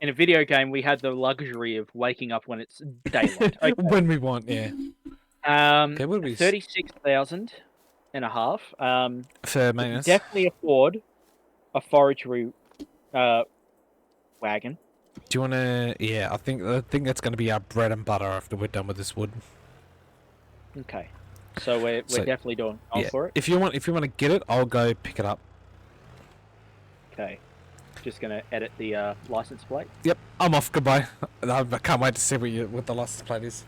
In a video game, we had the luxury of waking up when it's daylight. Okay. When we want, yeah. Okay, what do we 36,000 and a half. for We can maintenance? definitely afford a forestry wagon. Do you want to? Yeah, I think that's going to be our bread and butter after we're done with this wood. Okay. So we're So, definitely going Yeah, for it. if you want to get it, I'll go pick it up. Okay. Just gonna edit the license plate. Yep, I'm off. Goodbye. I can't wait to see what the license plate is.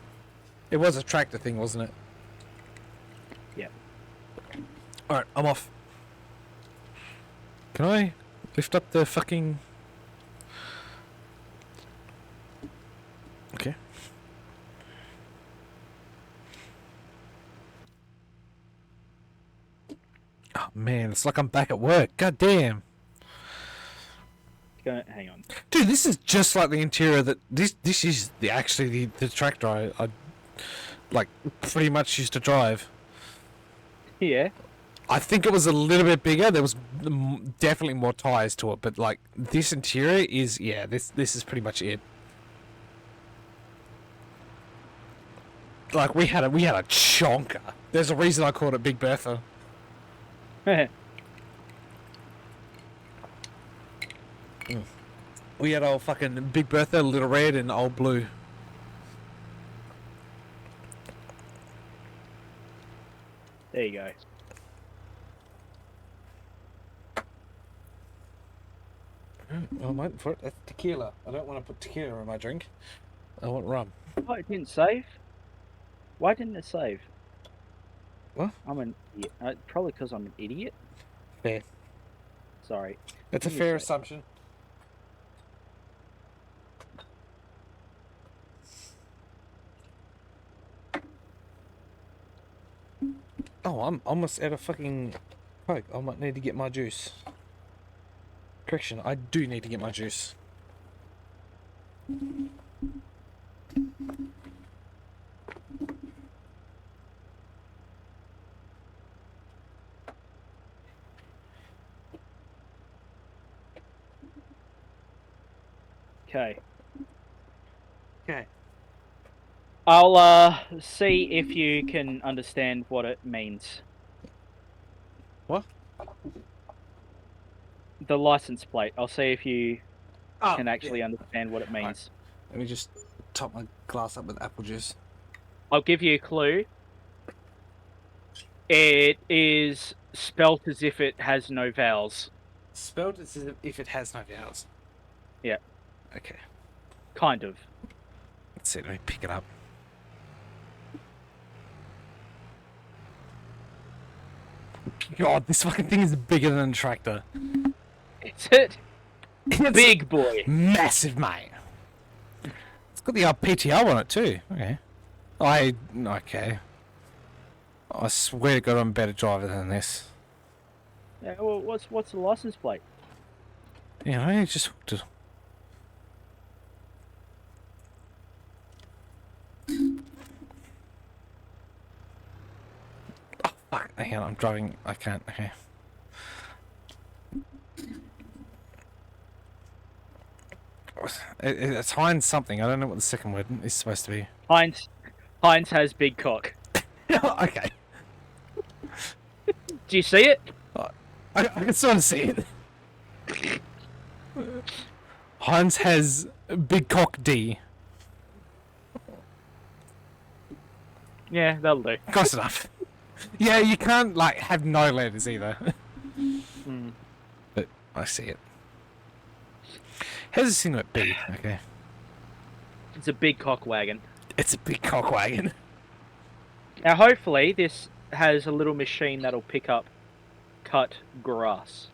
It was a tractor thing, wasn't it? Yeah. All right, I'm off. Can I lift up the fucking? Okay. Oh man, it's like I'm back at work. God damn. Hang on. Dude, this is just like the interior that this is actually the tractor I like pretty much used to drive. Yeah. I think it was a little bit bigger. There was definitely more tires to it, but like this interior is this is pretty much it. Like we had a chonker. There's a reason I called it Big Bertha. We had old fucking Big Bertha, Little Red, and Old Blue. There you go. I'm waiting for it. That's tequila. I don't want to put tequila in my drink. I want rum. Oh, it didn't save? Why didn't it save? What? I'm an idiot. Probably because I'm an idiot. Fair. Sorry. That's a Give me fair sec. assumption. Oh, I'm almost out of fucking Coke. I might need to get my juice. Correction, I do need to get my juice. Okay. Okay. I'll see if you can understand what it means. What? The license plate. I'll see if you Oh, can actually understand what it means. Let me just top my glass up with apple juice. I'll give you a clue. It is spelt as if it has no vowels. Spelled as if it has no vowels. Yeah. Okay. Kind of. Let's see, let me pick it up. God, this fucking thing is bigger than a tractor. Is it? It's Big boy. massive, mate. It's got the PTO on it too. Okay. Okay. I swear to God, I'm a better driver than this. Yeah, well, what's the license plate? Yeah, I just hooked it. Oh fuck! Hang on, I'm driving. I can't. Okay. It's Heinz something. I don't know what the second word is supposed to be. Heinz has big cock. Okay. Do you see it? I can sort of see it. Heinz has big cock D. Yeah, that'll do. Close enough. Yeah, you can't like have no letters either. Mm. But I see it. How's this thing with B? Okay. It's a big cock wagon. It's a big cock wagon. Now, hopefully, this has a little machine that'll pick up cut grass.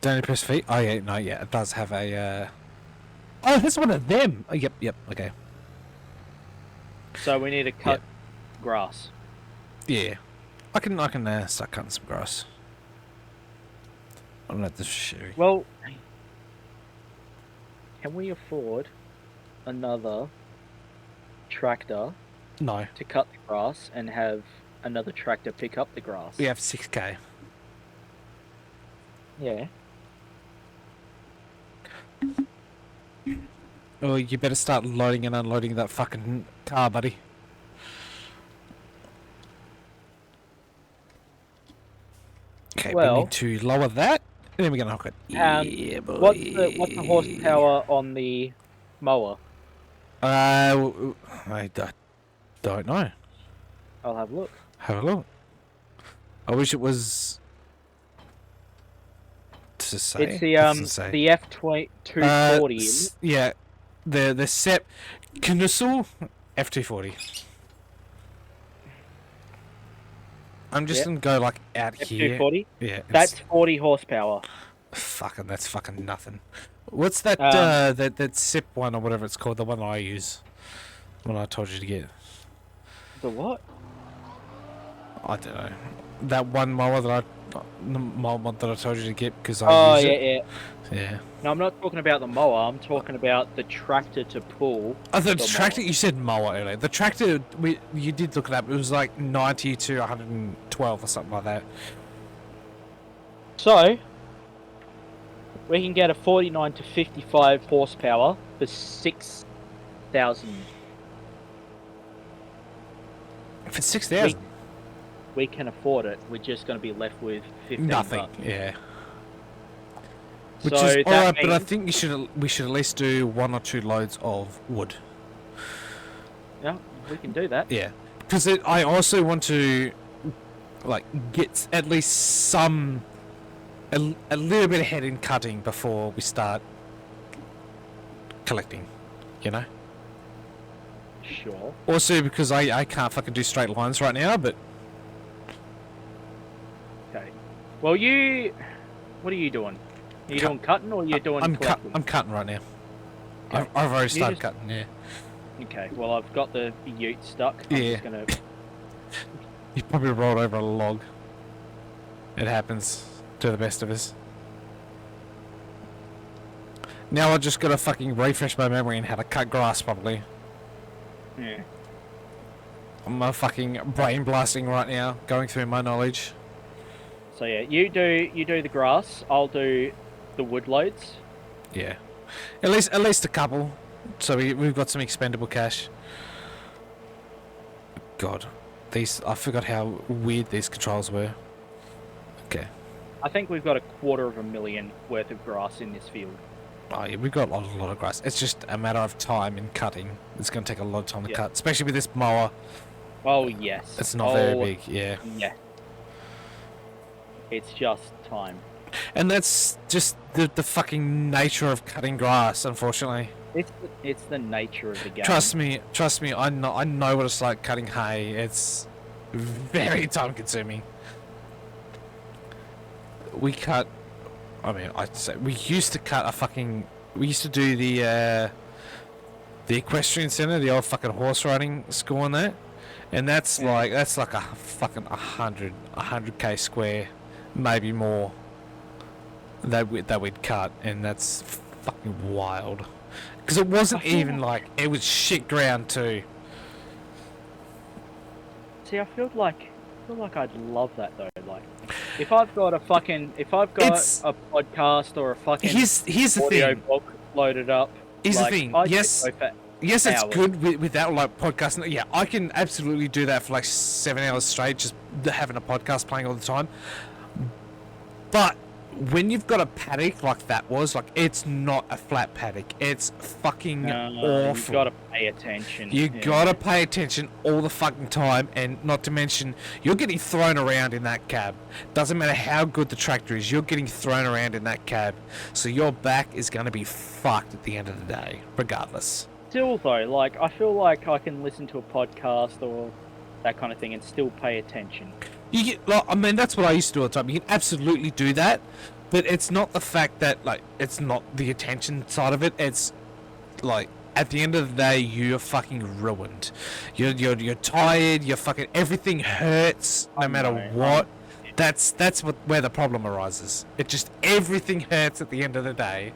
Don't you press feet? Oh yeah, no, yeah, it does have a. Oh, that's one of them. Oh, yep, okay. So we need to cut grass. Yeah, I can start cutting some grass. I don't know this shitty. Well, can we afford another tractor No, to cut the grass and have another tractor pick up the grass? we have 6K. Yeah. Oh, you better start loading and unloading that fucking car, buddy. Okay, we Well, need to lower that. And then we're gonna hook it. Yeah, boy. what's the horsepower on the mower? I don't know. I'll have a look. Have a look. I wish it was to say. It's the What's it say? the F240. Yeah, the Sepp Knussel F240. I'm just Yep. gonna go like out here. F240. Yeah, That's 40 horsepower. that's fucking nothing. What's that that Sip one or whatever it's called? The one I use. When I told you to get. The what? I don't know. That one mower that I told you to get because I Oh use yeah, it. yeah. Yeah. No, I'm not talking about the mower. I'm talking about the tractor to pull. Oh, the the tractor. mower. You said mower earlier. The tractor. You did look it up. It was like 90 to 112 or something like that. So we can get a 49 to 55 horsepower for 6,000. For 6,000. We can afford it. We're just going to be left with 15 Nothing. bucks. Yeah. Which So is that alright, but I means- think we should at least do 1 or 2 loads of wood. Yeah, we can do that. Yeah, because I also want to like get at least some a little bit ahead in cutting before we start collecting. You know. Sure. Also because I can't fucking do straight lines right now, but Okay. Well, what are you doing? Are you doing cutting or are you doing collecting? I'm cutting right now. Okay. I've already You started just- cutting. Yeah. Okay. Well, I've got the ute stuck. I'm Yeah. just gonna. You probably rolled over a log. It happens to the best of us. Now I just gotta fucking refresh my memory on how to cut grass properly. Yeah. I'm fucking brain blasting right now, going through my knowledge. So yeah, you do the grass. I'll do the wood loads. Yeah, at least a couple. So we've got some expendable cash. God, I forgot how weird these controls were. Okay. I think we've got $250,000 worth of grass in this field. Oh yeah, we've got a lot of grass. It's just a matter of time in cutting. It's going to take a lot of time to Yeah. cut, especially with this mower. Oh yes. It's not very big, yeah. Yeah. It's just time. And that's just the fucking nature of cutting grass, unfortunately. It's the nature of the game. Trust me, I know what it's like cutting hay. It's very time consuming. I'd say we used to cut we used to do the equestrian center, the old fucking horse riding school and that. And that's Yeah. like a fucking 100k square, maybe more. That we'd cut, and that's fucking wild. Because it wasn't I feel even like it was shit ground too. See, I feel like I'd love that though. Like, if I've got a It's- podcast or a fucking Here's the audio thing. book loaded up. Here's like, the thing. I could Yes, go for yes, it's hours. good without like podcasting. Yeah, I can absolutely do that for like 7 hours straight, just having a podcast playing all the time. But when you've got a paddock like that was, like, it's not a flat paddock. It's fucking awful. You've got to pay attention. You yeah. gotta pay attention all the fucking time, and not to mention, you're getting thrown around in that cab. Doesn't matter how good the tractor is, you're getting thrown around in that cab. So your back is gonna be fucked at the end of the day, regardless. Still though, like I feel like I can listen to a podcast or that kind of thing and still pay attention. You get, like, I mean, that's what I used to do all the time. You can absolutely do that, but it's not the fact that, like, it's not the attention side of it. It's like, at the end of the day, you're fucking ruined. You're tired. You're fucking, everything hurts no matter know, what. That's where the problem arises. It just, everything hurts at the end of the day.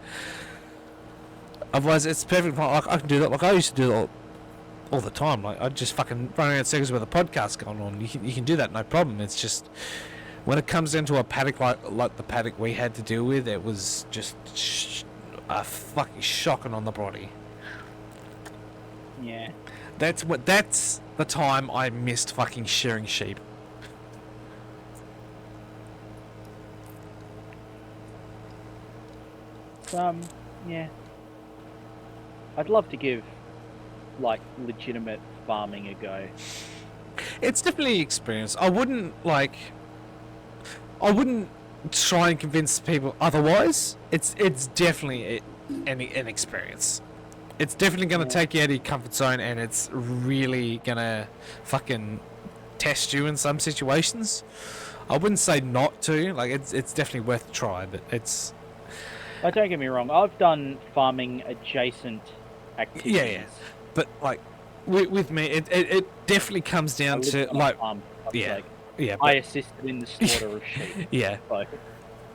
Otherwise, it's perfect. I can do that. Like, I used to do that all the time. Like, I'd just fucking run around circles with a podcast going on. You can do that, no problem. It's just when it comes into a paddock like the paddock we had to deal with, it was just a fucking shocking on the body. Yeah. That's the time I missed fucking shearing sheep. Yeah. I'd love to give, like, legitimate farming a go. It's definitely an experience. I wouldn't try and convince people otherwise. It's definitely an experience. It's definitely going to take you out of your comfort zone, and it's really going to fucking test you in some situations. I wouldn't say not to. Like, it's definitely worth a try, but it's... Like, don't get me wrong, I've done farming adjacent activities. Yeah. But, like, with me, it definitely comes I down lived to, on a like... farm, Yeah. like, Yeah, I but, assisted in the slaughter of sheep. yeah. So,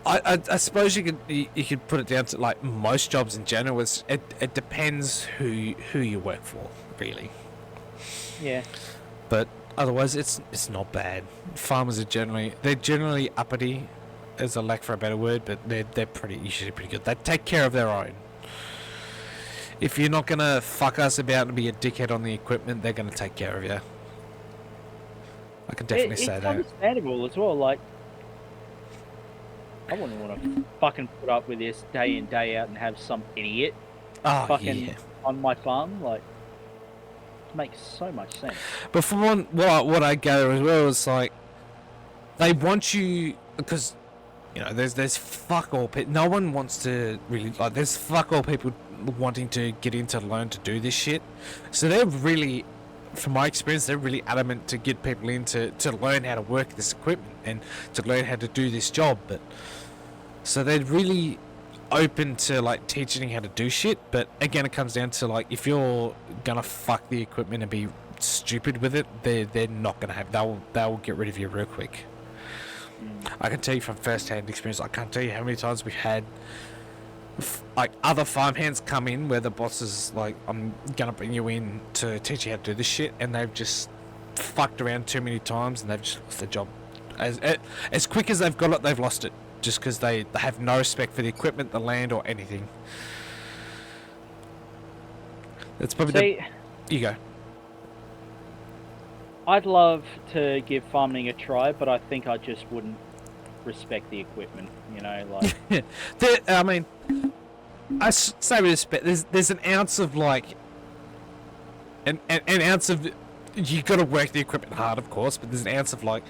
I suppose you could put it down to, like, most jobs in general. It depends who you work for, really. yeah. But otherwise, it's not bad. Farmers are generally uppity, as a lack for a better word, but they're usually pretty good. They take care of their own. If you're not gonna fuck us about and be a dickhead on the equipment, they're gonna take care of you. I can definitely say It's that. understandable as well. Like, I wouldn't want to fucking put up with this day in, day out and have some idiot Oh fucking yeah. on my farm. Like, it makes so much sense. But from what I gather as well, it's like they want you because there's fuck all people. No one wants to really like. There's fuck all people wanting to get into learn to do this shit. So they're really, from my experience, they're really adamant to get people in to learn how to work this equipment and to learn how to do this job. But so they're really open to like teaching how to do shit. But again, it comes down to like if you're gonna fuck the equipment and be stupid with it, they're not gonna have. They'll get rid of you real quick. I can tell you from first-hand experience. I can't tell you how many times we've had like other farmhands come in where the boss is like, "I'm gonna bring you in to teach you how to do this shit," and they've just fucked around too many times and they've just lost their job. As quick as they've got it, they've lost it just because they have no respect for the equipment, the land, or anything. That's probably you go. I'd love to give farming a try, but I think I just wouldn't respect the equipment. Like, I mean, I say with respect. There's an ounce of like, an ounce of, you got to work the equipment hard, of course, but there's an ounce of like,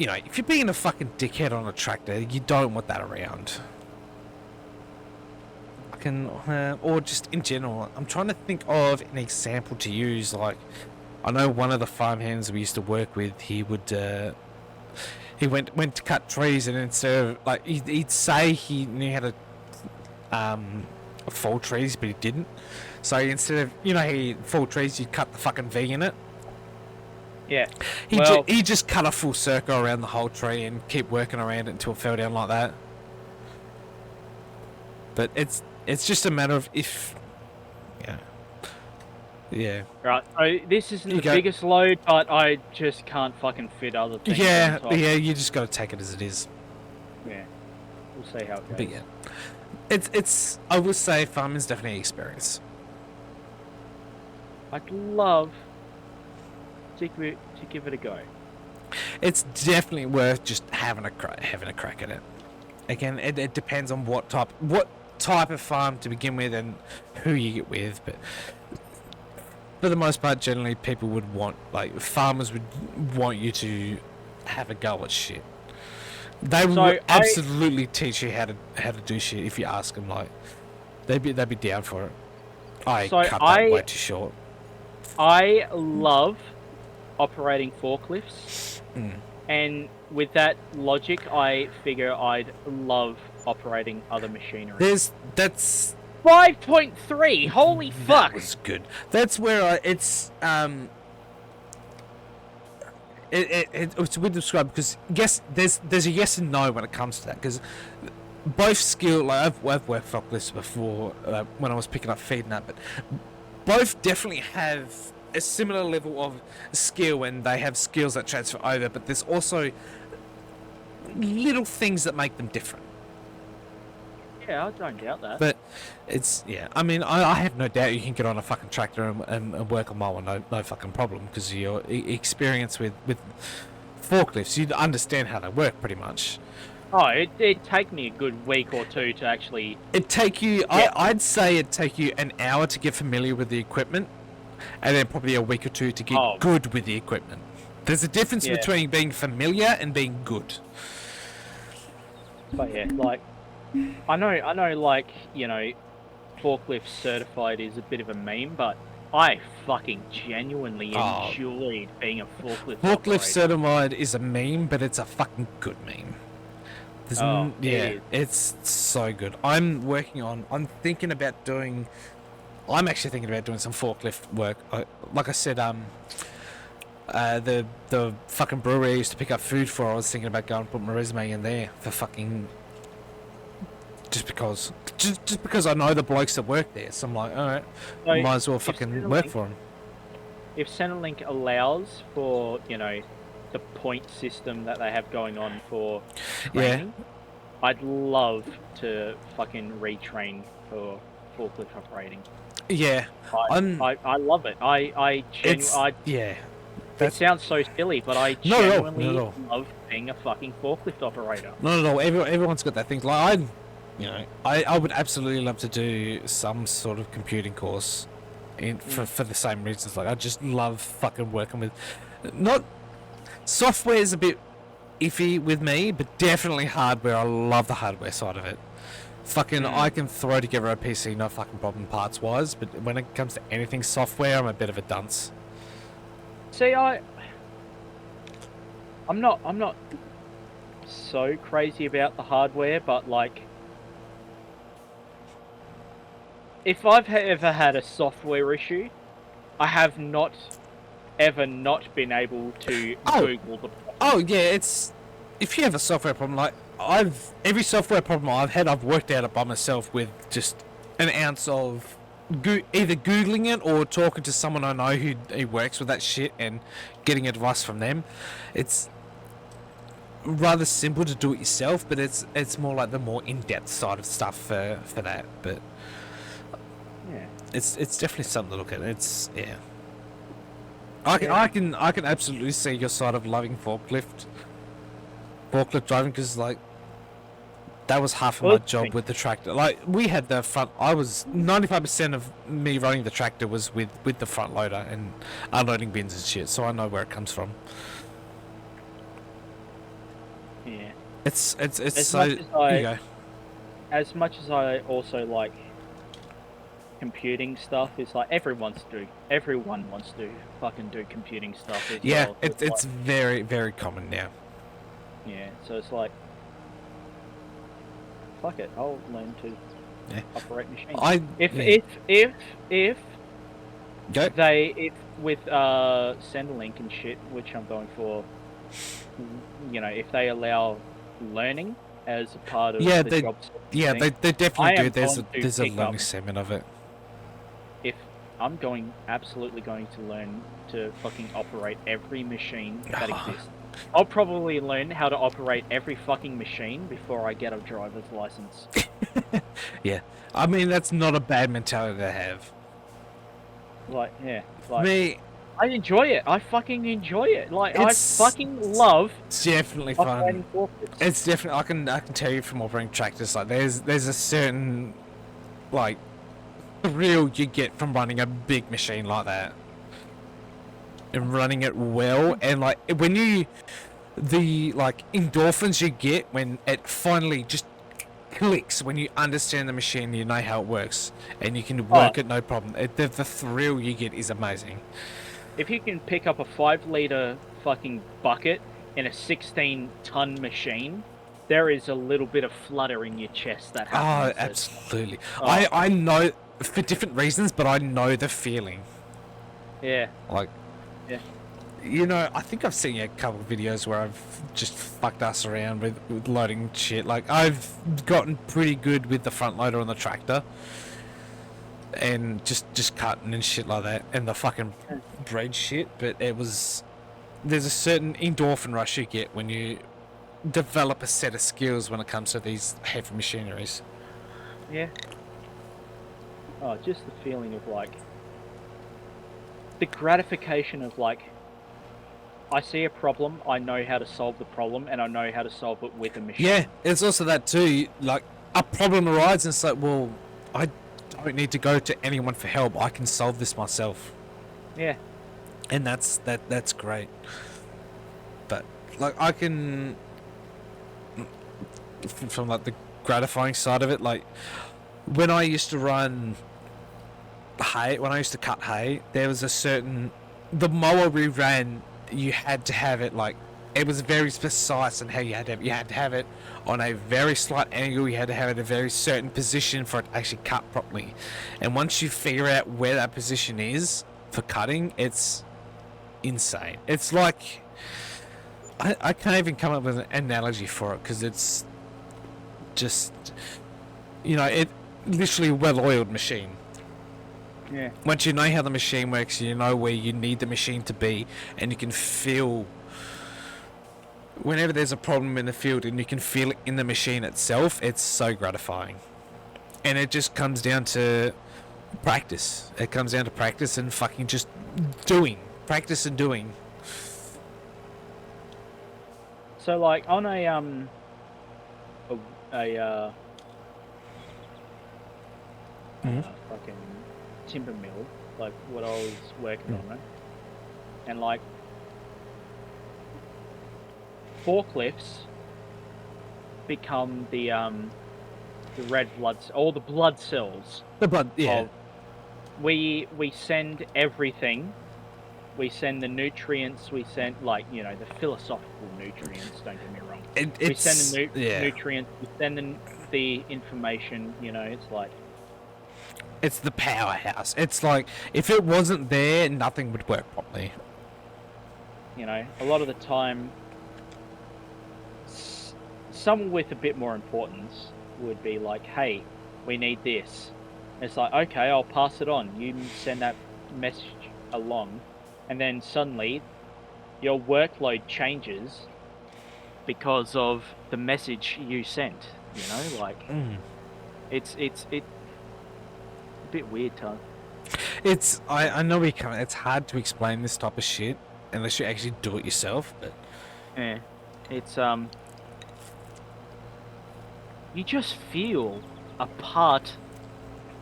if you're being a fucking dickhead on a tractor, you don't want that around. Or just in general. I'm trying to think of an example to use. Like, I know one of the farmhands we used to work with, he would, he went to cut trees, and instead of, like, he'd say he knew how to, fall trees, but he didn't. So instead of, he fall trees, you'd cut the fucking V in it. yeah. He just cut a full circle around the whole tree and keep working around it until it fell down like that. But it's just a matter of if, yeah. Right. So this isn't the go. biggest load, but I just can't fucking fit other things. Yeah, on top. you just got to take it as it is. Yeah. We'll see how it goes. But yeah, it's. I would say farming's definitely an experience. I'd love to give it a go. It's definitely worth just having a crack at it. Again, it depends on what type of farm to begin with and who you get with, but for the most part, generally people would want, like, farmers would want you to have a go at shit. They would absolutely teach you how to do shit if you ask them. Like, they'd be down for it. I cut that way too short. I love operating forklifts, and with that logic, I figure I'd love operating other machinery. That's 5.3. Holy that fuck! was good. That's where it's weird to describe, because yes, there's a yes and no when it comes to that, because both skill, like I've worked forklifts before when I was picking up feed and that, but both definitely have a similar level of skill and they have skills that transfer over, but there's also little things that make them different. Yeah, I don't doubt that. But it's yeah. I mean, I have no doubt you can get on a fucking tractor and work a mile, no fucking problem, because of your experience with forklifts. You understand how they work pretty much. Oh, it'd take me a good week or two to actually. It'd take you. Yeah. I'd say it'd take you an hour to get familiar with the equipment, and then probably a week or two to get Oh. good with the equipment. There's a difference Yeah. between being familiar and being good. But yeah, like, I know, like, you know, forklift certified is a bit of a meme, but I fucking genuinely Oh. enjoyed being a forklift. Forklift operator. certified is a meme, but it's a fucking good meme. There's Oh, it yeah, is. it's so good. I'm thinking about doing. I'm actually thinking about doing some forklift work. Like I said, the fucking brewery I used to pick up food for. I was thinking about going and put my resume in there for fucking. Just because I know the blokes that work there, so I'm like, all right, So, might as well if fucking work Centrelink- for them. If Centrelink allows for, you know, the point system that they have going on for Yeah. training, I'd love to fucking retrain for forklift operating. Yeah, I'm- I love it. it's I yeah. It sounds so silly, but I Not at all, genuinely not at all. love being a fucking forklift operator. Not at all. Everyone's got that thing. Like I would absolutely love to do some sort of computing course, for the same reasons. Like I just love fucking working with, not software is a bit iffy with me, but definitely hardware. I love the hardware side of it. Fucking, I can throw together a PC, no fucking problem parts wise. But when it comes to anything software, I'm a bit of a dunce. See, I'm not so crazy about the hardware, but like, if I've ever had a software issue, I have not ever not been able to Oh. Google the problem. Oh yeah, it's if you have a software problem, like every software problem I've had, I've worked out it by myself with just an ounce of either googling it or talking to someone I know who works with that shit and getting advice from them. It's rather simple to do it yourself, but it's more like the more in-depth side of stuff for that. But Yeah. it's definitely something to look at. It's yeah. I can absolutely see your side of loving forklift driving, because like that was half of Well, my job with the tractor. Like we had the front. I was 95% of me running the tractor was with the front loader and unloading bins and shit. So I know where it comes from. Yeah. It's As so. much as I- Here you go. As much as I also like computing stuff, it's like everyone wants to fucking do computing stuff as Yeah, well. it's very very common now. Yeah, so it's like, fuck it, I'll learn to Yeah. operate machines. If If with Centrelink and shit, which I'm going for, you know, if they allow learning as a part of Yeah, the job, yeah, thing, they definitely I do. am There's a going to there's a pick learning up- segment of it. if I'm absolutely going to learn to fucking operate every machine that exists. I'll probably learn how to operate every fucking machine before I get a driver's license. Yeah, I mean that's not a bad mentality to have. Like, yeah, like Me, I enjoy it. I fucking enjoy it. Like, It's- I fucking love it's definitely fun. operating forklifts. It's definitely I can tell you from operating tractors, like there's a certain like thrill you get from running a big machine like that and running it well, and like when you the like endorphins you get when it finally just clicks, when you understand the machine, you know how it works and you can work it no problem. The thrill you get is amazing. If you can pick up a 5-liter fucking bucket in a 16-ton machine, there is a little bit of flutter in your chest that Oh, happens. absolutely. Oh. I know for different reasons, but I know the feeling. Yeah. Like, Yeah. you know, I think I've seen a couple of videos where I've just fucked us around with loading shit. Like, I've gotten pretty good with the front loader on the tractor, and just cutting and shit like that, and the fucking bread shit. But there's a certain endorphin rush you get when you develop a set of skills when it comes to these heavy machineries. Yeah. Oh, just the feeling of like the gratification of like I see a problem, I know how to solve the problem, and I know how to solve it with a machine. Yeah, it's also that too. Like a problem arises, and it's like, well, I don't need to go to anyone for help. I can solve this myself, Yeah. and that's great. But like I can, from like the gratifying side of it, like when I used to run hay, when I used to cut hay, there was a certain the mower we ran. You had to have it like it was very precise on how you had to have, you had to have it on a very slight angle. You had to have it in a very certain position for it to actually cut properly. And once you figure out where that position is for cutting, it's insane. It's like I can't even come up with an analogy for it because it's just it literally well-oiled machine. Yeah. Once you know how the machine works, you know where you need the machine to be, and you can feel whenever there's a problem in the field and you can feel it in the machine itself, it's so gratifying. And it just comes down to practice. It comes down to practice and fucking just doing. Practice and doing. So like on a fucking timber mill, like what I was working on, right? And like forklifts become the red all the blood cells. The blood, yeah. We send everything. We send the nutrients. We send the philosophical nutrients. Don't get me wrong. We send the nutrients. We send the information. It's like. It's the powerhouse. It's like, if it wasn't there, nothing would work properly. A lot of the time, someone with a bit more importance would be like, hey, we need this. And it's like, okay, I'll pass it on. You send that message along. And then suddenly, your workload changes because of the message you sent. It's a bit weird, Tom. It's I know we can't. It's hard to explain this type of shit unless you actually do it yourself. But yeah, it's you just feel a part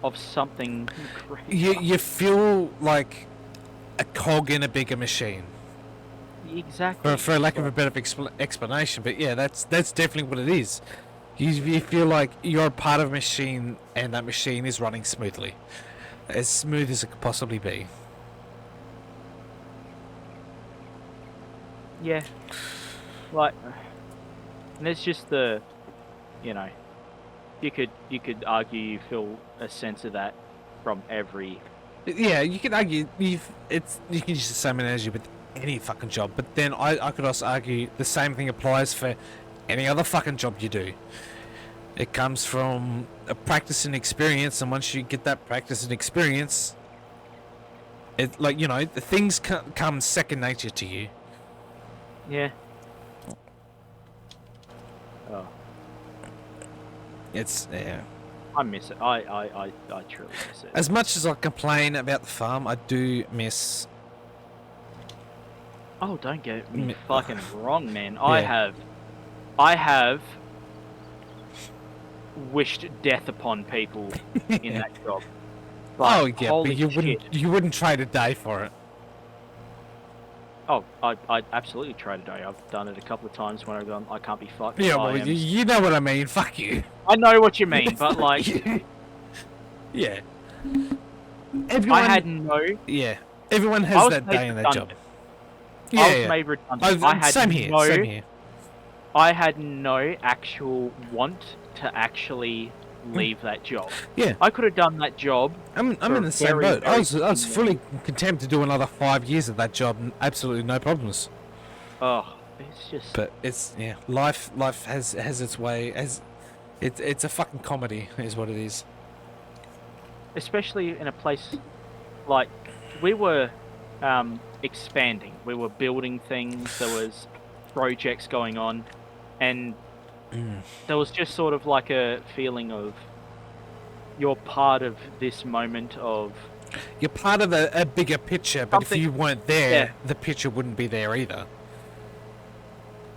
of something great. You feel like a cog in a bigger machine. Exactly. For lack of a better explanation, but yeah, that's definitely what it is. You feel like you're a part of a machine, and that machine is running smoothly, as smooth as it could possibly be. Yeah, like, and there's just the, you could argue you feel a sense of that from every. Yeah, you could argue you can use the same analogy with any fucking job, but then I could also argue the same thing applies for any other fucking job you do. It comes from a practice and experience, and once you get that practice and experience, the things come second nature to you. Yeah. Oh. Yeah. I miss it. I truly miss it. As much as I complain about the farm, I do miss. Oh, don't get me fucking wrong, man. Yeah. I have wished death upon people in that job. Oh yeah, holy but shit. you wouldn't trade a day for it. Oh, I'd absolutely trade a day. I've done it a couple of times when I've gone, I can't be fucked. Yeah, well, you know what I mean. Fuck you. I know what you mean, but like, yeah. Everyone, I had no. Yeah, everyone has that day in their job. Yeah, I was made redundant. I had same here. I had no actual want to actually leave that job. Yeah, I could have done that job. I'm in the same boat. I was fully content to do another 5 years of that job, and absolutely no problems. Oh, it's just. But it's life has its way. It's a fucking comedy, is what it is. Especially in a place like we were expanding. We were building things. There was projects going on, and there was just sort of like a feeling of you're part of this moment of You're part of a bigger picture, but if Something- you weren't there, yeah. the picture wouldn't be there either.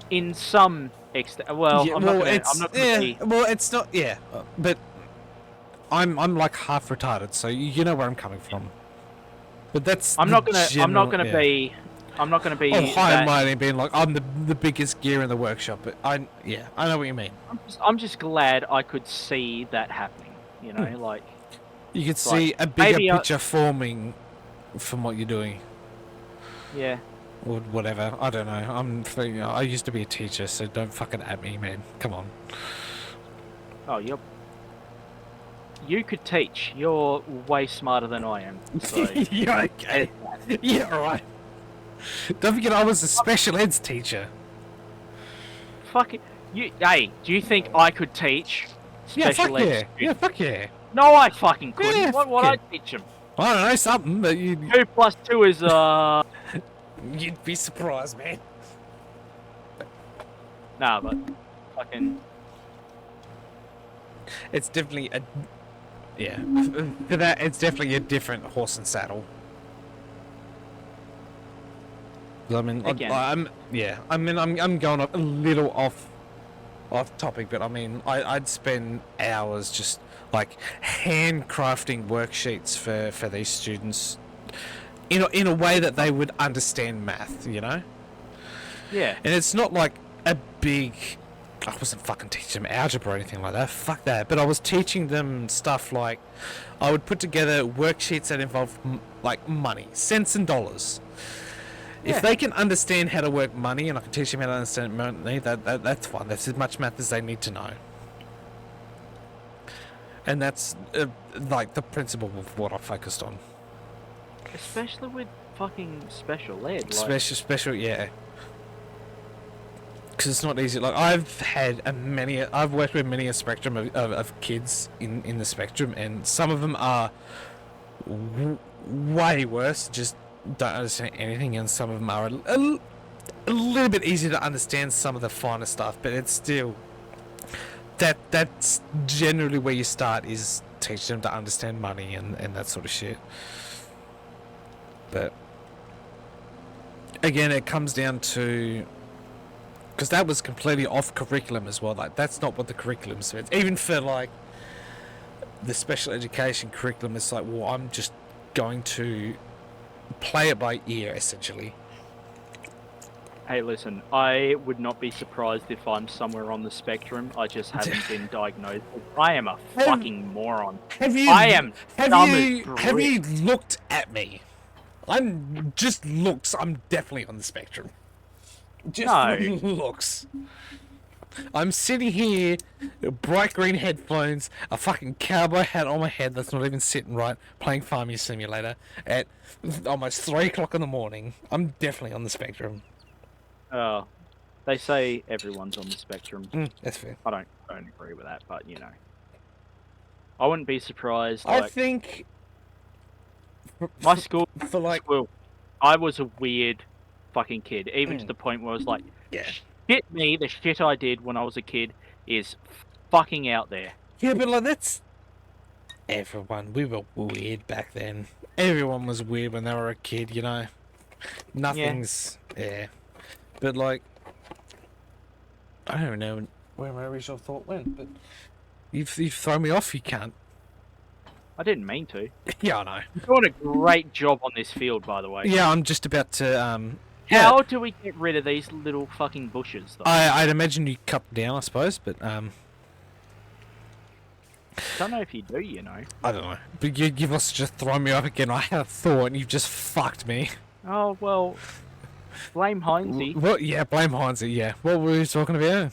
in some extent. Well, Yeah, I'm not gonna be. well, it's not. Yeah, but I'm like half retarded, so you know where I'm coming from. But that's. I'm the not gonna. I'm not general- gonna yeah. be. I'm not gonna be. Oh, high and that- mighty, being like I'm the biggest gear in the workshop. But I know what you mean. I'm just glad I could see that happening. You know, like You could Right. see a bigger Maybe I- picture forming from what you're doing, yeah. or whatever. I don't know. I used to be a teacher, so don't fucking at me, man. Come on. Oh, you could teach. You're way smarter than I am. So You're okay. Yeah, alright. Don't forget, I was a special eds teacher. fuck it. Hey, do you think I could teach Yeah, special fuck ed yeah. students? Yeah, fuck yeah. No, I fucking couldn't. Yeah, what would fuck I it. teach them? I don't know, something, but 2 plus 2 is you'd be surprised, man. Nah, but fucking It's definitely a. Yeah. For that, it's definitely a different horse and saddle. I mean, Again. I'm going a little off topic, but I mean, I'd spend hours just like handcrafting worksheets for these students in a way that they would understand math, you know? yeah. And it's not like a big. I wasn't fucking teaching them algebra or anything like that. Fuck that. But I was teaching them stuff like I would put together worksheets that involve like money, cents and dollars. Yeah. If they can understand how to work money, and I can teach them how to understand money, that's fine. That's as much math as they need to know. And that's like the principle of what I focused on. Especially with fucking special ed. Like, Special, yeah. Because it's not easy. Like I've worked with many a spectrum of kids in the spectrum, and some of them are way worse. Just don't understand anything, and some of them are a little bit easier to understand some of the finer stuff. But it's still that's generally where you start, is teach them to understand money and that sort of shit. But again, it comes down to, because that was completely off curriculum as well. Like that's not what the curriculum says. Even for like the special education curriculum, it's like, well, I'm just going to play it by ear, essentially. hey, listen, I would not be surprised if I'm somewhere on the spectrum. I just haven't been diagnosed. I am a fucking moron. Have you? I am dumb as Have you bricks. looked at me? I'm just looks. I'm definitely on the spectrum. Just No. looks. I'm sitting here, bright green headphones, a fucking cowboy hat on my head that's not even sitting right, playing Farming Simulator at almost 3 o'clock in the morning. I'm definitely on the spectrum. Oh, they say everyone's on the spectrum. That's fair. I don't agree with that, but you know, I wouldn't be surprised. I Like, think my school, for like, I was a weird fucking kid, even to the point where I was like, yeah. shit me, the shit I did when I was a kid is fucking out there. Yeah, but like that's everyone. We were weird back then. Everyone was weird when they were a kid, you know. Nothing's yeah. But like, I don't know where my original thought went. But you've thrown me off. You can't. I didn't mean to. Yeah, I know. You're doing a great job on this field, by the way. Yeah, I'm just about to How do we get rid of these little fucking bushes, though? I'd imagine you cut down, I suppose, but Don't know if you do, you know. I don't know. But you've also just thrown me off again. I had a thought, and you've just fucked me. Oh, well, blame Heinzie. Well, yeah, blame Heinz. Yeah. What were we talking about?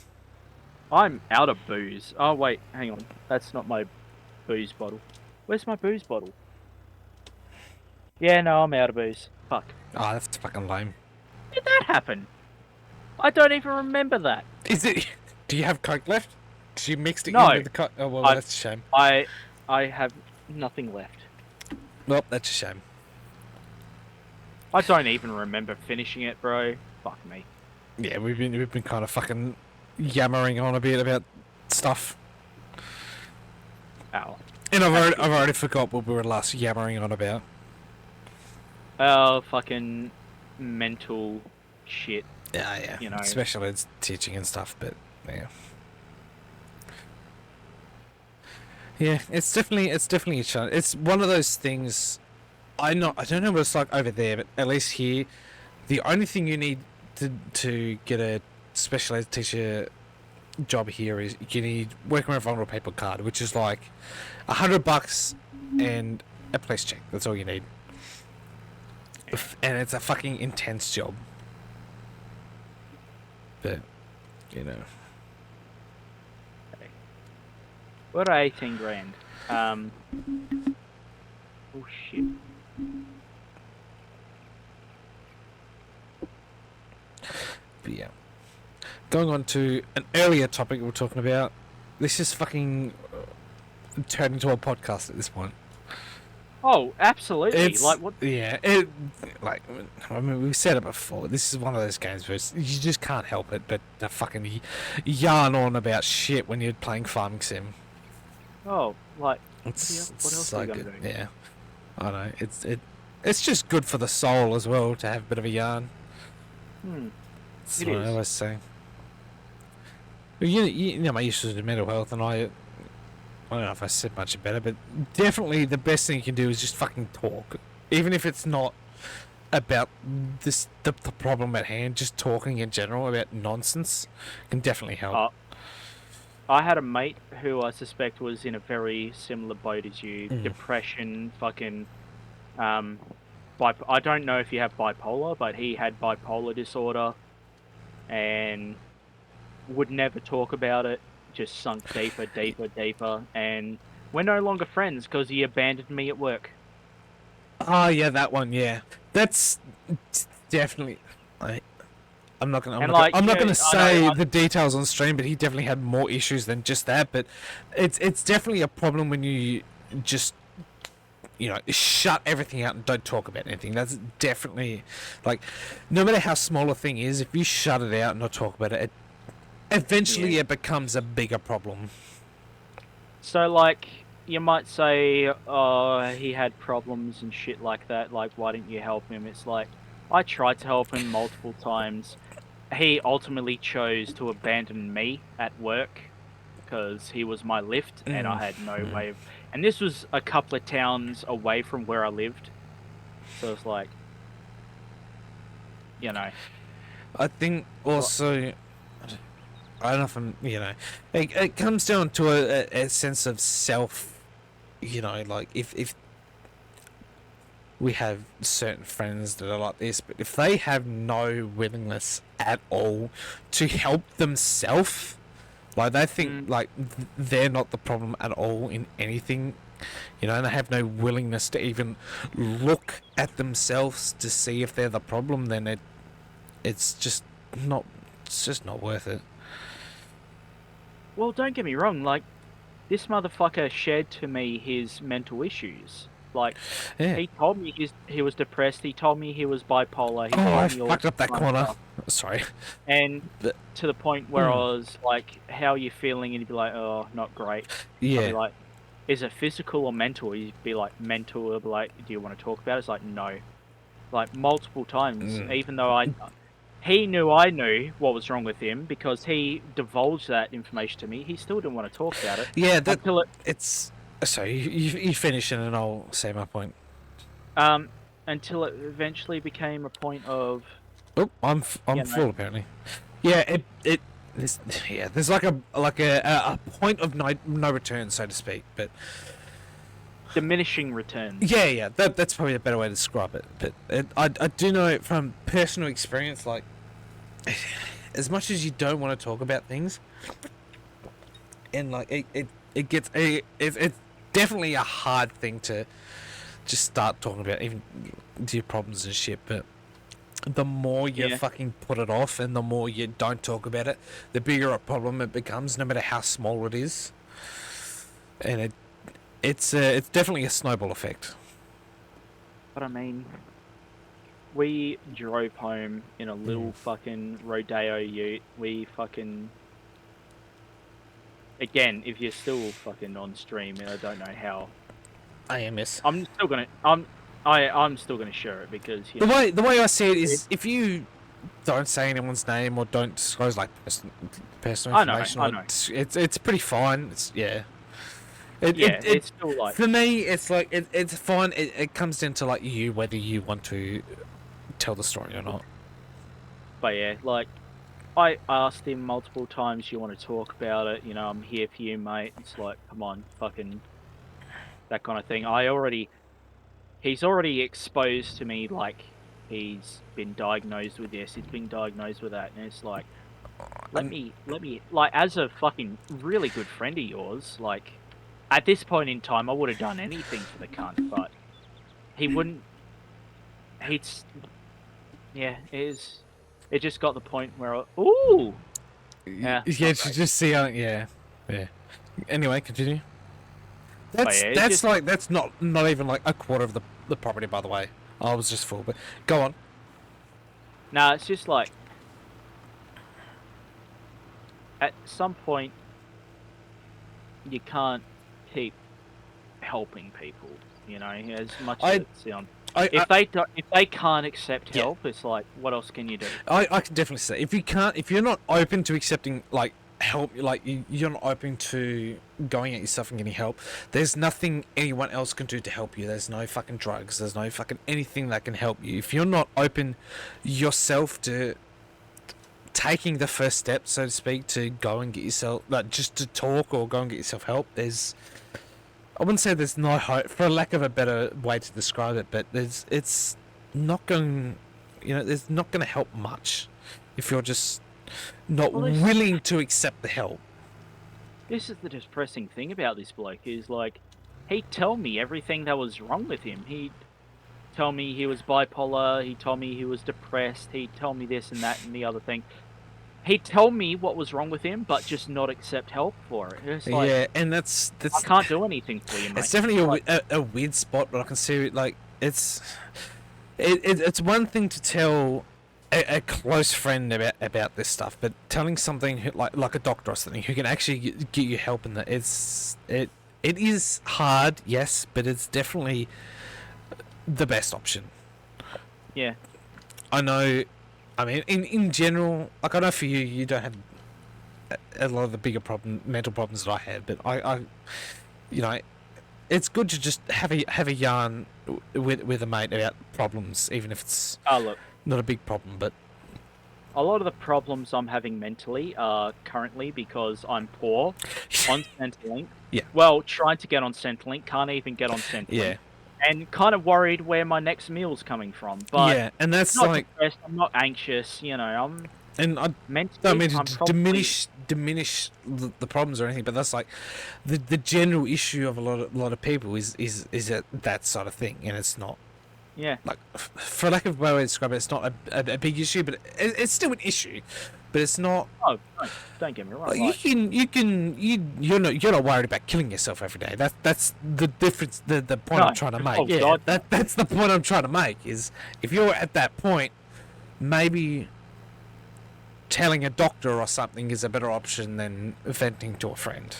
I'm out of booze. Oh, wait, hang on. That's not my booze bottle. Where's my booze bottle? Yeah, no, I'm out of booze. Fuck. Oh, that's fucking lame. Did that happen? I don't even remember that. Is it? Do you have Coke left? 'Cause you mixed it No. in with the Coke. Oh well, I- that's a shame. I have nothing left. Well, that's a shame. I don't even remember finishing it, bro. Fuck me. Yeah, we've been kind of fucking yammering on a bit about stuff. Ow. And I've already forgot what we were last yammering on about. Fucking mental shit. Yeah. You know. Special ed teaching and stuff, but yeah. Yeah, it's definitely a challenge. It's one of those things. I don't know what it's like over there, but at least here, the only thing you need to get a special ed teacher job here is you need working with a vulnerable people card, which is like $100 and a police check. That's all you need. And it's a fucking intense job. But, you know. What are 18 grand? Oh shit. But yeah. Going on to an earlier topic we were talking about. This is fucking turned into a podcast at this point. Oh, absolutely. It's Like what? Yeah, I mean, we've said it before. This is one of those games where you just can't help it but to fucking yarn on about shit when you're playing Farming Sim. Oh, like It's what else so are we gonna good. do? Yeah, I know. It's just good for the soul as well to have a bit of a yarn. That's It what I is. always say. Well, you know my issues with mental health, and I don't know if I said much better, but definitely the best thing you can do is just fucking talk, even if it's not about the problem at hand. Just talking in general about nonsense can definitely help. Oh, I had a mate who I suspect was in a very similar boat as you. Depression, fucking, I don't know if you have bipolar, but he had bipolar disorder, and would never talk about it. Just sunk deeper, deeper, and we're no longer friends because he abandoned me at work. Oh yeah, that one. Yeah, that's definitely. I'm not gonna say the details on stream, but he definitely had more issues than just that. But it's definitely a problem when you just shut everything out and don't talk about anything. That's definitely like, no matter how small a thing is, if you shut it out and not talk about it, eventually it becomes a bigger problem. So, like, you might say, oh, he had problems and shit like that. Like, why didn't you help him? It's like, I tried to help him multiple times. He ultimately chose to abandon me at work because he was my lift and I had no way of... And this was a couple of towns away from where I lived. So it's like, I think also, I don't know if I'm, it comes down to a sense of self, like if we have certain friends that are like this, but if they have no willingness at all to help themselves, like they think like they're not the problem at all in anything, and they have no willingness to even look at themselves to see if they're the problem, then it's just not worth it. Well, don't get me wrong, like, this motherfucker shared to me his mental issues. Like, Yeah. he told me he was depressed, he told me he was bipolar, he Oh, I told me all fucked up that kind of corner. stuff. Sorry. And But- to the point where I was like, how are you feeling? And he'd be like, oh, not great. I'd be Yeah. like, is it physical or mental? He'd be like, mental. I'd be like, do you want to talk about it? It's like, no. Like, multiple times, even though he knew I knew what was wrong with him because he divulged that information to me, he still didn't want to talk about it. Yeah, until it's... Sorry, you finish it and I'll say my point. until it eventually became a point of... Oh, I'm full apparently. Yeah, there's like a point of no return, so to speak. But diminishing returns. yeah, that's probably a better way to describe it. But I do know from personal experience, like, as much as you don't want to talk about things, and like it gets it's definitely a hard thing to just start talking about, even your problems and shit. But the more you fucking put it off and the more you don't talk about it, the bigger a problem it becomes, no matter how small it is. And it's definitely a snowball effect. But I mean, we drove home in a little fucking Rodeo ute. We fucking again, if you're still fucking on stream, I don't know how. AMS. I'm still gonna share it because you The know, way I see it is, if you don't say anyone's name or don't disclose like personal I know, information, I know. it's pretty fine. It's yeah. It's still like For me, it's like it's fine. It comes down to like you whether you want to tell the story or not. But yeah, like I asked him multiple times, "You want to talk about it? You know, I'm here for you, mate." It's like, come on, fucking that kind of thing. He's already exposed to me like he's been diagnosed with this, he's been diagnosed with that, and it's like, let me, like, as a fucking really good friend of yours, like, at this point in time, I would have done anything for the cunt, but he wouldn't. Yeah, it just got the point where, ooh, yeah, Yeah, not to great. just see how, yeah. Anyway, continue. That's yeah, it's that's just- like that's not even like a quarter of the property, by the way. I was just full, but go on. Nah, it's just like, at some point, you can't keep helping people, you know, as much as it sounds. If they can't accept Yeah. help, it's like, what else can you do? I can definitely say if you're not open to accepting like help, like you're not open to going at yourself and getting help, there's nothing anyone else can do to help you. There's no fucking drugs, there's no fucking anything that can help you if you're not open yourself to taking the first step, so to speak, to go and get yourself, like, just to talk or go and get yourself help. I wouldn't say there's no hope, for lack of a better way to describe it, but it's not going, there's not going to help much if you're just not Well, this- willing to accept the help. This is the depressing thing about this bloke, is like, he'd tell me everything that was wrong with him. He'd tell me he was bipolar, he'd tell me he was depressed, he'd tell me this and that and the other thing. He'd tell me what was wrong with him, but just not accept help for it. It's like, Yeah, and that's I can't do anything for you, mate. it's definitely Like, a weird spot, but I can see it, like, it's one thing to tell a close friend about this stuff, but telling something like a doctor or something who can actually get you help in that, it is hard, yes, but it's definitely the best option. yeah. I know, I mean, in general, like, I know for you, you don't have a lot of the bigger mental problems that I had, but I it's good to just have a yarn with a mate about problems, even if it's Oh, look, not a big problem. But a lot of the problems I'm having mentally are currently because I'm poor on Centrelink. Yeah. Well, trying to get on Centrelink, can't even get on Centrelink. yeah, And kind of worried where my next meal's coming from. But yeah, and that's I'm not like, depressed, I'm not anxious, you know, I'm and I mentally, don't mean to I'm probably, diminish the problems or anything, but that's like the general issue of a lot of people is that sort of thing, and it's not. yeah. Like, for lack of a better way to describe it, it's not a big issue, but it's still an issue. But it's not. Oh, don't get me wrong. Like, Like, you're not worried about killing yourself every day. That's the difference. The point I'm No. trying to make. Oh, Yeah, God. that's the point I'm trying to make. Is if you're at that point, maybe telling a doctor or something is a better option than venting to a friend.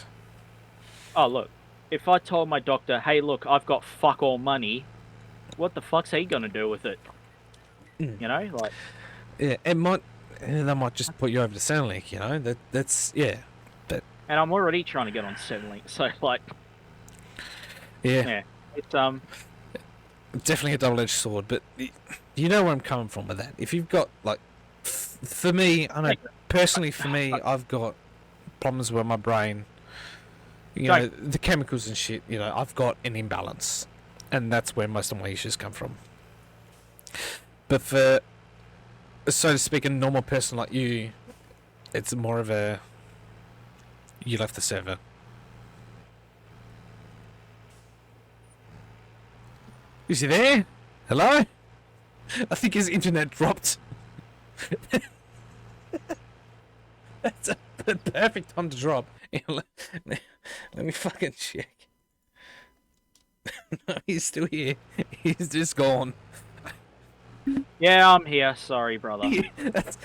oh, look, if I told my doctor, hey, look, I've got fuck all money, what the fuck's he gonna do with it? Mm. You know, like, Yeah, that might just put you over to Centrelink. You know, that's yeah, and I'm already trying to get on Centrelink, so like, yeah. yeah, it's Definitely a double-edged sword, but you know where I'm coming from with that. If you've got, like, for me, I know personally, for me, I've got problems with my brain. You know, the chemicals and shit. You know, I've got an imbalance, and that's where most of my issues come from. But for, so to speak, a normal person like you, it's more of a, you left the server. Is he there? Hello? I think his internet dropped. That's a perfect time to drop. Let me fucking check. No, he's still here. He's just gone. yeah, I'm here. Sorry, brother.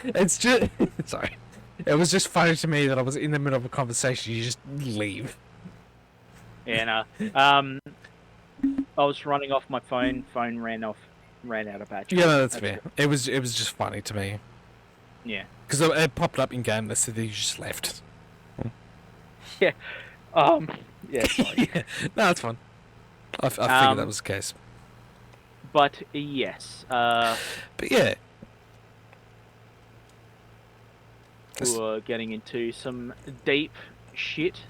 It's just sorry. It was just funny to me that I was in the middle of a conversation. You just leave. Yeah, no. I was running off my phone. Phone ran out of battery. Yeah, no, that's fair. It was just funny to me Yeah. because it popped up in game that said that you just left. Yeah. Sorry. Yeah. No, that's fine. I figured that Um, was the case. But yes. But yeah, That's- We're getting into some deep shit.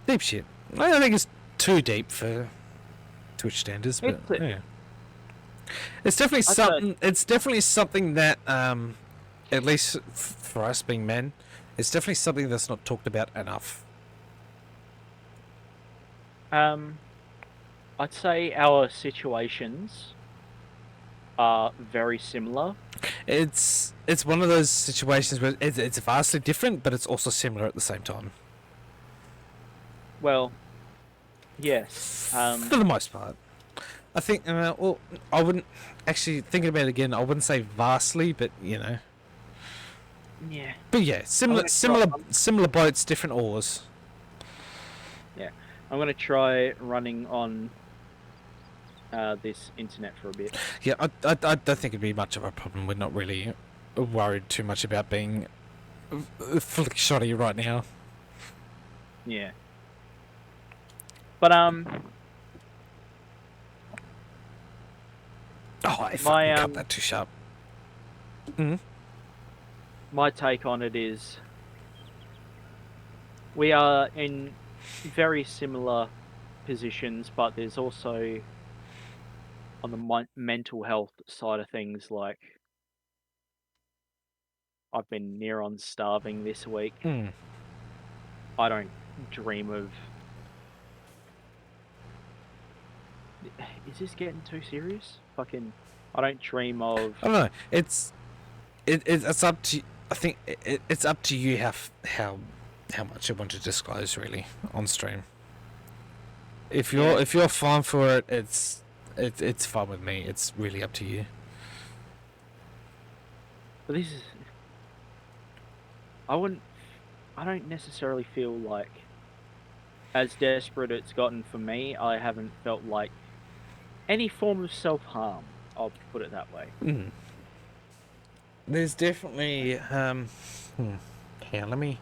deep shit. I don't think it's too deep for Twitch standards, but It's yeah. It's definitely I'd say- something. It's definitely something that, at least for us being men, it's definitely something that's not talked about enough. I'd say our situations are very similar. It's one of those situations where it's vastly different, but it's also similar at the same time. Well, yes. For the most part, I think. Well, I wouldn't actually thinking about it again. I wouldn't say vastly, but you know. Yeah. But yeah, gonna similar boats, different oars. I'm gonna try running on this internet for a bit. Yeah, I don't think it'd be much of a problem. We're not really worried too much about being flick shoddy right now. Yeah. But Oh, I fucking cut that too sharp. my take on it is we are in very similar positions, but there's also on the mental health side of things, like I've been near on starving this week. Hmm. I don't dream of. Is this getting too serious? Fucking, I don't dream of. I don't know. It's up to. I think it's up to you how much you want to disclose really on stream. If you're fine for it, it's fine with me. It's really up to you. But this is. I don't necessarily feel like, as desperate it's gotten for me, I haven't felt like any form of self-harm. I'll put it that way. Mm. There's definitely Here, let me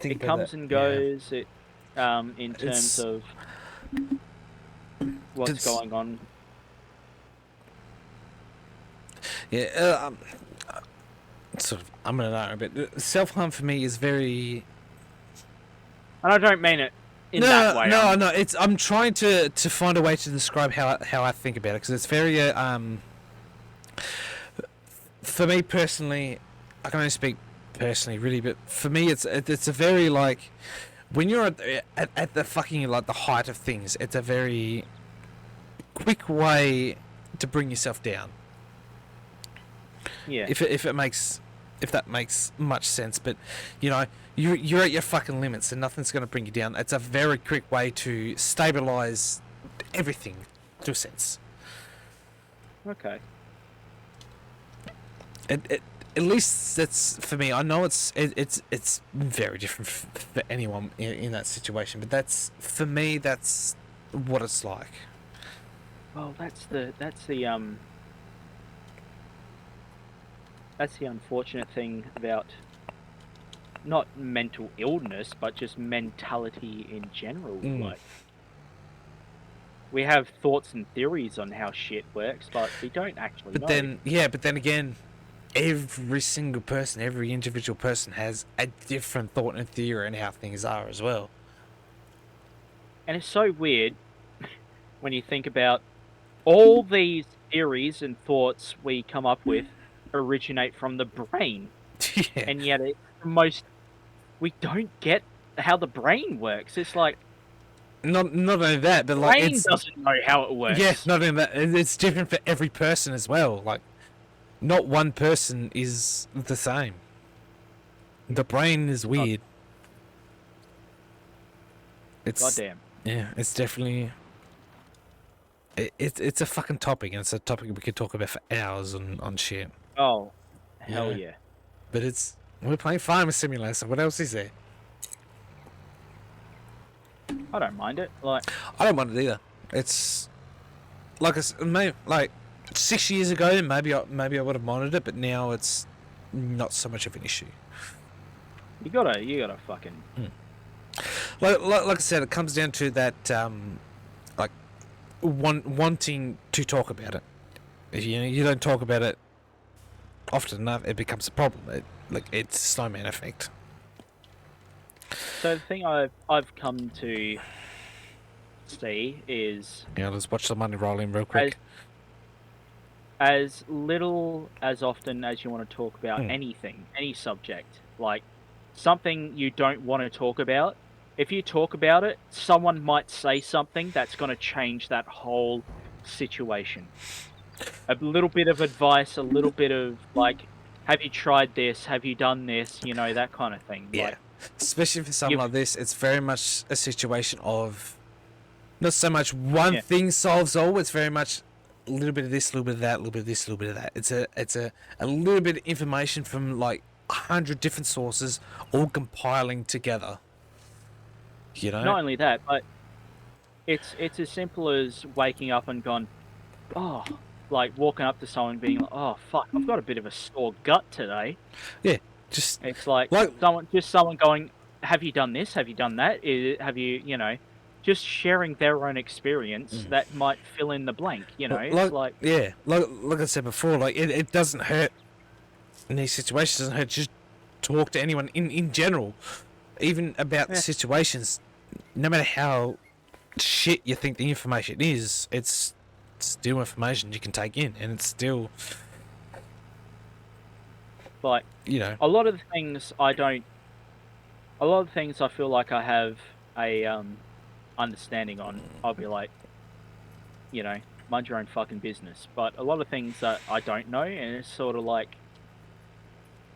think It about comes that. and Yeah. goes. It in terms It's- of what's It's- going on. Yeah, sort of. I'm gonna know, but self harm for me is very. And I don't mean it in no, that way. no. It's. I'm trying to find a way to describe how I think about it because it's very For me personally, I can only speak personally, really, but for me, it's a very like when you're at the fucking like the height of things. It's a very quick way to bring yourself down. Yeah. If that makes much sense, but you know you're at your fucking limits and nothing's going to bring you down. It's a very quick way to stabilize everything to a sense. Okay. At least that's for me. I know it's very different for anyone in that situation, but that's for me. That's what it's like. Well, that's the unfortunate thing about not mental illness, but just mentality in general. Mm. Like, we have thoughts and theories on how shit works, but we don't actually But know. then again, every single person, every individual person has a different thought and theory on how things are as well. And it's so weird when you think about all these theories and thoughts we come up with originate from the brain, Yeah. and yet it's the most. We don't get how the brain works. It's like Not only that, but the like brain it's doesn't know how it works. yeah, not only that, it's different for every person as well. Like, not one person is the same. The brain is weird. It's Goddamn. yeah, it's definitely. It's a fucking topic, and it's a topic we could talk about for hours on shit. Oh, hell Yeah. yeah. but we're playing Farming Simulator. So what else is there? I don't mind it. Like, I don't mind it either. It's like like 6 years ago, maybe I would have minded it, but now it's not so much of an issue. you gotta fucking. Like I said, it comes down to that like wanting to talk about it. If you don't talk about it often enough, it becomes a problem. It's snowman effect. So the thing I've come to see is Let's watch the money roll in real quick. as little as often as you want to talk about Hmm. anything, any subject, like something you don't want to talk about. If you talk about it, someone might say something that's going to change that whole situation. A little bit of advice, a little bit of like, have you tried this? Have you done this? You know, that kind of thing. Yeah. Like, Especially for something You've- like this, it's very much a situation of not so much one Yeah. thing solves all. It's very much a little bit of this, a little bit of that, a little bit of this, a little bit of that. It's a little bit of information from like 100 different sources, all compiling together. not only that, but it's as simple as waking up and gone, oh, like walking up to someone being like, oh fuck, I've got a bit of a sore gut today. Just It's like, Like- someone going, have you done this? Have you done that? Have you just sharing their own experience that might fill in the blank. It's like yeah, like I said before, like it doesn't hurt in these situations. It doesn't hurt just talk to anyone in general, even about the Yeah. situations. No matter how shit you think the information is, it's still information you can take in, and it's still like a lot of the things I feel like I have a understanding on. I'll be like, mind your own fucking business. But a lot of things that I don't know, and it's sort of like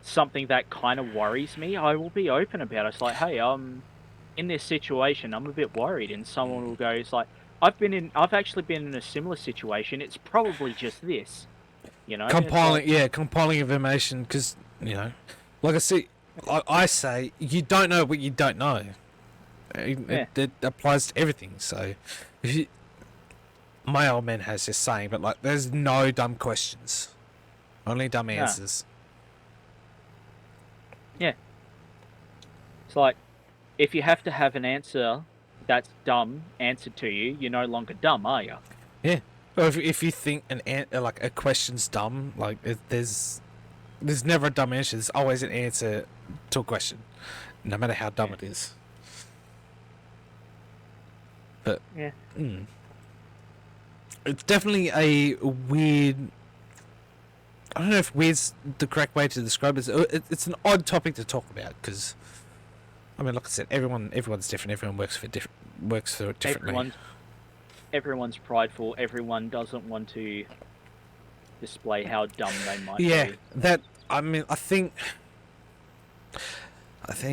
something that kind of worries me, I will be open about it. It's like, hey, in this situation, I'm a bit worried, and someone will go, it's like, I've actually been in a similar situation. It's probably just this, It's like- compiling information, because like I say, you don't know what you don't know. It applies to everything. So, my old man has this saying, but like, there's no dumb questions, only dumb answers. It's like, if you have to have an answer that's dumb answered to you, you're no longer dumb, are you? Or if you think like a question's dumb, like there's never a dumb answer. There's always an answer to a question, no matter how dumb it is. But Yeah. It's definitely a weird. I don't know if weird's the correct way to describe it. It's an odd topic to talk about because, I mean, like I said, everyone's different. Everyone works through it differently. Everyone's prideful. Everyone doesn't want to display how dumb they might Yeah, be. that I mean, I think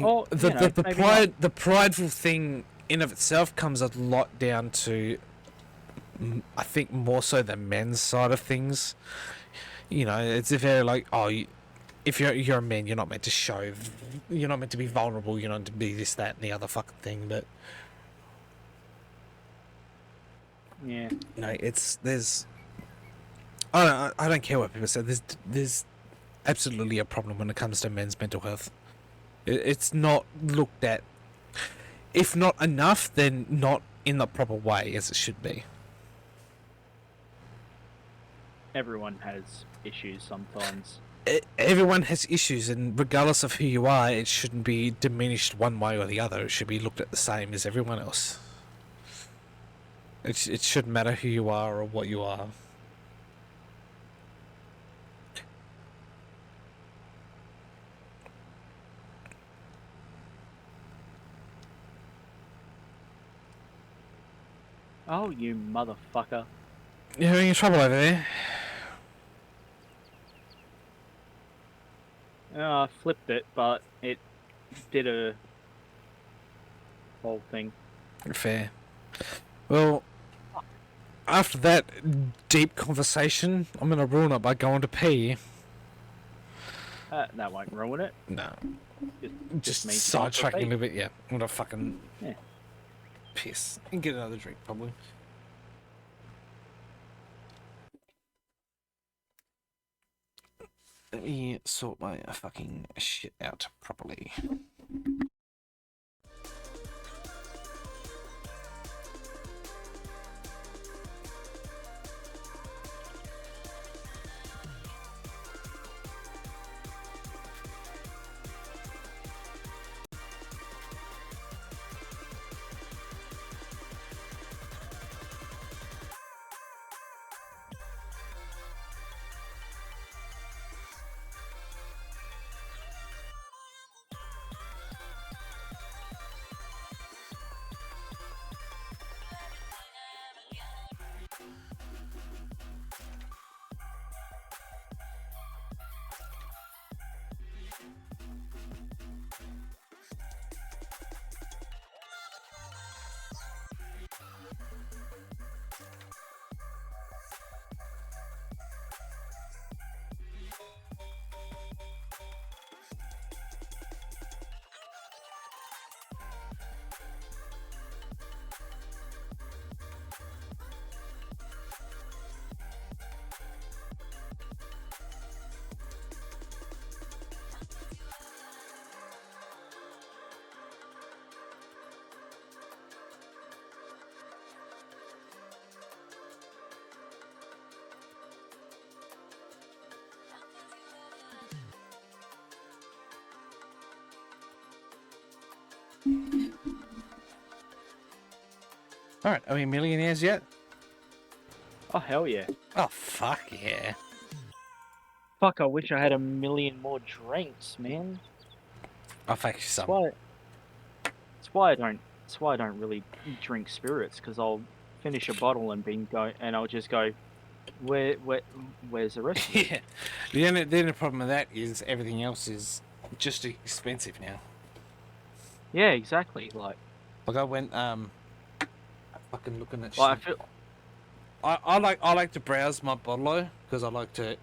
Or, the prideful thing in of itself comes a lot down to, I think, more so the men's side of things. It's very like, if you're a man, you're not meant to show, you're not meant to be vulnerable, you're not meant to be this, that, and the other fucking thing. But Yeah. there's, I don't care what people say. There's absolutely a problem when it comes to men's mental health. It's not looked at. If not enough, then not in the proper way as it should be. Everyone has issues sometimes. Everyone has issues, and regardless of who you are, it shouldn't be diminished one way or the other. It should be looked at the same as everyone else. It shouldn't matter who you are or what you are. Oh, you motherfucker. You having any trouble over there? I flipped it, but it did a whole thing. Fair. Well, after that deep conversation, I'm gonna ruin it by going to pee. That won't ruin it. No. Just means it's not sidetracking a repeat. little bit, yeah. What a fucking Yeah. piss. And get another drink, probably. Let me sort my fucking shit out properly. Alright, are we millionaires yet? Oh hell yeah! Oh, fuck yeah. Fuck, I wish I had a million more drinks, man. I'll fake you That's some. why. That's why I don't. That's why I don't really drink spirits, because I'll finish a bottle and I'll just go, where's the rest of it? Yeah. The only problem with that is everything else is just expensive now. Yeah, exactly. Like Like I went fucking looking at I shit. feel. I like to browse my bottle because I like to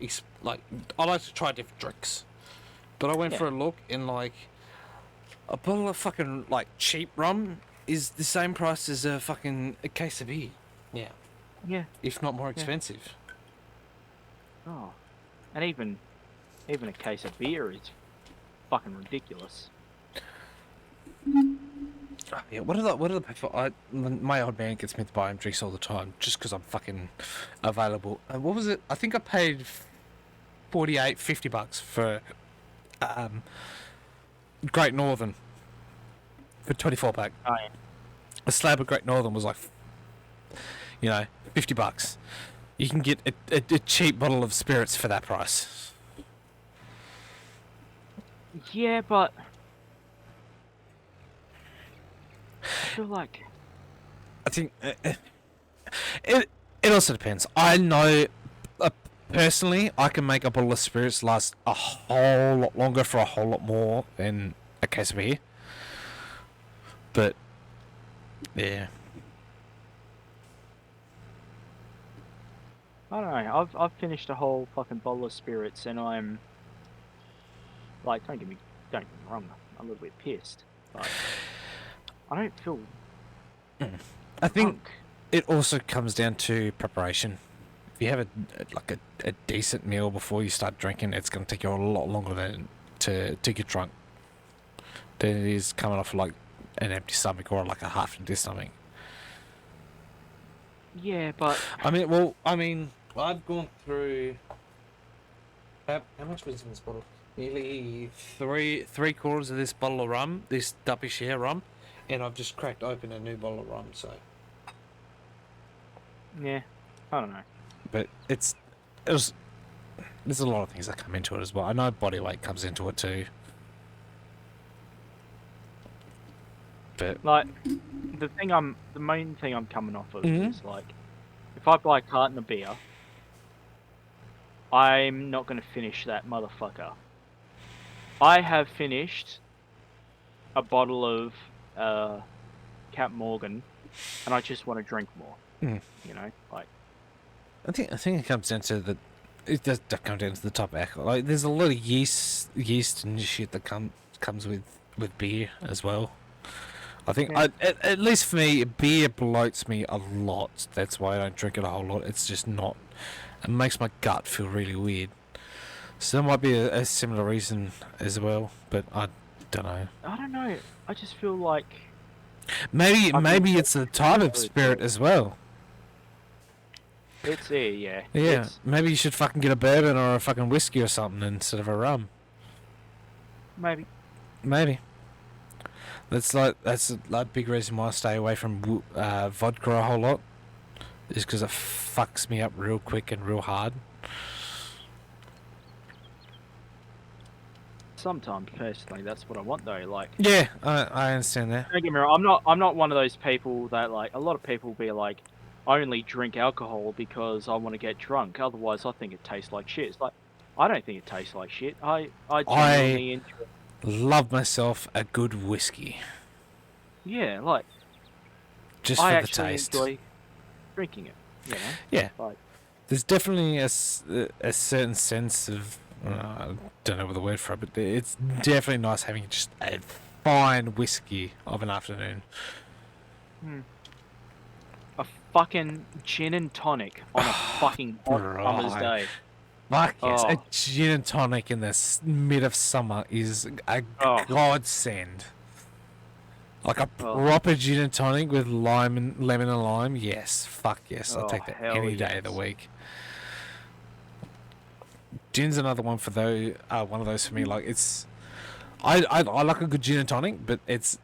try different drinks. But I went Yeah. for a look and like a bottle of fucking like cheap rum is the same price as a fucking a case of beer. Yeah. Yeah. If not more expensive. Oh, and even a case of beer is fucking ridiculous. Yeah, what are the people? My old man gets me to buy him drinks all the time just because I'm fucking available. What was it? I think I paid $50 for Great Northern for 24-pack. Oh yeah. A slab of Great Northern was like, $50. You can get a cheap bottle of spirits for that price. Yeah, but I feel like I think it also depends. I know personally I can make a bottle of spirits last a whole lot longer for a whole lot more than a case of beer. But yeah, I don't know. I've finished a whole fucking bottle of spirits, and I'm like, don't get me wrong. I'm a little bit pissed, but I don't feel I think drunk. it also comes down to preparation. If you have a decent meal before you start drinking, it's going to take you a lot longer than to get drunk than it is coming off like an empty stomach or like a half empty stomach. Yeah, but I mean, I've gone through. How much was in this bottle? Nearly three quarters of this bottle of rum, this Duppy Share rum, and I've just cracked open a new bottle of rum. So, yeah, I don't know. but there's a lot of things that come into it as well. I know body weight comes into it too. But Like the main thing I'm coming off of Mhm. is like, if I buy a carton of beer, I'm not gonna finish that motherfucker. I have finished a bottle of Cap Morgan, and I just want to drink more. Mm. You know, like I think it comes down to it does come down to the type of alcohol. Like, there's a lot of yeast and shit that comes with beer as well. I think, Yeah. at least for me, beer bloats me a lot. That's why I don't drink it a whole lot. It's just not. It makes my gut feel really weird. So that might be a similar reason as well, but I don't know. I don't know. I just feel like Maybe I've maybe been it's the type of spirit as well. it's yeah. Yeah, It's, maybe you should fucking get a bourbon or a fucking whiskey or something instead of a rum. maybe. Maybe. That's a big reason why I stay away from vodka a whole lot. Is because it fucks me up real quick and real hard. Sometimes, personally, that's what I want though. Like, Yeah, I understand that. don't get me wrong. I'm not one of those people that like. A lot of people be like, I only drink alcohol because I want to get drunk. Otherwise, I think it tastes like shit. It's like, I don't think it tastes like shit. I genuinely enjoy. Love myself a good whiskey, Yeah, like just I for the actually taste. enjoy drinking it. You know. Yeah, Like, there's definitely a certain sense of I don't know what the word for it, but it's definitely nice having just a fine whiskey of an afternoon. a fucking gin and tonic on a fucking hot summer's Right. day. Fuck yes, a Oh. gin and tonic in the mid of summer is a Oh. godsend. Like a Oh. proper gin and tonic with lemon and lime. Yes, fuck yes, I'll Oh, take that hell any day of the yes. week. Gin's another one for those. One of those for me. Like it's, I like a good gin and tonic, but it's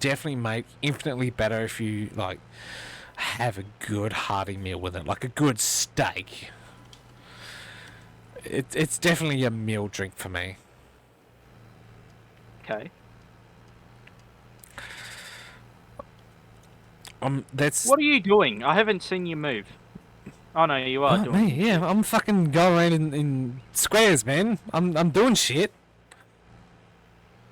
definitely made infinitely better if you like have a good hearty meal with it, like a good steak. It's definitely a meal drink for me. Okay. That's What are you doing? I haven't seen you move. Oh no, you are doing. me. Yeah, I'm fucking going around in squares, man. I'm doing shit.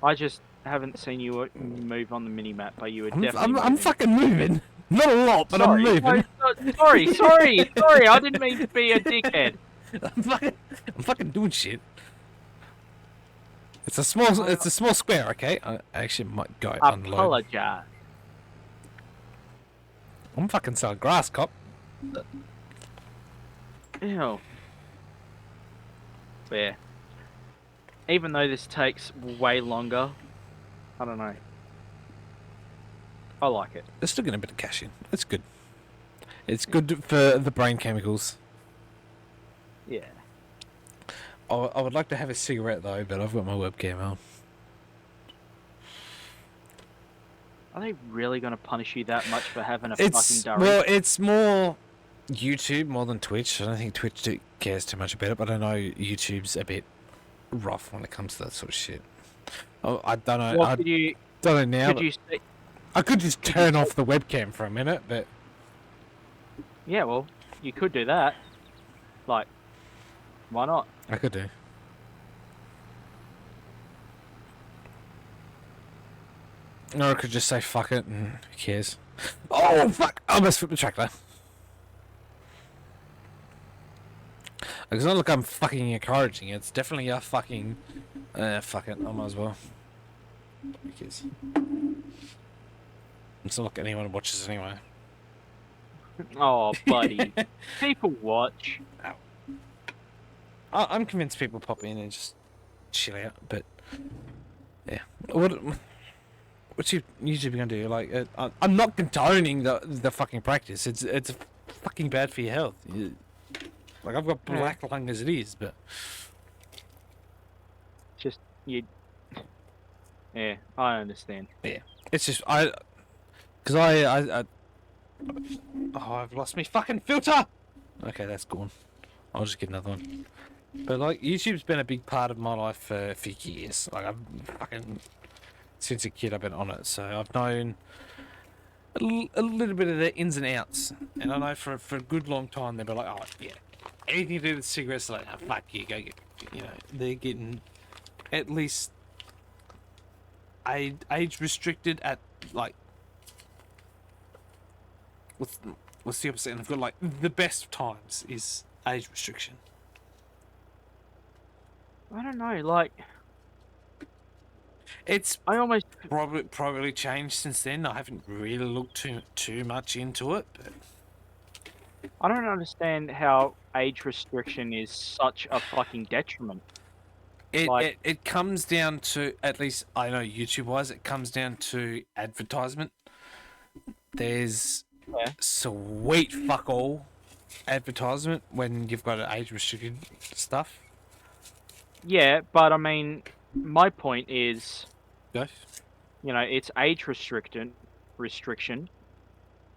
I just haven't seen you move on the mini map, but you were I'm definitely. I'm moving. fucking moving. Not a lot, but Sorry, I'm moving. no, sorry. I didn't mean to be a dickhead. I'm fucking doing shit. It's a small square, okay? I actually might go unload. Apologize. I'm fucking selling grass, cop. Ew. Yeah. Even though this takes way longer, I don't know. I like it. They're still getting a bit of cash in. It's good. It's good for the brain chemicals. Yeah. I would like to have a cigarette though, but I've got my webcam on. Are they really going to punish you that much for having a It's fucking well, durry? it's more YouTube more than Twitch. I don't think Twitch cares too much about it, but I know YouTube's a bit rough when it comes to that sort of shit. Oh, I don't know. Well, I could you don't know now. could But you see? I could just turn off the webcam for a minute, but Yeah, well, you could do that. Like, why not? I could do. Or I could just say fuck it and who cares. Oh fuck! I almost flipped the tractor. It's not like I'm fucking encouraging it. It's definitely a fucking. Fuck it. I might as well. Who cares? It's not like anyone watches anyway. Oh, buddy. People watch. I'm convinced people pop in and just chill out, but yeah. What's your YouTube gonna do? Like, I'm not condoning the fucking practice. It's fucking bad for your health. Like I've got black lung as it is, but Just, you... Yeah, I understand. it's just because oh, I've lost my fucking filter. Okay, that's gone. I'll just get another one. But like, YouTube's been a big part of my life for years. Like I've fucking since a kid I've been on it, so I've known a little bit of the ins and outs. And I know for a good long time they'll be like, oh yeah, anything to do with cigarettes, like, oh, fuck you, go get, you know, they're getting at least age restricted at like what's the opposite? And I've got like the best times is age restriction. I don't know. Like, It's I almost probably changed since then. I haven't really looked too much into it, but I don't understand how age restriction is such a fucking detriment. it, Like, it it comes down to, at least I know YouTube wise, it comes down to advertisement. There's yeah, sweet fuck all advertisement when you've got an age restricted stuff. yeah, but I mean, my point is, Go. it's age restriction.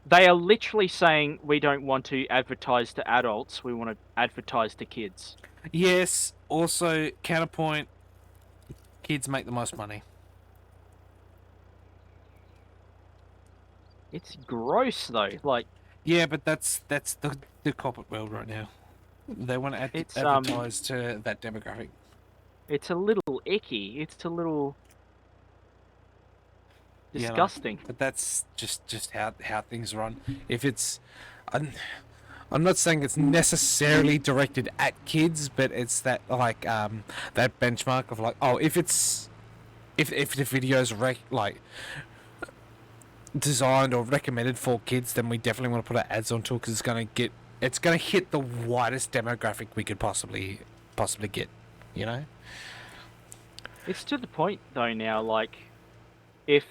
They are literally saying we don't want to advertise to adults, we want to advertise to kids. Yes. Also, counterpoint: kids make the most money. It's gross though. Like, Yeah, but that's the corporate world right now. They want to it's advertise to that demographic. it's a little icky. It's a little You know, disgusting. but that's just how things run. If it's, I'm, I'm not saying it's necessarily directed at kids, but it's that like that benchmark of like, oh, if the video's designed or recommended for kids, then we definitely want to put our ads onto it because it's gonna hit the widest demographic we could possibly get. You know. It's to the point though now, like, if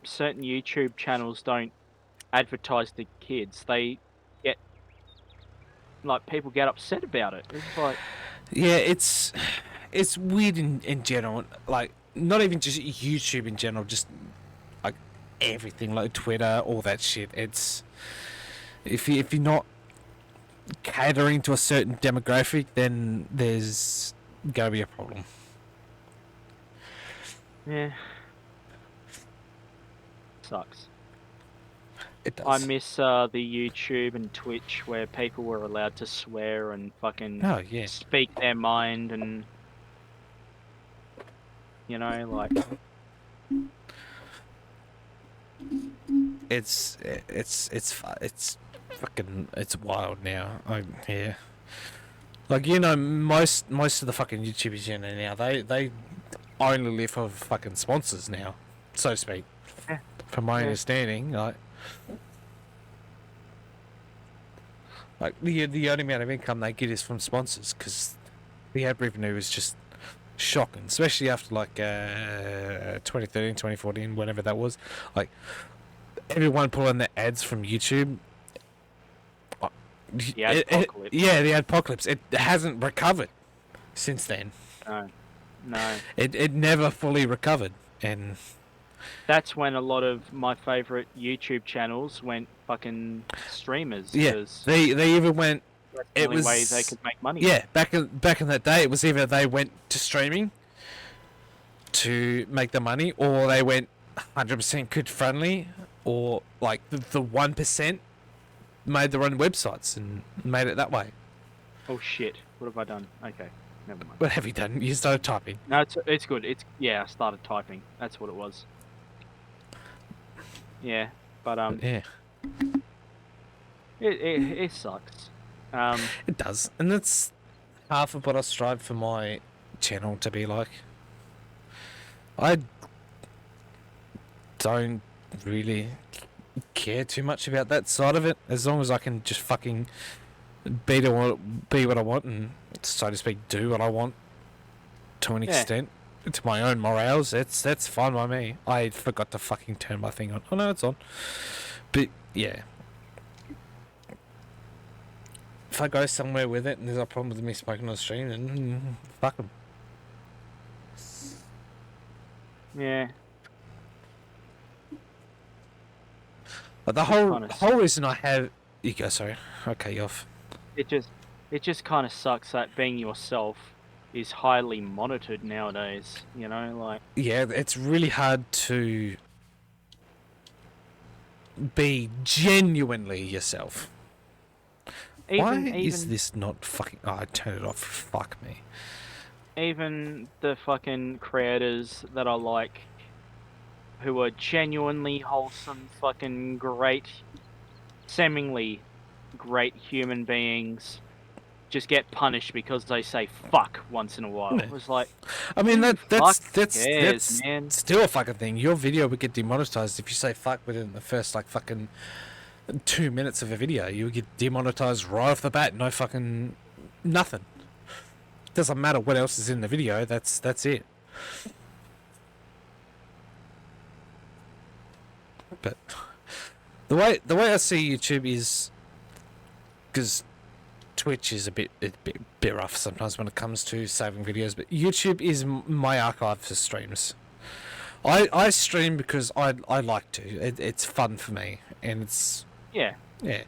certain YouTube channels don't advertise to kids, they get people get upset about it. It's like, Yeah, it's weird in general. Like, not even just YouTube in general, just like everything, like Twitter, all that shit. It's if you're not catering to a certain demographic, then there's gonna be a problem. yeah, sucks. It does. I miss the YouTube and Twitch where people were allowed to swear and fucking Oh yeah. speak their mind and like It's fucking it's wild now. Yeah. Like, most of the fucking YouTubers now, they only live off fucking sponsors now, so to speak. Yeah. From my Yeah. understanding, like the only amount of income they get is from sponsors, because the ad revenue is just shocking, especially after 2013, 2014, whenever that was. Like, everyone pulling their ads from YouTube. The adpocalypse. Yeah, the adpocalypse. It hasn't recovered since then. No. It never fully recovered, and That's when a lot of my favorite YouTube channels went fucking streamers. yeah, 'Cause they even went. that's the It only was way they could make money. Yeah, back in that day, it was either they went to streaming to make the money, or they went 100% kid friendly, or like the 1% made their own websites and made it that way. Oh shit! What have I done? Okay, never mind. What have you done? You started typing. No, it's good. I started typing. That's what it was. Yeah, but Yeah, it sucks. it does, and that's half of what I strive for my channel to be like. I don't really care too much about that side of it, as long as I can just fucking be what I want, and, so to speak, do what I want to an Yeah. extent, to my own morals. That's fine by me. I forgot to fucking turn my thing on. Oh no, it's on. But yeah, if I go somewhere with it and there's a problem with me smoking on the stream, then fuck them. Yeah. But the whole Honest. whole reason I have you go, sorry, okay, you off. It just kind of sucks that being yourself is highly monitored nowadays. Like, Yeah, it's really hard to be genuinely yourself. Why is this not fucking? Oh, I turned it off. Fuck me. even the fucking creators that are like, who are genuinely wholesome, fucking great, seemingly great human beings, just get punished because they say fuck once in a while. Yeah. It was like, I mean who that's cares, man? still a fucking thing. Your video would get demonetized if you say fuck within the first like fucking 2 minutes of a video. You would get demonetized right off the bat. No fucking nothing. Doesn't matter what else is in the video. That's it. But the way I see YouTube is because Twitch is a bit rough sometimes when it comes to saving videos. But YouTube is my archive for streams. I stream because I like to. It's fun for me, and it's Yeah. yeah.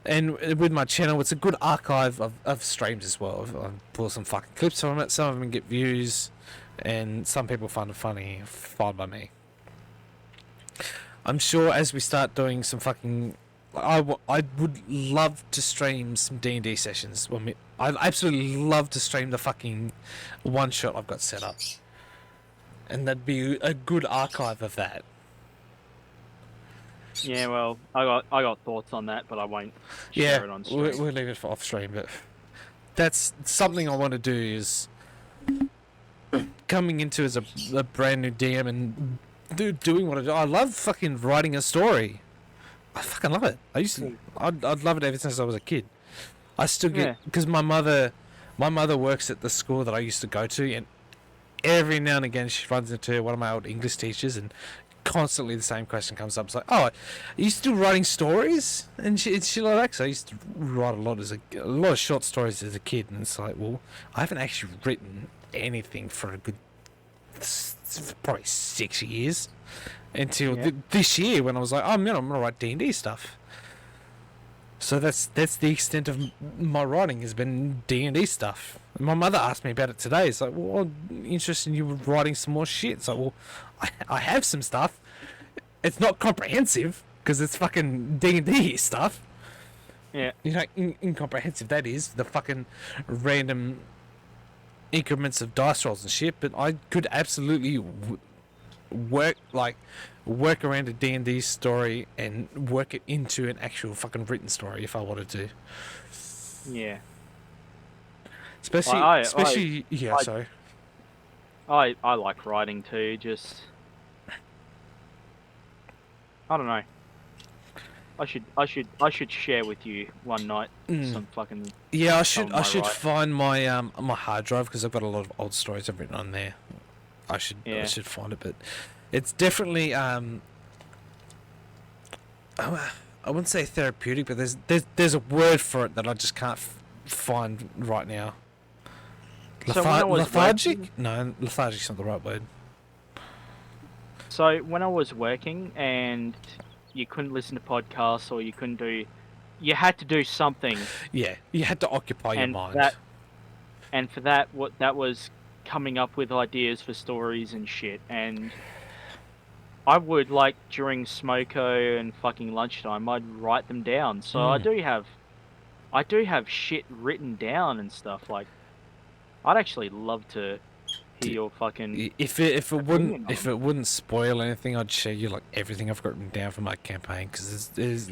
And with my channel, it's a good archive of streams as well. I pull some fucking clips from it. Some of them get views, and some people find it funny. Fine by me. I'm sure as we start doing some fucking, I would love to stream some D&D sessions. I'd absolutely love to stream the fucking one shot I've got set up, and that'd be a good archive of that. Yeah, well, I got thoughts on that, but I won't share it on stream. We'll leave it for off stream. But that's something I want to do is coming into as a brand new DM and doing what I do. I love fucking writing a story. I fucking love it. I'd love it ever since I was a kid. I still get because my mother works at the school that I used to go to, and every now and again she runs into one of my old English teachers, and constantly the same question comes up. It's like, oh, are you still writing stories? And she like, so I used to write a lot of short stories as a kid, and it's like, well, I haven't actually written anything for a good probably 6 years until this year when I was like, oh man, I'm gonna write D&D stuff. So that's the extent of my writing has been D&D stuff. My mother asked me about it today. It's like, well, interested in you writing some more shit. It's like, well, I have some stuff. It's not comprehensive because it's fucking D&D stuff. Yeah. You know, incomprehensive that is, the fucking random increments of dice rolls and shit, but I could absolutely work around a D&D story and work it into an actual fucking written story if I wanted to. Yeah. Especially, sorry. I like writing too. Just I don't know. I should share with you one night some fucking. Yeah, I should write. find my my hard drive because I've got a lot of old stories I've written on there. I should find it, but it's definitely I wouldn't say therapeutic, but there's a word for it that I just can't find right now. So when I was lethargic? working- No, lethargic's not the right word. So when I was working and you couldn't listen to podcasts or you had to do something, Yeah, you had to occupy your and mind. for that, what that was coming up with ideas for stories and shit, and I would like during smoko and fucking lunchtime, I'd write them down. So I do have shit written down and stuff. Like, I'd actually love to hear your fucking. If it wouldn't spoil anything, I'd share you like everything I've got written down for my campaign because there's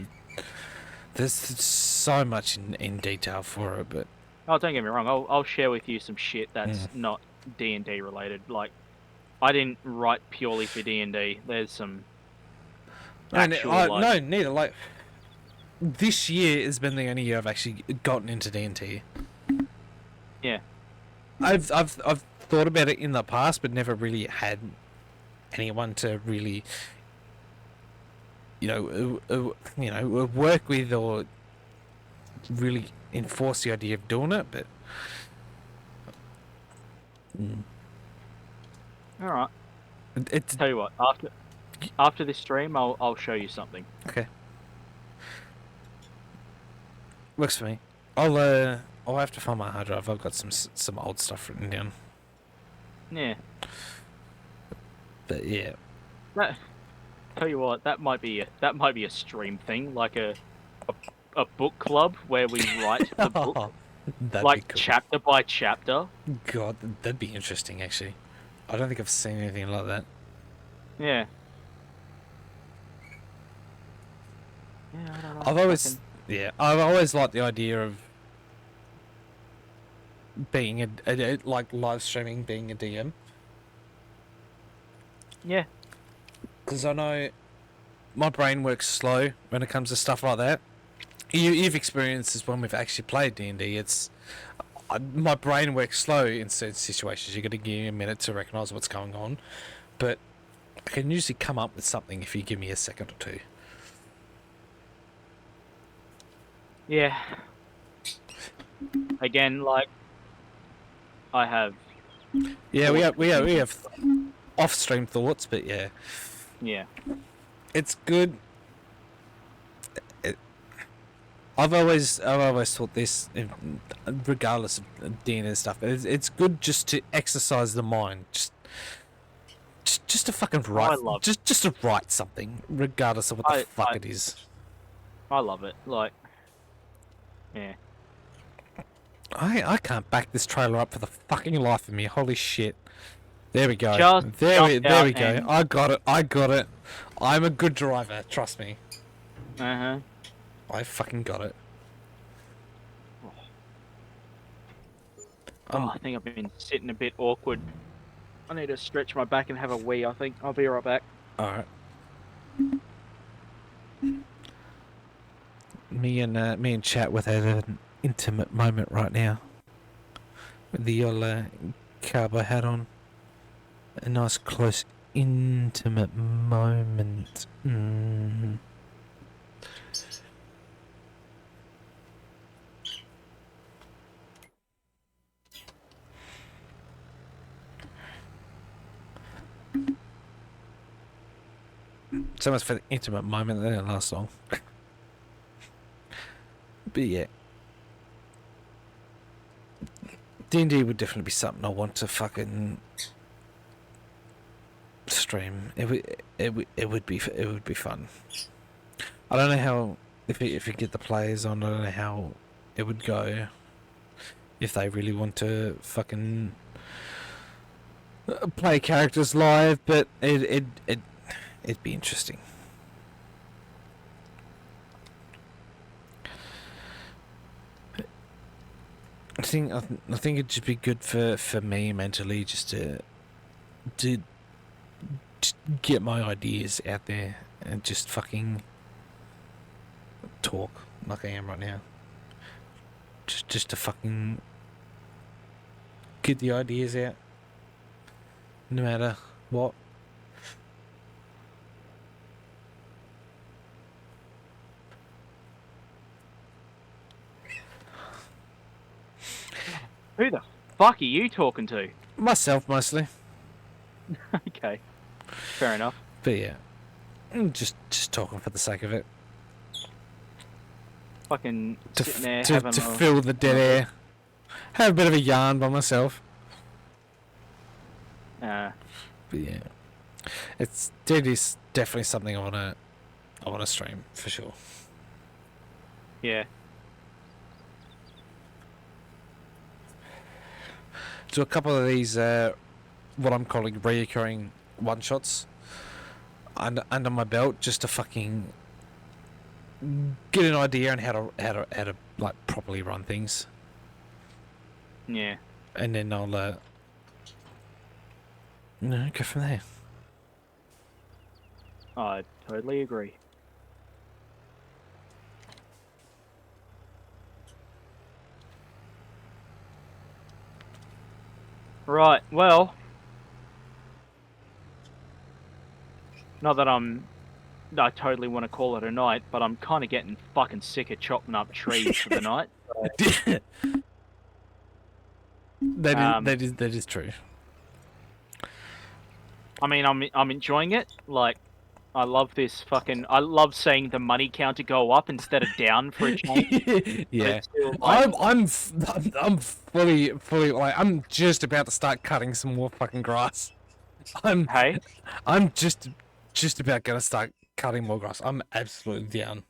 so much in detail for it. But Oh, don't get me wrong. I'll share with you some shit that's not D&D related. Like, I didn't write purely for D&D. There's some. No, neither. Like, this year has been the only year I've actually gotten into D&D. Yeah. I've thought about it in the past, but never really had anyone to really, work with or really enforce the idea of doing it. But All right. it's Tell you what. After this stream, I'll show you something. okay. Works for me. I'll have to find my hard drive. I've got some old stuff written down. Yeah. But yeah. Tell you what. That might be a stream thing, like a book club where we write the book, That'd like be cool. chapter by chapter. God, that'd be interesting actually. I don't think I've seen anything like that. Yeah. Yeah, I don't know. I've always liked the idea of being like live streaming, being a DM. Yeah. Because I know my brain works slow when it comes to stuff like that. You've experienced this when we've actually played D&D. My brain works slow in certain situations. You're going to give me a minute to recognise what's going on, but I can usually come up with something if you give me a second or two. Yeah. Again, like I have. Yeah, we have off-stream thoughts, but yeah, Yeah. it's good. I've always thought this, regardless of D&D and stuff. It's good just to exercise the mind, just to fucking write, love just to write something, regardless of what the fuck it is. I love it. Like, yeah. I can't back this trailer up for the fucking life of me. Holy shit! There we go. Just there we jump go. out and- I got it. I'm a good driver. Trust me. Uh-huh. I fucking got it. Oh, I think I've been sitting a bit awkward. I need to stretch my back and have a wee, I think. I'll be right back. Alright. Me and Chat with an intimate moment right now. With the old cowboy hat on. A nice close intimate moment. So much for the intimate moment. That didn't last long. But yeah, D&D would definitely be something I want to fucking stream. It would be fun. I don't know how if you get the players on. I don't know how it would go if they really want to fucking play characters live, but it'd be interesting. I think it'd just be good for me mentally just to just get my ideas out there and just fucking talk like I am right now. Just to fucking get the ideas out, no matter what. Who the fuck are you talking to? Myself mostly, Okay. Fair enough. but yeah, just talking for the sake of it, Fucking to sitting there to having a... fill the dead air. Have a bit of a yarn by myself. But yeah, it is definitely something I wanna stream for sure. yeah. Do a couple of these what I'm calling reoccurring one shots under my belt just to fucking get an idea on how to like properly run things, Yeah. and then I'll go from there. I totally agree. Right, well... Not that I totally want to call it a night, but I'm kind of getting fucking sick of chopping up trees for the night. That is true. I mean, I'm enjoying it. Like, I love this fucking... I love seeing the money counter go up instead of down for a change. Yeah, Still, like, I'm fully like I'm just about to start cutting some more fucking grass. hey? I'm just about gonna start cutting more grass. I'm absolutely down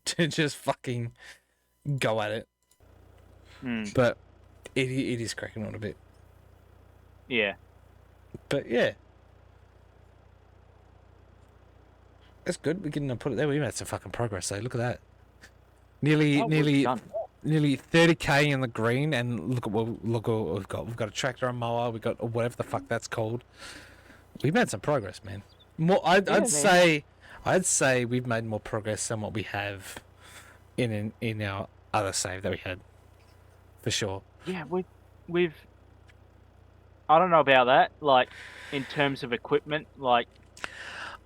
to just fucking go at it. But it is cracking on a bit. Yeah. But yeah, that's good. We can put it there. We made some fucking progress. So look at that. Nearly Oh, we're done. nearly 30k in the green, and look at what we've got. We've got a tractor, a mower, we got whatever the fuck that's called. We've made some progress, man. More, Yeah, I'd man. say, we've made more progress than what we have in our other save that we had, for sure. Yeah, we've I don't know about that. Like in terms of equipment, like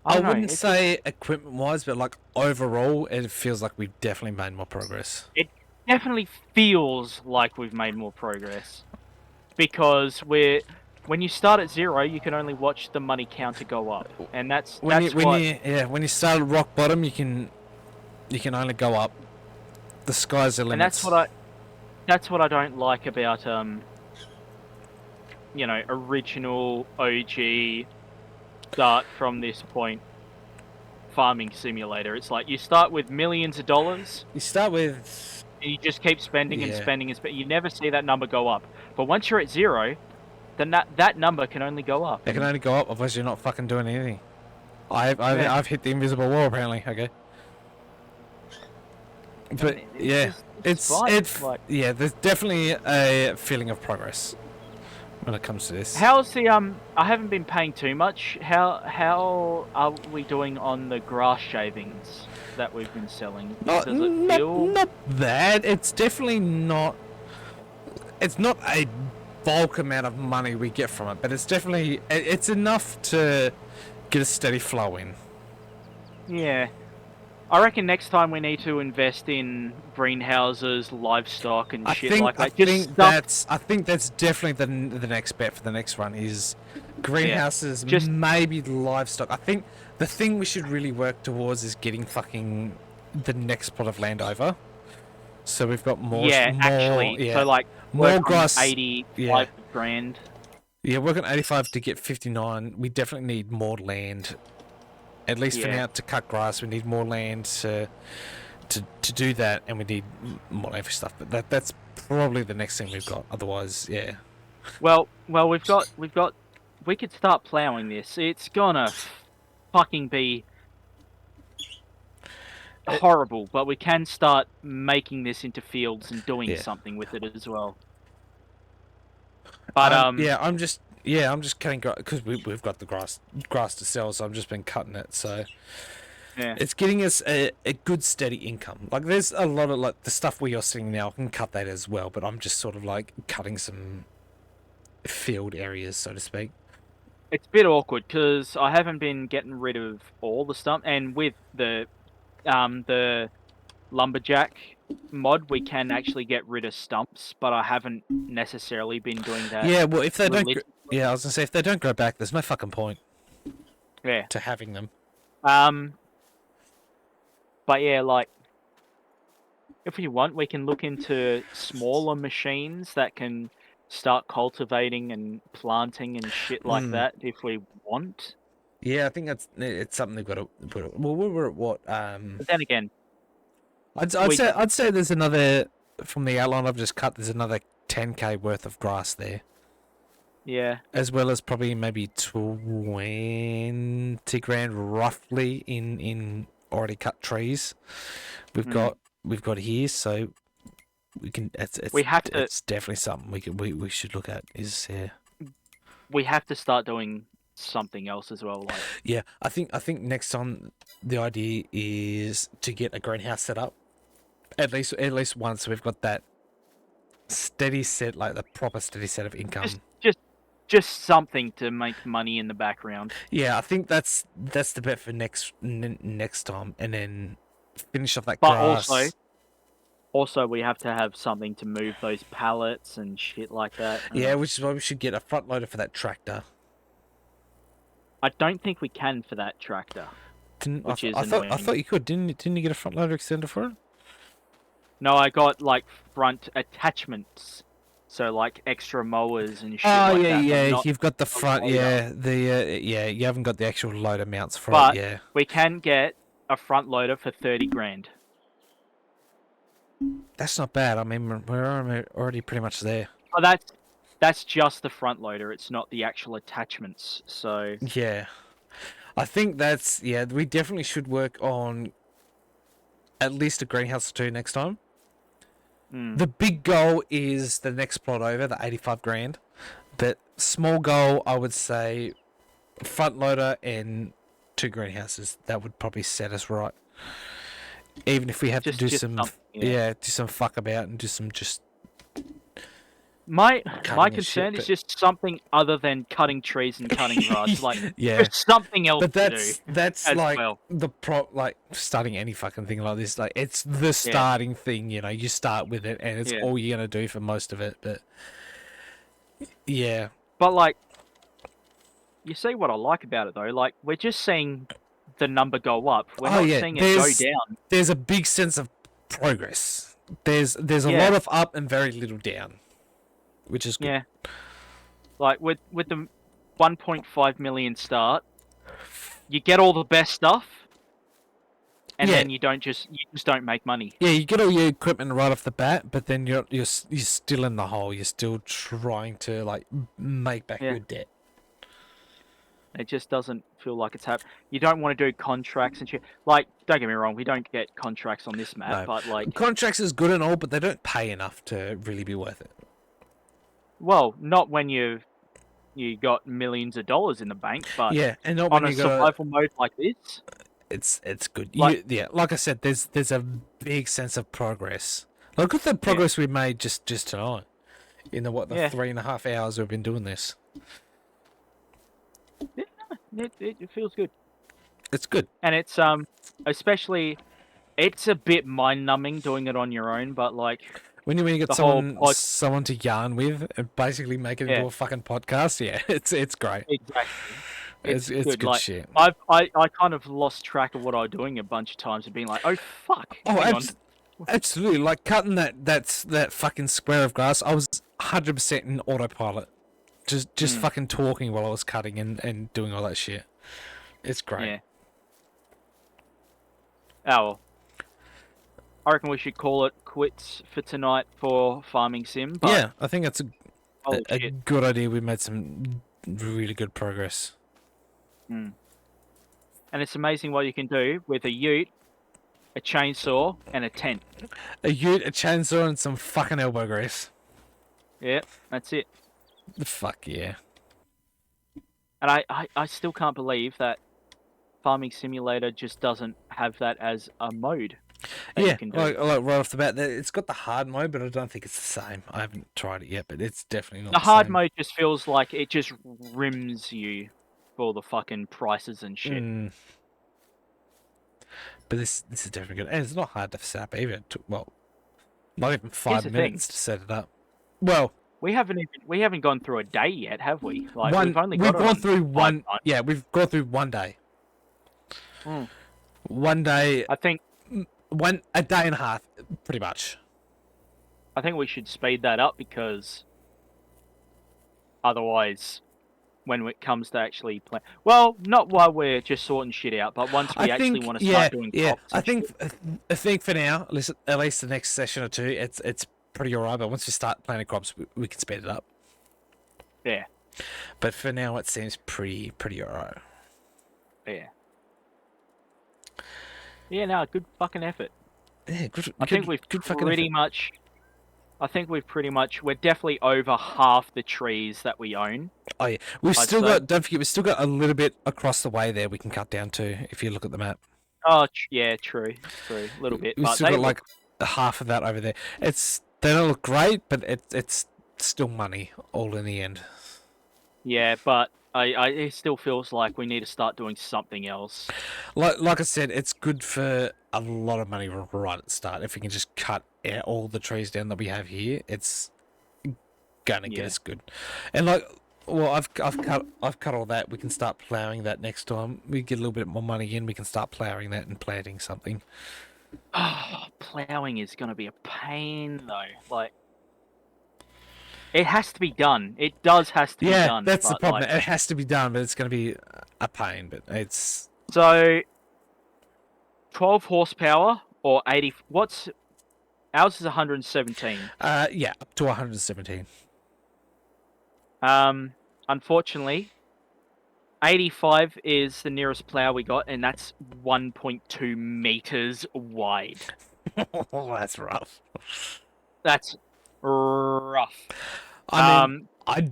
I I don't know. wouldn't It just say equipment wise, but like overall, it feels like we've definitely made more progress. it definitely feels like we've made more progress because when you start at 0, you can only watch the money counter go up, and that's When you what when you start at rock bottom, you can only go up. The sky's the and limits. that's what I don't like about original OG start from this point farming simulator. It's like you start with millions of dollars You start with and you just keep spending and Yeah. spending and spending. You never see that number go up. But once you're at 0, then that number can only go up. It can only go up, otherwise you're not fucking doing anything. Yeah. I've hit the invisible wall apparently. Okay. But yeah, it's fine. Like, there's definitely a feeling of progress when it comes to this. how's the I haven't been paying too much. How are we doing on the grass shavings that we've been selling? Not, Does it feel not bad. It's definitely not. It's not a bulk amount of money we get from it, but it's definitely it's enough to get a steady flow in. Yeah. I reckon next time we need to invest in greenhouses, livestock, and shit like that. I think that's definitely the next bet for the next run is greenhouses, just- maybe livestock. I think the thing we should really work towards is getting fucking the next plot of land over. So we've got more. So like more work on grass. 85 grand. Yeah, work on 85 to get 59. We definitely need more land. At least for Yeah. now, to cut grass, we need more land to do that, and we need more land for stuff. But that's probably the next thing we've got. Otherwise, yeah. Well, we could start plowing this. It's gonna fucking be horrible, but we can start making this into fields and doing Yeah. something with it as well. But I'm just cutting grass because we've got the grass to sell, so I've just been cutting it. So yeah. it's getting us a good steady income. Like there's a lot of like the stuff where you're sitting now. I can cut that as well, but I'm just sort of like cutting some field areas, so to speak. It's a bit awkward because I haven't been getting rid of all the stuff, and with the lumberjack mod, we can actually get rid of stumps, but I haven't necessarily been doing that. Yeah, well, if they don't, religiously. I was gonna say if they don't grow back, there's no fucking point Yeah. to having them. But yeah, like, if we want, we can look into smaller machines that can start cultivating and planting and shit like that if we want. Yeah, I think it's something they've got to put. Well, we were at what? But then again, I'd say there's another from the outline I've just cut. There's another 10k worth of grass there, yeah, as well as probably maybe 20 grand roughly in already cut trees. We've got here, so we can. It's definitely something we should look at. We have to start doing something else as well. Like, yeah, I think next time the idea is to get a greenhouse set up. At least once we've got that steady set, like the proper steady set of income. Just something to make money in the background. Yeah, I think that's the bet for next time, and then finish off that But grass. also we have to have something to move those pallets and shit like that. Yeah, which is why we should get a front loader for that tractor. I don't think we can for that tractor. I thought you could. Didn't you get a front loader extender for it? No, I got like front attachments, so like extra mowers and shit Oh like yeah, that. yeah. Not You've got the front. loader. Yeah, you haven't got the actual loader mounts for But it. Yeah. we can get a front loader for 30 grand. That's not bad. I mean, we're already pretty much there. But that's just the front loader. It's not the actual attachments. So Yeah. I think we definitely should work on at least a greenhouse or two next time. The big goal is the next plot over, the 85 grand. But small goal, I would say, front loader and 2 greenhouses. That would probably set us right. Even if we have to do some, something, yeah. do some fuck about and do some just. My Cutting and concern shit, is just something other than cutting trees and cutting grass. Like, Yeah. just something else But to do. that's as like well. like starting any fucking thing like this. Like it's the starting thing, you know. You start with it, and it's Yeah. all you're gonna do for most of it. But yeah, But like, you see what I like about it though. Like, we're just seeing the number go up. We're Oh, not yeah, seeing it go there's- down. there's a big sense of progress. There's a Yeah. lot of up and very little down, which is good. Yeah. Like with the 1.5 million start, you get all the best stuff, and Yeah. then you just don't make money. Yeah, you get all your equipment right off the bat, but then you're still in the hole. You're still trying to like make back Yeah. your debt. It just doesn't feel like it's happening. You don't want to do contracts and shit. Like, don't get me wrong, we don't get contracts on this map, No. but like, Contracts is good and all, but they don't pay enough to really be worth it. well, not when you got millions of dollars in the bank, but Yeah, and not on when a you got survival mode like this, it's good. Like- Like I said, there's a big sense of progress. Look at the progress we made just tonight. In the Yeah. 3.5 hours we've been doing this. it feels good. It's good. And it's especially, it's a bit mind numbing doing it on your own, but like, When you get The whole someone to yarn with and basically make it into Yeah. a fucking podcast, yeah, it's great. exactly. It's good Like, shit. I kind of lost track of what I was doing a bunch of times and being like, oh fuck. Oh, hang on. absolutely! Like cutting that fucking square of grass, I was 100% in autopilot, just fucking talking while I was cutting and doing all that shit. It's great. Yeah. Oh well. I reckon we should call it quits for tonight for Farming Sim. But Yeah, I think that's holy a shit. good idea. We made some really good progress. And it's amazing what you can do with a ute, a chainsaw, and a tent. A ute, a chainsaw, and some fucking elbow grease. Yeah, that's it. Fuck yeah. And I still can't believe that Farming Simulator just doesn't have that as a mode. That Yeah, you can do. like right off the bat, it's got the hard mode, but I don't think it's the same. I haven't tried it yet, but it's definitely not The the hard same. mode just feels like it just rims you for the fucking prices and shit. Mm. But this is definitely good, and it's not hard to set up either. It took, well, not even 5 the minutes to set it up. Well, We haven't gone through a day yet, have we? Like we've got it gone on through 5 one. nights. Yeah, we've gone through one day. Mm. One day, I think a day and a half, pretty much. we should speed that up because otherwise, when it comes to actually play, well, not while we're just sorting shit out, but once we actually want to start doing crops I and think shit. I think for now, at least the next session or two, it's pretty alright. But once we start planting crops, we can speed it up. Yeah, But for now, it seems pretty alright. yeah, yeah. No, good fucking effort. Yeah, good. I think we've good fucking pretty effort. much. I think we're definitely over half the trees that we own. Oh yeah, we've I'd still say. got. Don't forget, we've still got a little bit across the way there. We can cut down to if you look at the map. Oh, yeah, true, a little bit. We've But still they got look, like half of that over there. They don't look great, but it's still money all in the end. yeah, but it still feels like we need to start doing something else. Like I said, it's good for a lot of money right at the start. If we can just cut all the trees down that we have here, it's gonna get Yeah. us good. And like, well, I've cut all that. We can start ploughing that next time. We get a little bit more money in. We can start ploughing that and planting something. Plowing is gonna be a pain though. Like, it has to be done. It does has to be Yeah, done. that's the but, problem. like, It has to be done, but it's gonna be a pain. But it's so, 12 horsepower or 80. Ours is 117. yeah, up to 117. Unfortunately, 85 is the nearest plow we got, and that's 1.2 meters wide. Oh, that's rough. That's rough. I mean, I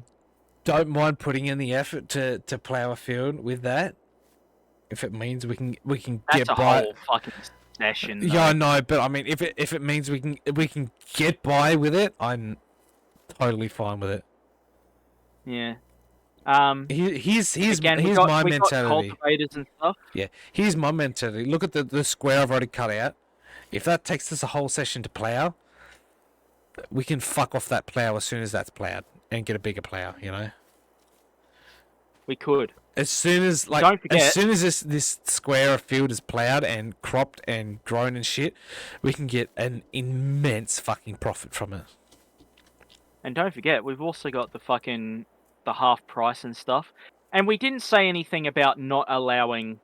don't mind putting in the effort to plow a field with that, if it means we can That's get a by. whole fucking session, Yeah, I though. know, but I mean, if it means we can get by with it, I'm totally fine with it. Yeah. Again, Here's my we got mentality. cultivators and stuff. Yeah, here's my mentality. Look at the square I've already cut out. If that takes us a whole session to plow, we can fuck off that plow as soon as that's plowed and get a bigger plow. You know, We could. as soon as Don't forget, this square of field is plowed and cropped and grown and shit, we can get an immense fucking profit from it. and don't forget, we've also got the half price and stuff. And we didn't say anything about not allowing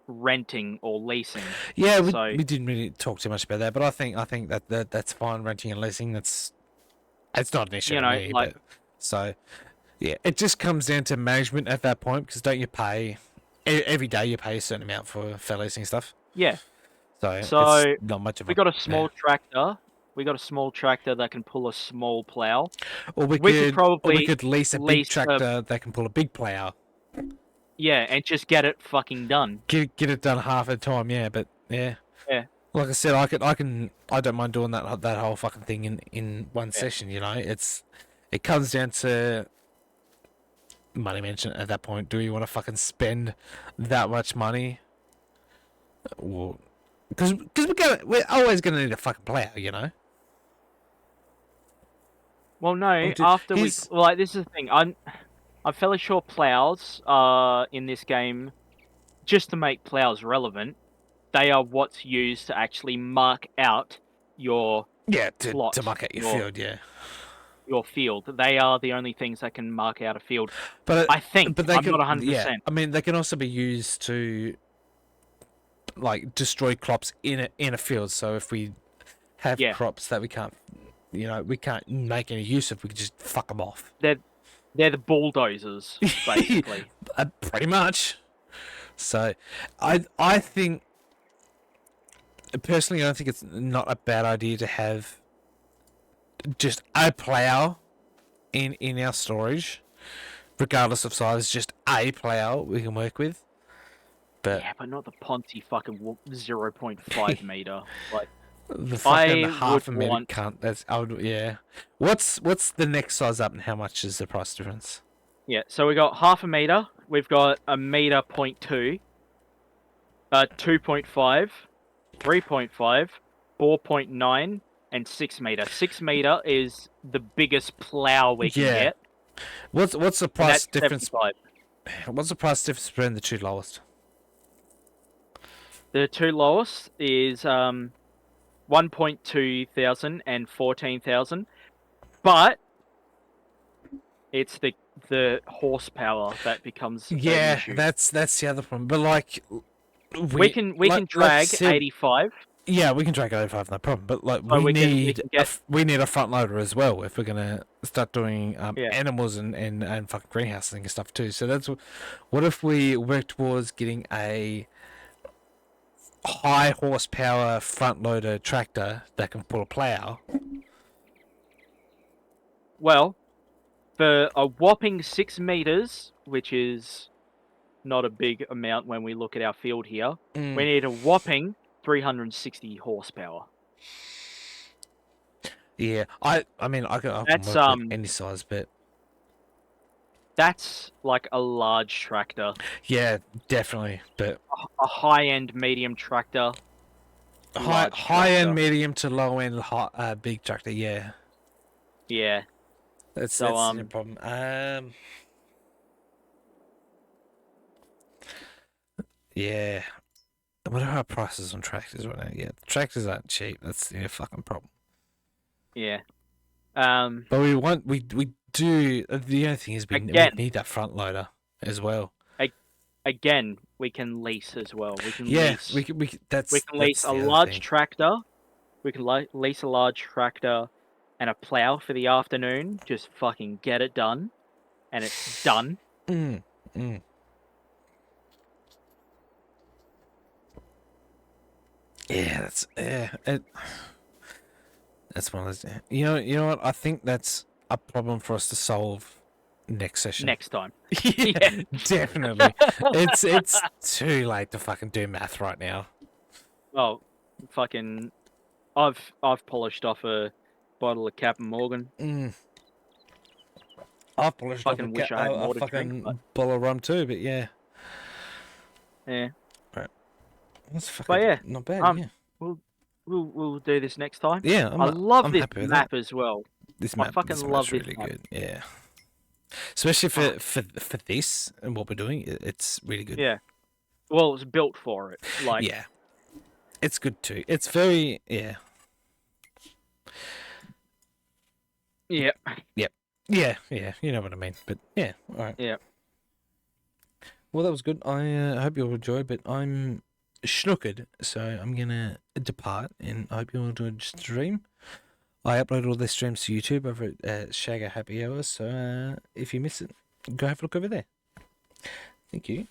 renting or leasing. Yeah, So we didn't really talk too much about that, but I think that's fine. Renting and leasing, it's not an issue you to know, me. like But so yeah, it just comes down to management at that point, because don't you pay every day you pay a certain amount for leasing stuff, yeah. so So it's not much of we got a small tractor. We got a small tractor that can pull a small plow. Or we could probably lease a big lease tractor that can pull a big plow. yeah, and just get it fucking done. Get it done half the time, yeah. But yeah, Yeah. like I said, I don't mind doing that whole fucking thing in one session. You know, it comes down to money management at that point. Do you want to fucking spend that much money? Well, because we're always gonna need a fucking plow, you know. Well, no. Dude, After we he's- like, this is the thing. I'm fairly sure plows in this game, just to make plows relevant, they are what's used to actually mark out your Yeah, plot, to mark out your field, yeah. your field. They are the only things that can mark out a field. But I think. but they I'm can, not 100%. yeah. I mean, they can also be used to like destroy crops in a field. So if we have Yeah. crops that we can't make any use of, we can just fuck them off. They're the bulldozers, basically. Pretty much. So, I think personally, I don't think it's not a bad idea to have just a plow in our storage, regardless of size. Just a plow we can work with. But Yeah, but not the Ponzi fucking 0.5 meter. Like, the fucking I half a would meter want- can't. That's I would, yeah. What's the next size up, and how much is the price difference? yeah, so we got half a meter. We've got a meter 0.2, 2.5, 3.5, 4.9, and 6 meter. 6 meter is the biggest plow we can Yeah. get. What's the And price that's difference? 75. What's the price difference between the two lowest? The two lowest is 1.2 thousand and 14,000, but it's the horsepower that becomes an Yeah, issue. that's the other problem. But like, We can drag 85. Yeah, we can drag 85, no problem. But like, So we we can need get- we need a front loader as well if we're gonna start doing Yeah. animals and fucking greenhousing and stuff too. So that's what if we work towards getting a high horsepower front loader tractor that can pull a plow. Well, for a whopping 6 meters, which is not a big amount when we look at our field here, Mm. we need a whopping 360 horsepower. Yeah, I mean I can That's, work with any size, but That's like a large tractor, yeah, definitely. But a high-end medium tractor. large high end, tractor. medium to low end, big tractor. Yeah, Yeah. that's So, no problem. Yeah. What are our prices on tractors right now? Yeah, tractors aren't cheap. That's the fucking problem. Yeah. But we do. The only thing is we Again. need that front loader as well. Again, we can lease as well. We can Yeah, lease. we can lease that's a the other large thing. tractor. We can lease a large tractor and a plow for the afternoon. Just fucking get it done, and it's done. Mm, mm. Yeah, that's That's one of those. You know what? I think that's a problem for us to solve next session. Next time. Yeah, definitely. It's too late to fucking do math right now. Oh, fucking. I've polished off a bottle of Captain Morgan. I've polished off Fucking wish I had a more to fucking drink, but- bottle of rum too, but yeah. Yeah. That's fucking yeah, not bad, um, yeah. We'll do this next time. Yeah, I love I'm this happy with map as well. This I map, fucking this love map's this really map. good, yeah. Especially for this and what we're doing, it's really good. Yeah. Well, it's built for it. Like, Yeah. It's good too. It's very, yeah. yeah. Yeah, you know what I mean. But yeah, alright. Yeah. Well, that was good. I hope you all enjoyed, but I'm snookered, so I'm gonna depart, and I hope you all enjoyed the stream. I upload all the streams to YouTube over at Shagger Happy Hours, so if you miss it, go have a look over there. Thank you.